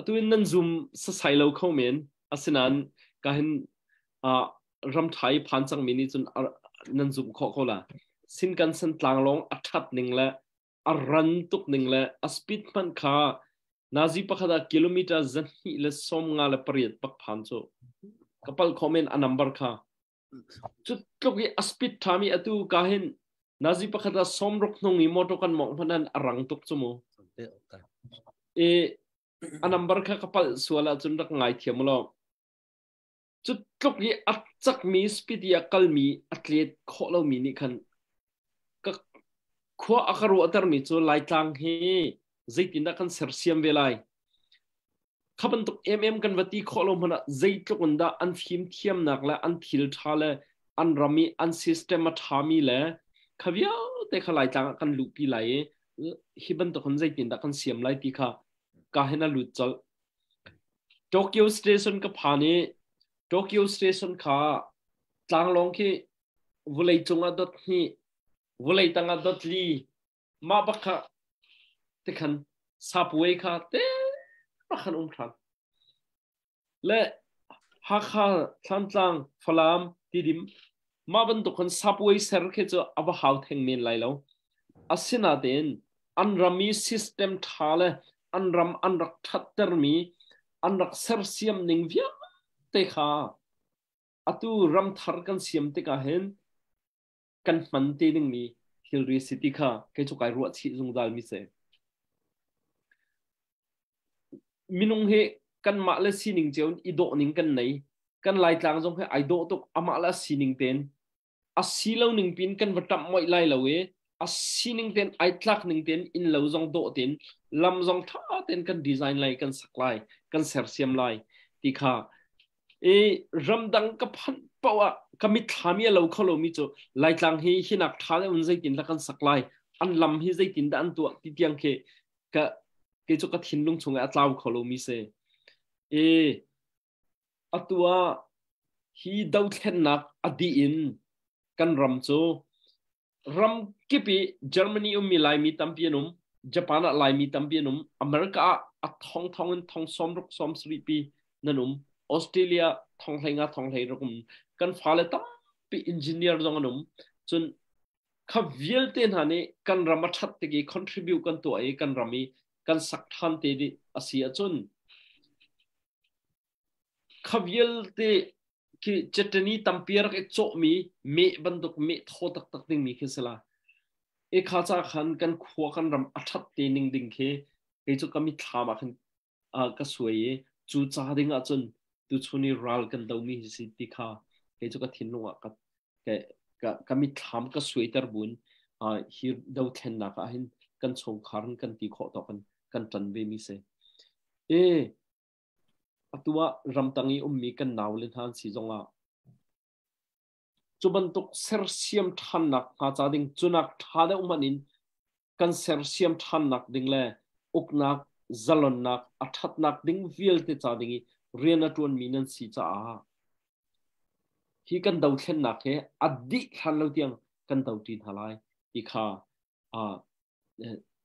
ตัวนั้นซูมสไซเราเข้าเมนอาศัยนั้นการเห็นรำไทยผ่านจังมินิจนนั้นซูมเข้าละสินกันเส้นตางลงอัดหนึ่งและรันตุกหนึ่งและสปีดมันค่านาซีปักดากิโลเมตรจันนี่และสมงาและปริยัดปักผ่านโจกับพัลคอมเมนอันนัมเบอร์ค่าจุดตรงนี้สปีดทามีตัวการเห็นนาซีปักดาสมรกนงอีโมโตกันมองพันนั้นรังตุกจมูอันนั้นบาร์ค่ะกับส่วนละจนรักง่ายเทียมเราจุดตรงนี้อัดจักมีสปีดยาคัลมีอัตเลตโคเรามีนี่คันก็ขั้วอักรัวอัตมีจูไล่ตังเฮใจตินดักคันเซอร์เซียมเวลัยขับมันตุกกันวัติโคเรามันใจตุกันดาอันทีมเทียมนักและอันทิลทาเลอันรามีอันซิสเตมัทามีเลขวิวแต่ขลายตังกันลูปีไลฮิบันตุกันใจตินดักคันเสียมไลติค่ะกาเฮนาลุจลโตเกียวสเตชันกับพานีโตเกียวสเตชันข้าต่างลงที่วุเลยจงอาดดนี่วุเลยตังอาดดลีมาบักค่ะที่ขันซับเวย์ค่ะเต้บักขันทันและหากข้าทันตังฟลามติดิมมาบันตุกันซับเวย์เซอร์เคจอับหาวเทงเมนไลแล้วอาศินาเดนอันรามีซิสเต็มทาเลอันรำอันรักทัดเตอร์มีอันรักเซอร์เซียมหนึ่งวิวเตะขาอัตุรำทาร์กันเซียมเตะขาเห็นกันมันเตหนึ่งมีฮิลรีสิติขาแค่จุกไอรัวชีจงดาลมิเซมินุงเฮกันมาเลสีหนึ่งเจ้าอีโดหนึ่งกันไหนกันไล่ต่างจงให้ไอโดตุกอามาเลสีหนึ่งเต็นอาสีเหล่าหนึ่งปีนกันวัดตับไม่ไล่เหล่าอาสีหนึ่งเต็นไอทักหนึ่งเต็นอินเหล่าจงโดเต็นลำจงท่าเต็นกันดีไซน์ไล่กันสักไล่กันเซอร์เซียมไล่ที่ข้ารำดังกับพันเปล่าก็มีทามีเราเขาเรามีจูไล่ต่างให้หินักท่าเนี่ยมันใจตินละกันสักไล่อันลำให้ใจตินด้านตัวที่เตียงก็จูก็ทิ้งลงชงไอ้ตาวเขาเรามีเสอัตัวฮีดาวเทนนักอดีอินกันรำจูรำกิปีเยอรมนีมีลายมีตั้มเปียนุ่มญี่ปุ่นลายมีตั้มเปียนุ่มอเมริกาทองสมรุกสมสรีปีนั่นนุ่มออสเตรเลียทองไทยรักกันฟ้าเลตั้มปีอินจิเนียร์ตรงนุ่มจนขับเวลเตนฮันนี่กันรำมาชัดตะกี้ contribute กันตัวกันรำมีกันสักทันเตดิอาเซียจนขับเวลเตकि चटनी तंपियर के चो मी मे बंदुक मे थो तक दिंग मी खिसला एक खाचा खान कन खो कन रम अठत तेनिंग दिंग खे के जो कमी थामा खन का सुये चू चा दिंग अचन तु छुनी राल कन दौमी हिसि दिखा के जो का थिनु का कमी थाम का स्वेटर बुन हिर दौ थेन ना का हिन कन सोंग खारन कन ती खो तो कन तन बे मी सेตัวรำตังอีมีกันหนาวเลยท่านสีจงอ่ะจุบันตุกเซอร์เซียมทันนักอาจารย์ดิ่งจุนักท่าเดอุมันอินกันเซอร์เซียมทันนักดิ่งเลยอุกนักจัลลนักอัฐนักดิ่งวิลเตจาดิ่งเรียนนัดวันมีนันสีจ้าที่กันดาวเช่นนักเหอดีทันเราเตียงกันดาวตีนหลายอีข้า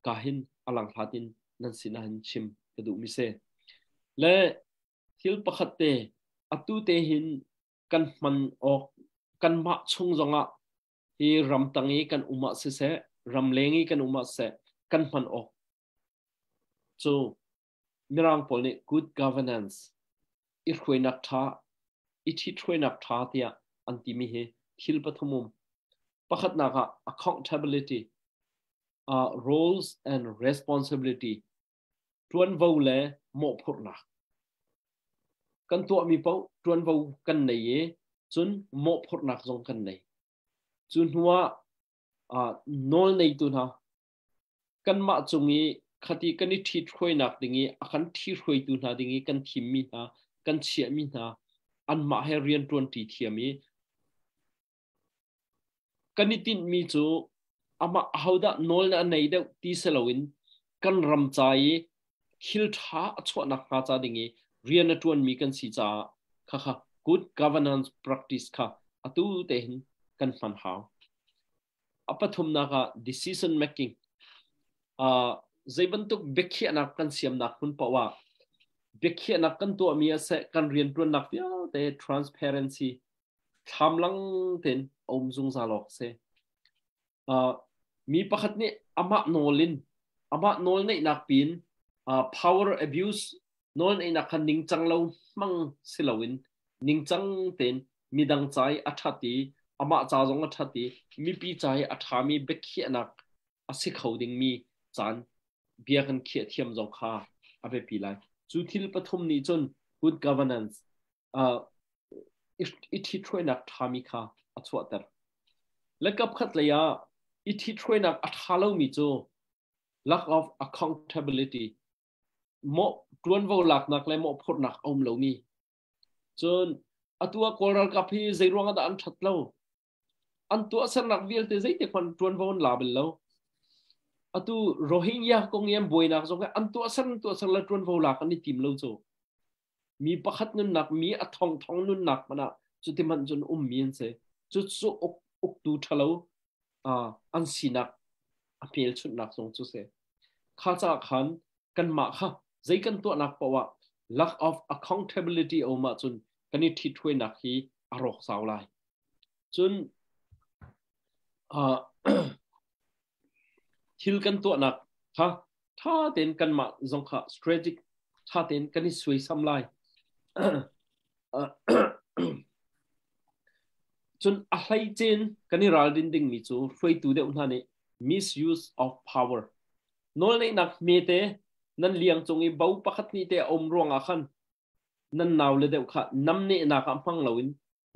กาหินอลังพาดินนันสินาหินชิมกระดูมิเซและทิลปะขัดเตอตูเตหิน กันมันออกกันมาชงจงอ่ะที่รำตังนี้กันอุมาเสรำเลงนี้กันอุมาเสกันมันออกsoมีรางพอลนี่ good governance อีช่วยนักท่าอีที่ช่วยนักท่าที่อันที่มีเหตุทิลปฐมุมประคัดนัก accountability roles and responsibility ทวนวูเล่หมกพูดนักกันตัวมีเป้าทวนวูกันไหนจนหมกพูดนักจงกันไหนจนหัวนอลในตัวนะกันมาจงนี้คดีกันนี่ที่ช่วยนักดิ่งอาการที่ช่วยตัวนะดิ่งกันทีมมีนะกันเชี่ยมีนะอันมาให้เรียนทวนที่เทียมีกันนี่ติดมีจูอามาเอาดะนอลนั่นในเด็กที่เซลวินกันรำใจฮิลท่าชวนนักการจ้าดิ่งเรียนทวนมีกันสิจ้าค่ะ good governance practice ค่ะอัตุเตหินกันฟันหาวอัปทุมนัก decision makingใจบรรทุกเบกเขียนักกันเสียมนักคุณบอกว่าเบกเขียนักกันตัวมีเสกันเรียนตัวนักเดียวแต่ transparency ทำลังเต็นอมจุงซาลอกเสมีประคัดนี้อามาโนลินอามาโนลในนักปีนpower abuse โนลในนักคันนิ่งจังเรามั่งสิลาวินนิ่งจังเต็นมีดังใจอัฐตีอามาจ่าจงอัฐตีมีปีใจอัฐามีเบกเขียนักอาศัยเขาดิ่งมีจานเบียกันเขียเทียมจงค่าอาเปปีไลจุดที่ปฐมนี้จน good governance อิทธิช่วยนักทามิค่าอัศวตรและกับขัดเลยอิทธิช่วยนักอัฐาเรามีจู lack of accountability หมอตรวนว่าหลักนักและหมอพูดนักอมเรามีจนอัตัวกอลกับพี่ใจรวงอันชัดเราอันตัวสนักวิลเตใจแต่คนตรวนว่าลาบิลเราอัตุโรฮิงญาคงยังบวยนักสงฆ์อันตัวสันละตรวนว่าหลักอันนี้ทีมเราโจมีประคัดนุนหนักมีอัทองนุนหนักมันอ่ะจุดที่มันจนมีนเสจุดสุอกดูทะเลอันสีนักอภิเษกชุดนักสงฆ์จุดเสข้าจากขันกันมาค่ะใจกันตัวนักเพราะว่า lack of accountability ออกมาจนกันนี่ที่ช่วยนักที่อารมณ์สาวไลจนทิลกันตัวนักค่ะถ้าเต็นกันมาจงค่ะ strategic ถ้าเต็นกันนี่สวยซ้ำไลจนอะไรเจนกันนี่รัลดินดิ้งมีจูช่วยตัวเดียวนั่นนี่ misuse of power โน่นนี่นักเมเตนั่นเลี้ยงจงอีเบาประคัดนี่เตอมรวงอาคันนั่นนาวเลยเดียวค่ะน้ำนี่นักอัมพังเหล่าอิน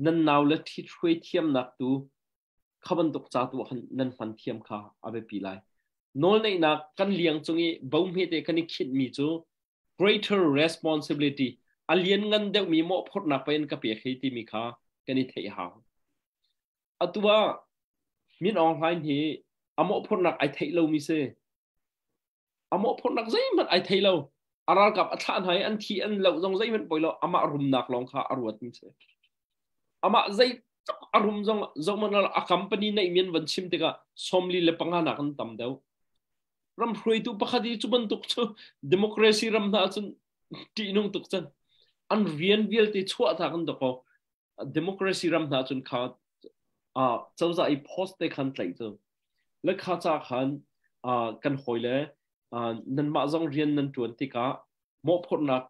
นั่นนาวเลยที่ช่วยเทียมนักตัวขบันตกจ่าตัวนั่นฟันเทียมค่ะอาเบปีไลโน่นนี่นักกันเลี้ยงจงอีเบาเมเตกันนี่คิดมีจู greater responsibility อันเลี้ยงเงินเดียวมีหม้อพดนักเป็นกับเปียกที่มีค่ะกันนี่เทียหาวอันตัวมินออนไลน์ที่อโมพดนักไอเทเรามีเสอโมพดนักใจมันไอเทเราอารากับอัฐานหายอันที่อันเราจงใจมันปล่อยเราอามารุมนักลองค่ะอรวดมีเสอามาใจอารมณ์จงมันเราอาคัมปนีในมีนวันชิมติกะสมลีเลปังหานักตั้มเดียวรำรวยตัวประคดีจุบันตุกเชดิโมคราซีรำนาจนตีนุ่งตุกจันอันเรียนวิลติชั่วทางกันตกดิโมคราซีรำนาจนขาดเจ้าจะไอโพสต์ได้ขันไหลเจอและข้าจากขันกันหอยเลยนั่นมาจงเรียนนั่นจวนติกะหมอพดนัก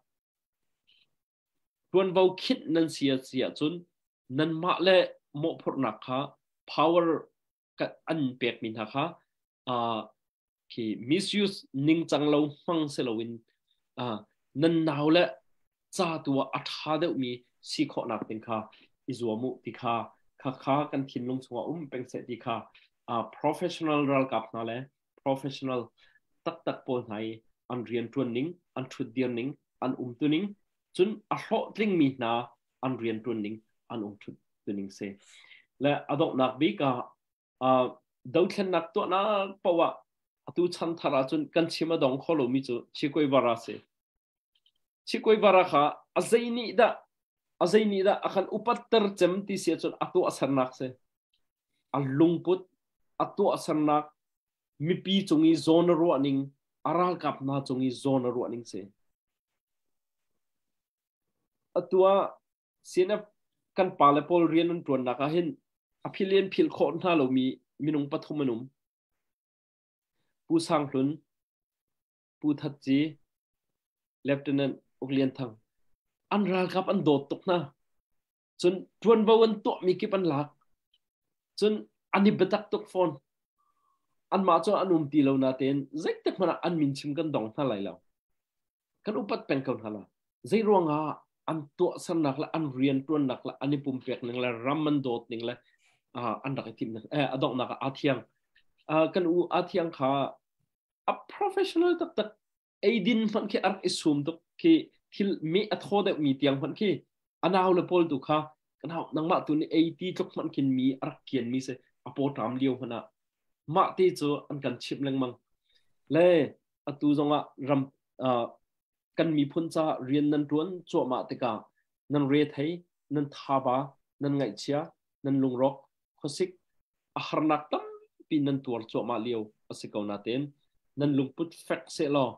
จวนว่าคิดนั่นเสียจนนั่นมาเลยหมอพดนักค่ะ power กับอันเปียกมินฮะค่ะที่ misuse นิ่งจังเราฟังเซลวินนั่นนาวเลยจ้าตัวอัฐาเดียวมีสีขอนักเป็นค่ะอิจวมุติค่ะข้ากันทิ้งลงสัวเป็นเสติค่ะprofessional รัลกับนั่นแหละ professional ตักปนให้อันเรียนตัวนิ่งอันชุดเดียนนิ่งอันตัวนิ่งจนอัลโหลดิ่งมีนาอันเรียนตัวนิ่งอันชุดตัวนิ่งเสและอดอกนักบิกดาวเทียนนักตัวน่าเพราะว่าตัวฉันทาราจนกันชิมาดองขอลมิจูชิคอยบาราเสชิคอยบาราค่ะอาศัยนี่ดะอาคันอุปัตเตอร์เจมติเสียจนตัวอัศนักเสอัลลุงพุทตัวอัศนักมีปีจงอีโซนรัวนิงอาราลกับนาจงอีโซนรัวนิงเสตัวเสียนะ กันปาเลปอลเรียนนั้นตรวนนักเห็นอภิเลียนพิลโคนท่าเรามีนุงปฐมนุมผู้สร้างหลุนผู้ทัดจีเลฟเทนต์อุกเลียนทังอันรักกับอันโดดตกนะจนทวนบวันตัวมีกิบันหลักจนอันนี้เบตักตกฟอนอันมาจนอันตีเรานาเตนเจ๊กตักมันอันมินชิมกันดองท่าไหลแล้วกันอุปัตเป็นกันฮะละเจ๊รวงอันตัวสนักละอันเรียนตัวนักละอันนี้ปุ่มเปียกหนึ่งละรัมมันโดดหนึ่งละอันดักทีมนึงอดองนักอาเทียงกันอาเทียงค่ะprofessional ตักไอ้ดินมันแค่อาร์อิสุมตุกที่มีอัตโตเดมีเตียงมันแค่อันเอาเลยพอลตุกค่ะกันเอานังมาตัวนี้ไอ้ที่ตุกมันแค่มีอาร์เกียนมีเสอโปตามเลี้ยวมันมาที่จะอันกันชิปเล็งมังเล่อตูจงรำกันมีพ้นจะเรียนนั้นล้วนจั่วมาติกานั้นเรียไทยนั้นทาบานั้นไงเชียนั้นลุงรอกข้อสิกอาหารนักตั้มปีนั้นตัวจั่วมาเลี้ยวอสิกเอานาเตนนั้นลุงพุทธแฟกเซลล์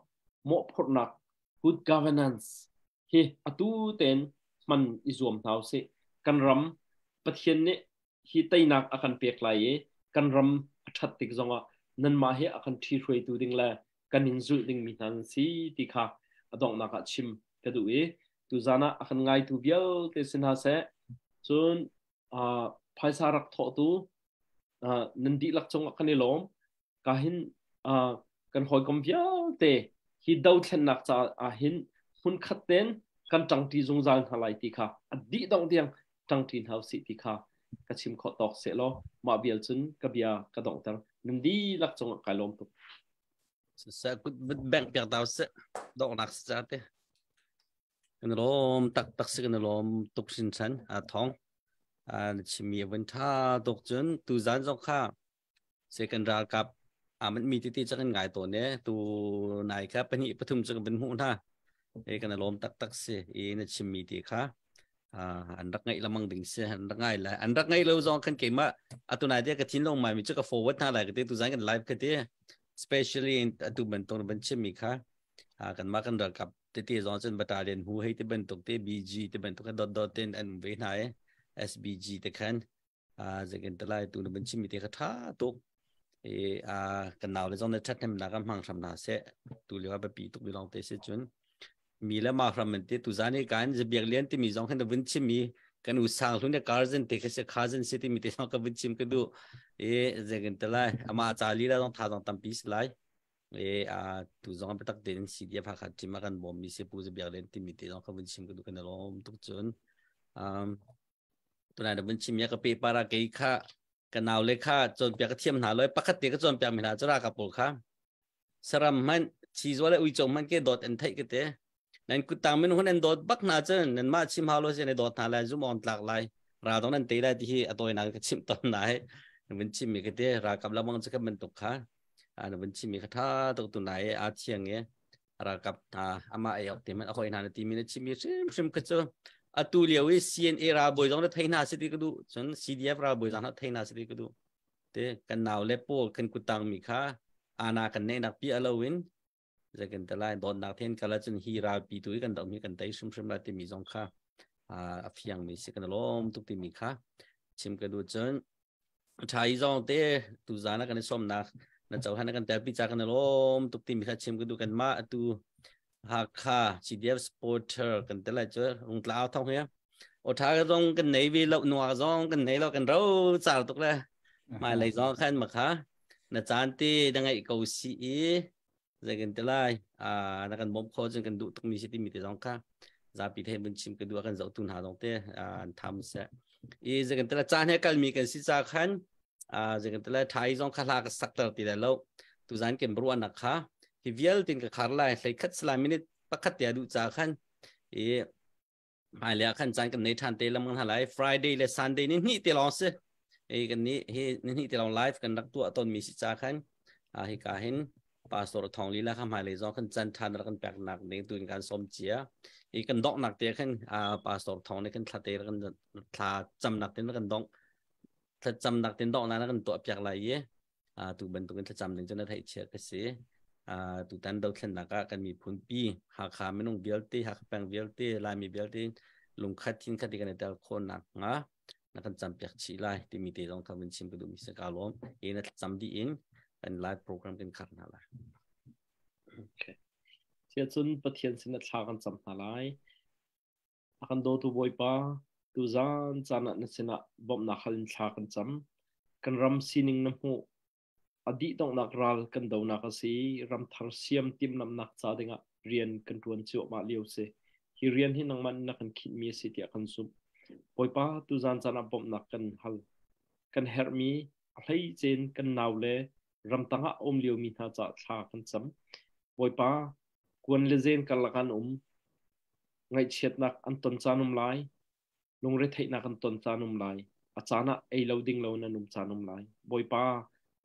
หมอพดนัก good governance เฮอตูเตนมันอิจวมเท้าเสกันรำประเทศนี้ฮีไตนักอาการเปียกไหลกันรำชัดติกจงนั้นมาเฮอาการที่ช่วยตัวดิ่งละกันหินจุดดิ่งมีนันสีติค่ะดองนักชิมกระดูตัวจานะอาการไงตัวเบี้ยวเตสินหาเสจนภายสารักทอตัวนันดีลักจงกันในล้อมกาหินกันหอยกำเบี้ยวเตฮีดาวเช่นนักจะหินหุ่นขัดเต้นกันจังที่จงจานหลายติค่ะอดีตดองเดียงจังที่เท้าสิติค่ะกระชิมขอตอกเสร็จแล้วมาเบียลจนกระเบียกระดองตังนันดีลักจงกายล้อมตุกsẽ bèn bèn tao sẽ đọc nạc sẽ thế cái lom tắc sẽ cái lom tục sinh sản thong chỉมีวันท่าตกจนตูจานจงข้าเสกันรากับมันมีที่จะกันง่ายตัวเนี้ยตัวนายครับเป็นอีปฐุมจะเป็นหูท่ากันลมตักเสียนั่นชิมีที่ค่ะอันรักไงละมังดิ่งเสียอันรักไงละอันรักไงเราจองกันเก่งมากตัวนายเดียกทิ้งลงมามีเจ้าก็ forward ท่าอะไรก็ที่ตูจานกันไลฟ์ก็ที่especially ตัวเป็นตรงเป็นชิมีค่ะกันมากันรักกับที่จองจนบัตรเรียนหูให้ที่เป็นตรงที่ BG ที่เป็นตรงกันดอทๆอันเวนัยSBG ที่ขันจะกันตลายตัวเป็นชิมีที่เขาท่าตุกกันเอาเลยจงในชัดให้มันนักมั่งทำนาเสตัวเรียกว่าปีตุกไปลองเตะเสจนมีแล้วมาฟรามมันที่ตัวจานนี้การจะเบียกเลี้ยนที่มีจงให้ตัวเป็นชิมีกันอุตสาหลุนเนี่ยการ์เซนเตะเสียขาเซนเสียที่มีที่ต้องกับเป็นชิมกันดูจะกันตลายมาจารีแล้วต้องทาต้องตั้มปีสไลตัวจงไปตักเดินสีเดียพักขัดจิมากันบ่มีเสียปูจะเบียกเลี้ยนที่มีที่ต้องกับเป็นชิมกันดูกันล้อมทุกจนตัวไหนตัวเป็นชิมยากระเปปาราเกย์ค่ะกันเอาเลยค่ะจนเปียกเทียมหาเลยปกติก็จนเปียกมีหาจุรากับปุกค่ะสรัมมันชีสว่าเลยอุ้ยจงมันเกดดอันไทยก็เตะนั่นกูตามมันหุ่นอันดดบักน่าจะนั่นมาชิมหาเลยเสียในดดหาเลยจุ่มอ่อนหลากหลายราตรงนั้นเตะได้ที่ตัวนักชิมตอนไหนมันชิมมีก็เตะรากับละมังจะกับมันตกค่ะมันชิมมีคาถาตกตัวไหนอาเชียงเงี้ยรากับอามาเออเตะมันเอาคนนั้นทีมันชิมมีชิมก็เจอตัวเลี้ยว CNA ราบอยจงได้ไทยนาสิทธิ์ก็ดูจน CDF ราบอยจงได้ไทยนาสิทธิ์ก็ดูเตะกันหนาวเล็บโป้กันกุตังมีค่านากันเนนักปีอลาวินจะกันตลายโดนนักเทนกันแล้วจนฮีราปีตุยกันต้องมีกันไตชุ่มๆแล้วที่มีจงค่าฟิยังมีสิกันล้มทุกที่มีค่าชิมกันดูจนชายจงเตะตุจานะกันในสมนักนั่นเจ้าหันกันแต่ปีจากกันล้มทุกที่มีค่าชิมกันดูกันมาตัวหากค่า CDF supporter กันแต่ละเจอลงกล่าวท่องเฮียโอ้ท้าก็ต้องกันไหนวีเราหนัวจงกันไหนเรากันเราสาวตุกเลยมาเลยจงขันมาค่ะนั่นจานที่ดังไงกูสีจะกันแต่ละนักการบ่มโคจนกันดูตุกมีสิทธิ์มีแต่จงค่ะจะปีเทนเป็นชิมกันดูกันจะตุนหาตรงเตะทำเสร็จจะกันแต่ละจานให้กันมีกันสิจากขันจะกันแต่ละไทยจงข้าลากสักตลอดที่แล้วตุจานเก็บรัวนักค่ะที่วิลตินกับคาร์ไลน์ใส่คัดสลามินิตปักขัดเดียดูจากขันหมายเลขขันจานกันในทันเตลมันหลาย Friday และ Sunday นี่เตลองสิกันนี่เตลองไลฟ์กันรักตัวตนมีสิจากขันให้การเห็นปาสโตรทองลีละคำหมายเลขจองขันจันทันรักกันแปลกหนักในตัวการสมเจียกันดอกหนักเตะขันปาสโตรทองในขันทัดเตะกันทัดจำหนักเตะกันดอกทัดจำหนักเตะดอกนั้นกันตัวแปลกหลายตัวเป็นตัวกันทัดจำหนึ่งจนได้ไทยเชื่อกันสิตุตันดาวเช่นนักกันมีพุนปีหากขาไม่ต้องเบียลตี้หากแปลงเบียลตี้ลายมีเบียลตี้ ลุงคัดทิ้งคัดดีกันในแต่ละคนหนักนะนักจำเปียกชีไลที่มีเตะต้องคำเป็นชิมกระดูกมีสกาลมเอ็นจำดีเองเป็นไลฟ์โปรแกรมกันขัดนั่นแหละโอเคเชื่อจุนประเทศสินค้ากันจำนั่นแหละอาการโดนตัวบ่อยป่ะตัวจานจานนั้นสินะบ่มนักขันชากันจำกันรำซีนิงน้ำหูอดีตต้องนักรัลกันดาวนักสีรำทารเซียมติมน้ำนักซาดิงะเรียนกันรวนเจ้ามาเลี้ยวเสที่เรียนที่นังมันนักกันคิดมีสิทธิ์กันซุบบ่อยป่ะตัวจานจานบ่มนักกันฮัลกันเฮอร์มีอะไรเจนกันนาวเล่รำตั้งอมเลี้ยวมีท่าจะชากันจำบ่อยป่ะควรเลเจนกันละกันไงเชียดนักอันตนจานุมไลลงเรทนักอันตนจานุมไลอาจารย์ไอเราดิ้งเรานันุมจานุมไลบ่อยป่า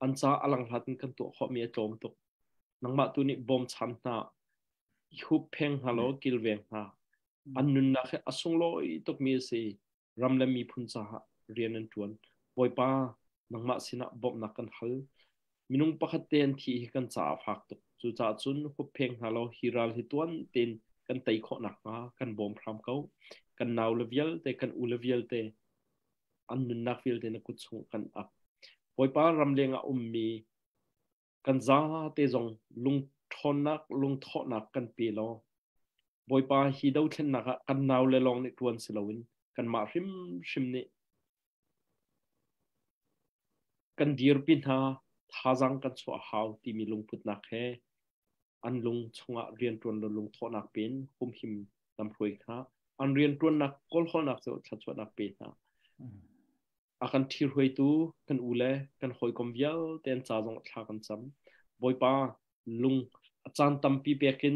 อันจ้าอลังหัดกันตัวข้อมีโจมตุกนังมาตัวนี้บอมชันนาหุบเพ่งฮัลโหลกิลเวงนาอันนุนนักอสุงโลยตุกมีสิรำเลมีพุนจ้าเรียนนันจวนบ่อยป่านังมาสินะบอมนักกันฮัลมินุงปักเตียนที่กันจ้าฟักตุกจู่จ้าจุนหุบเพ่งฮัลโหลฮิรัลฮิตวนเตียนกันไต่ข้อหนักมากันบอมพรำเขากันนาวเลเวลแต่กันอูเลเวลแต่อันนุนนักเวลแต่นักกุศลกันอับบ่อยป้ารำเลียงมีกันจ้าแต่จงลุงทอนนักลุงทอนักกันปีล้อบ่อยป้าฮีดาวเช่นนักกันนาวเลลองในทวนสิลวินกันมาริมนี่กันดีร์ปินหาท่าจังกันสวะหาวที่มีลุงพุทธนักแห่อันลุงชงเรียนตรวนลุงทอนักเป็นคุมหิมลำพวยค่ะอันเรียนตรวนนักกอลข้อนักเสียชัดชวนักเป็นนะอาการที่รวยตู้กันอูเล่กันหอยกอมเวียลเต็นจ้าจงชากันซ้ำบ่อยป้าลุงอาจารย์ตั้มปีเปียกิน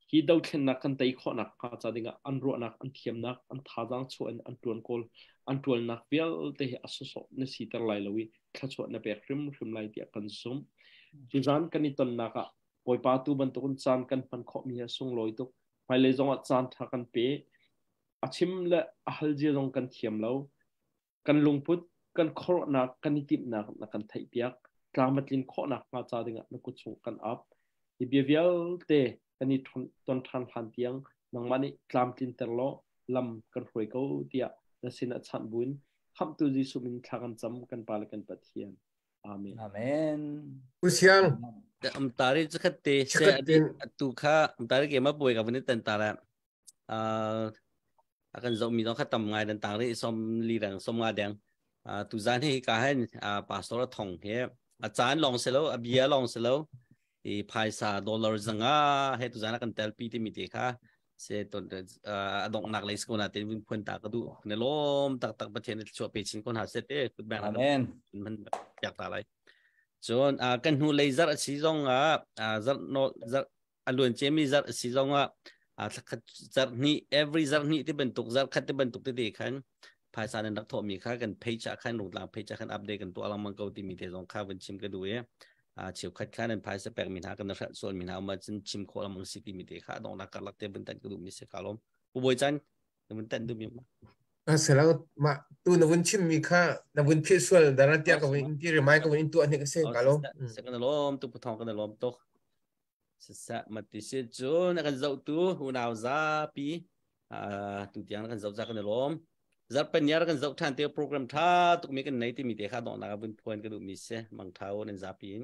ฮีดาวเช่นนักกันไต่ข้อนักข้าจะดิ่งอันรัวนักอันเทียมนักอันท่าจังชวนอันตรวนกอลอันตรวนนักเวียลเตะอัศสกในสีตะไลลวิข้าชวนในเปียริมไลเดียกันซุ่มจุดนั้นกันนี่ตนนักบ่อยป้าตู้บรรทุกจานกันพันข้อมีส่งลอยตุกไปเลยจงจานทักกันเป๊ะอาชิมและอาหารเจียจงกันเทียมแล้วกันลุงพุทธกันโครนักกันนิติมนักนักกันไทยเปียกกลางมัดลินโคนักมาจาดิ่งนักกุศลกันอับอีเบียเวลเตกันนี่ตอนทันพันเตียงนังมันนี่กลางลินเตอร์โลลำกันรวยเขาเดียนัสินัชันบุญคำตุจิสุมินทากันจำกันปาลกันปะเทียนอาเมนอาเมนกุศลแต่ตาริจะขัดเตะเสียดิตุข้าตาริเกี่ยมาป่วยกับวันนี้เต็นตาละakan zau mi dong khatam ngai dan tang ri som li dang som nga dang tu zan hi ka hen pastor thong he a chan long selo a bia long selo i paisa dollar zanga he tu zan kan tel pi ti mi te kha se ton adong nak lai skona te win phun ta ka du ne lom tak pathen chu pe chin kon ha se te ku ban amen man yak ta lai chon kan hu laser si zong zar no zar alun chemi zar si zong zar ni every zar niที่บรรทุก zar คัดที่บรรทุกที่ดีขันภายสารนักโทษมีค่ากันเพจขันหนุนหลังเพจขันอัปเดตกันตัวเรามังกรที่มีแต่สองค่าเป็นชิมกันดูเฉียวคัดค่านั้นภายสเปกมีหากันนะครับส่วนมีหามาจนชิมโคเรามังสิที่มีแต่ค่าดองนักการลักเตบรรทัดกันดูมีเสกลมผู้บริจาคบรรทัดดูมีมาเสร็จแล้วมาตัวนวันชิมมีค่านวันเพจส่วนแต่ละเดียกับวันอินทีเรียไม้กับวันอินตัวนี้ก็เสกลมเสกลมตุปทองกันลมตกsesak mati sejuk akan zau tu hunau zapi tu tiang akan zau zakan lom zat penyar akan zau than te program tha tuk mi kan nai ti mi te kha dong na bun point ka du mi se mang thau nen zapi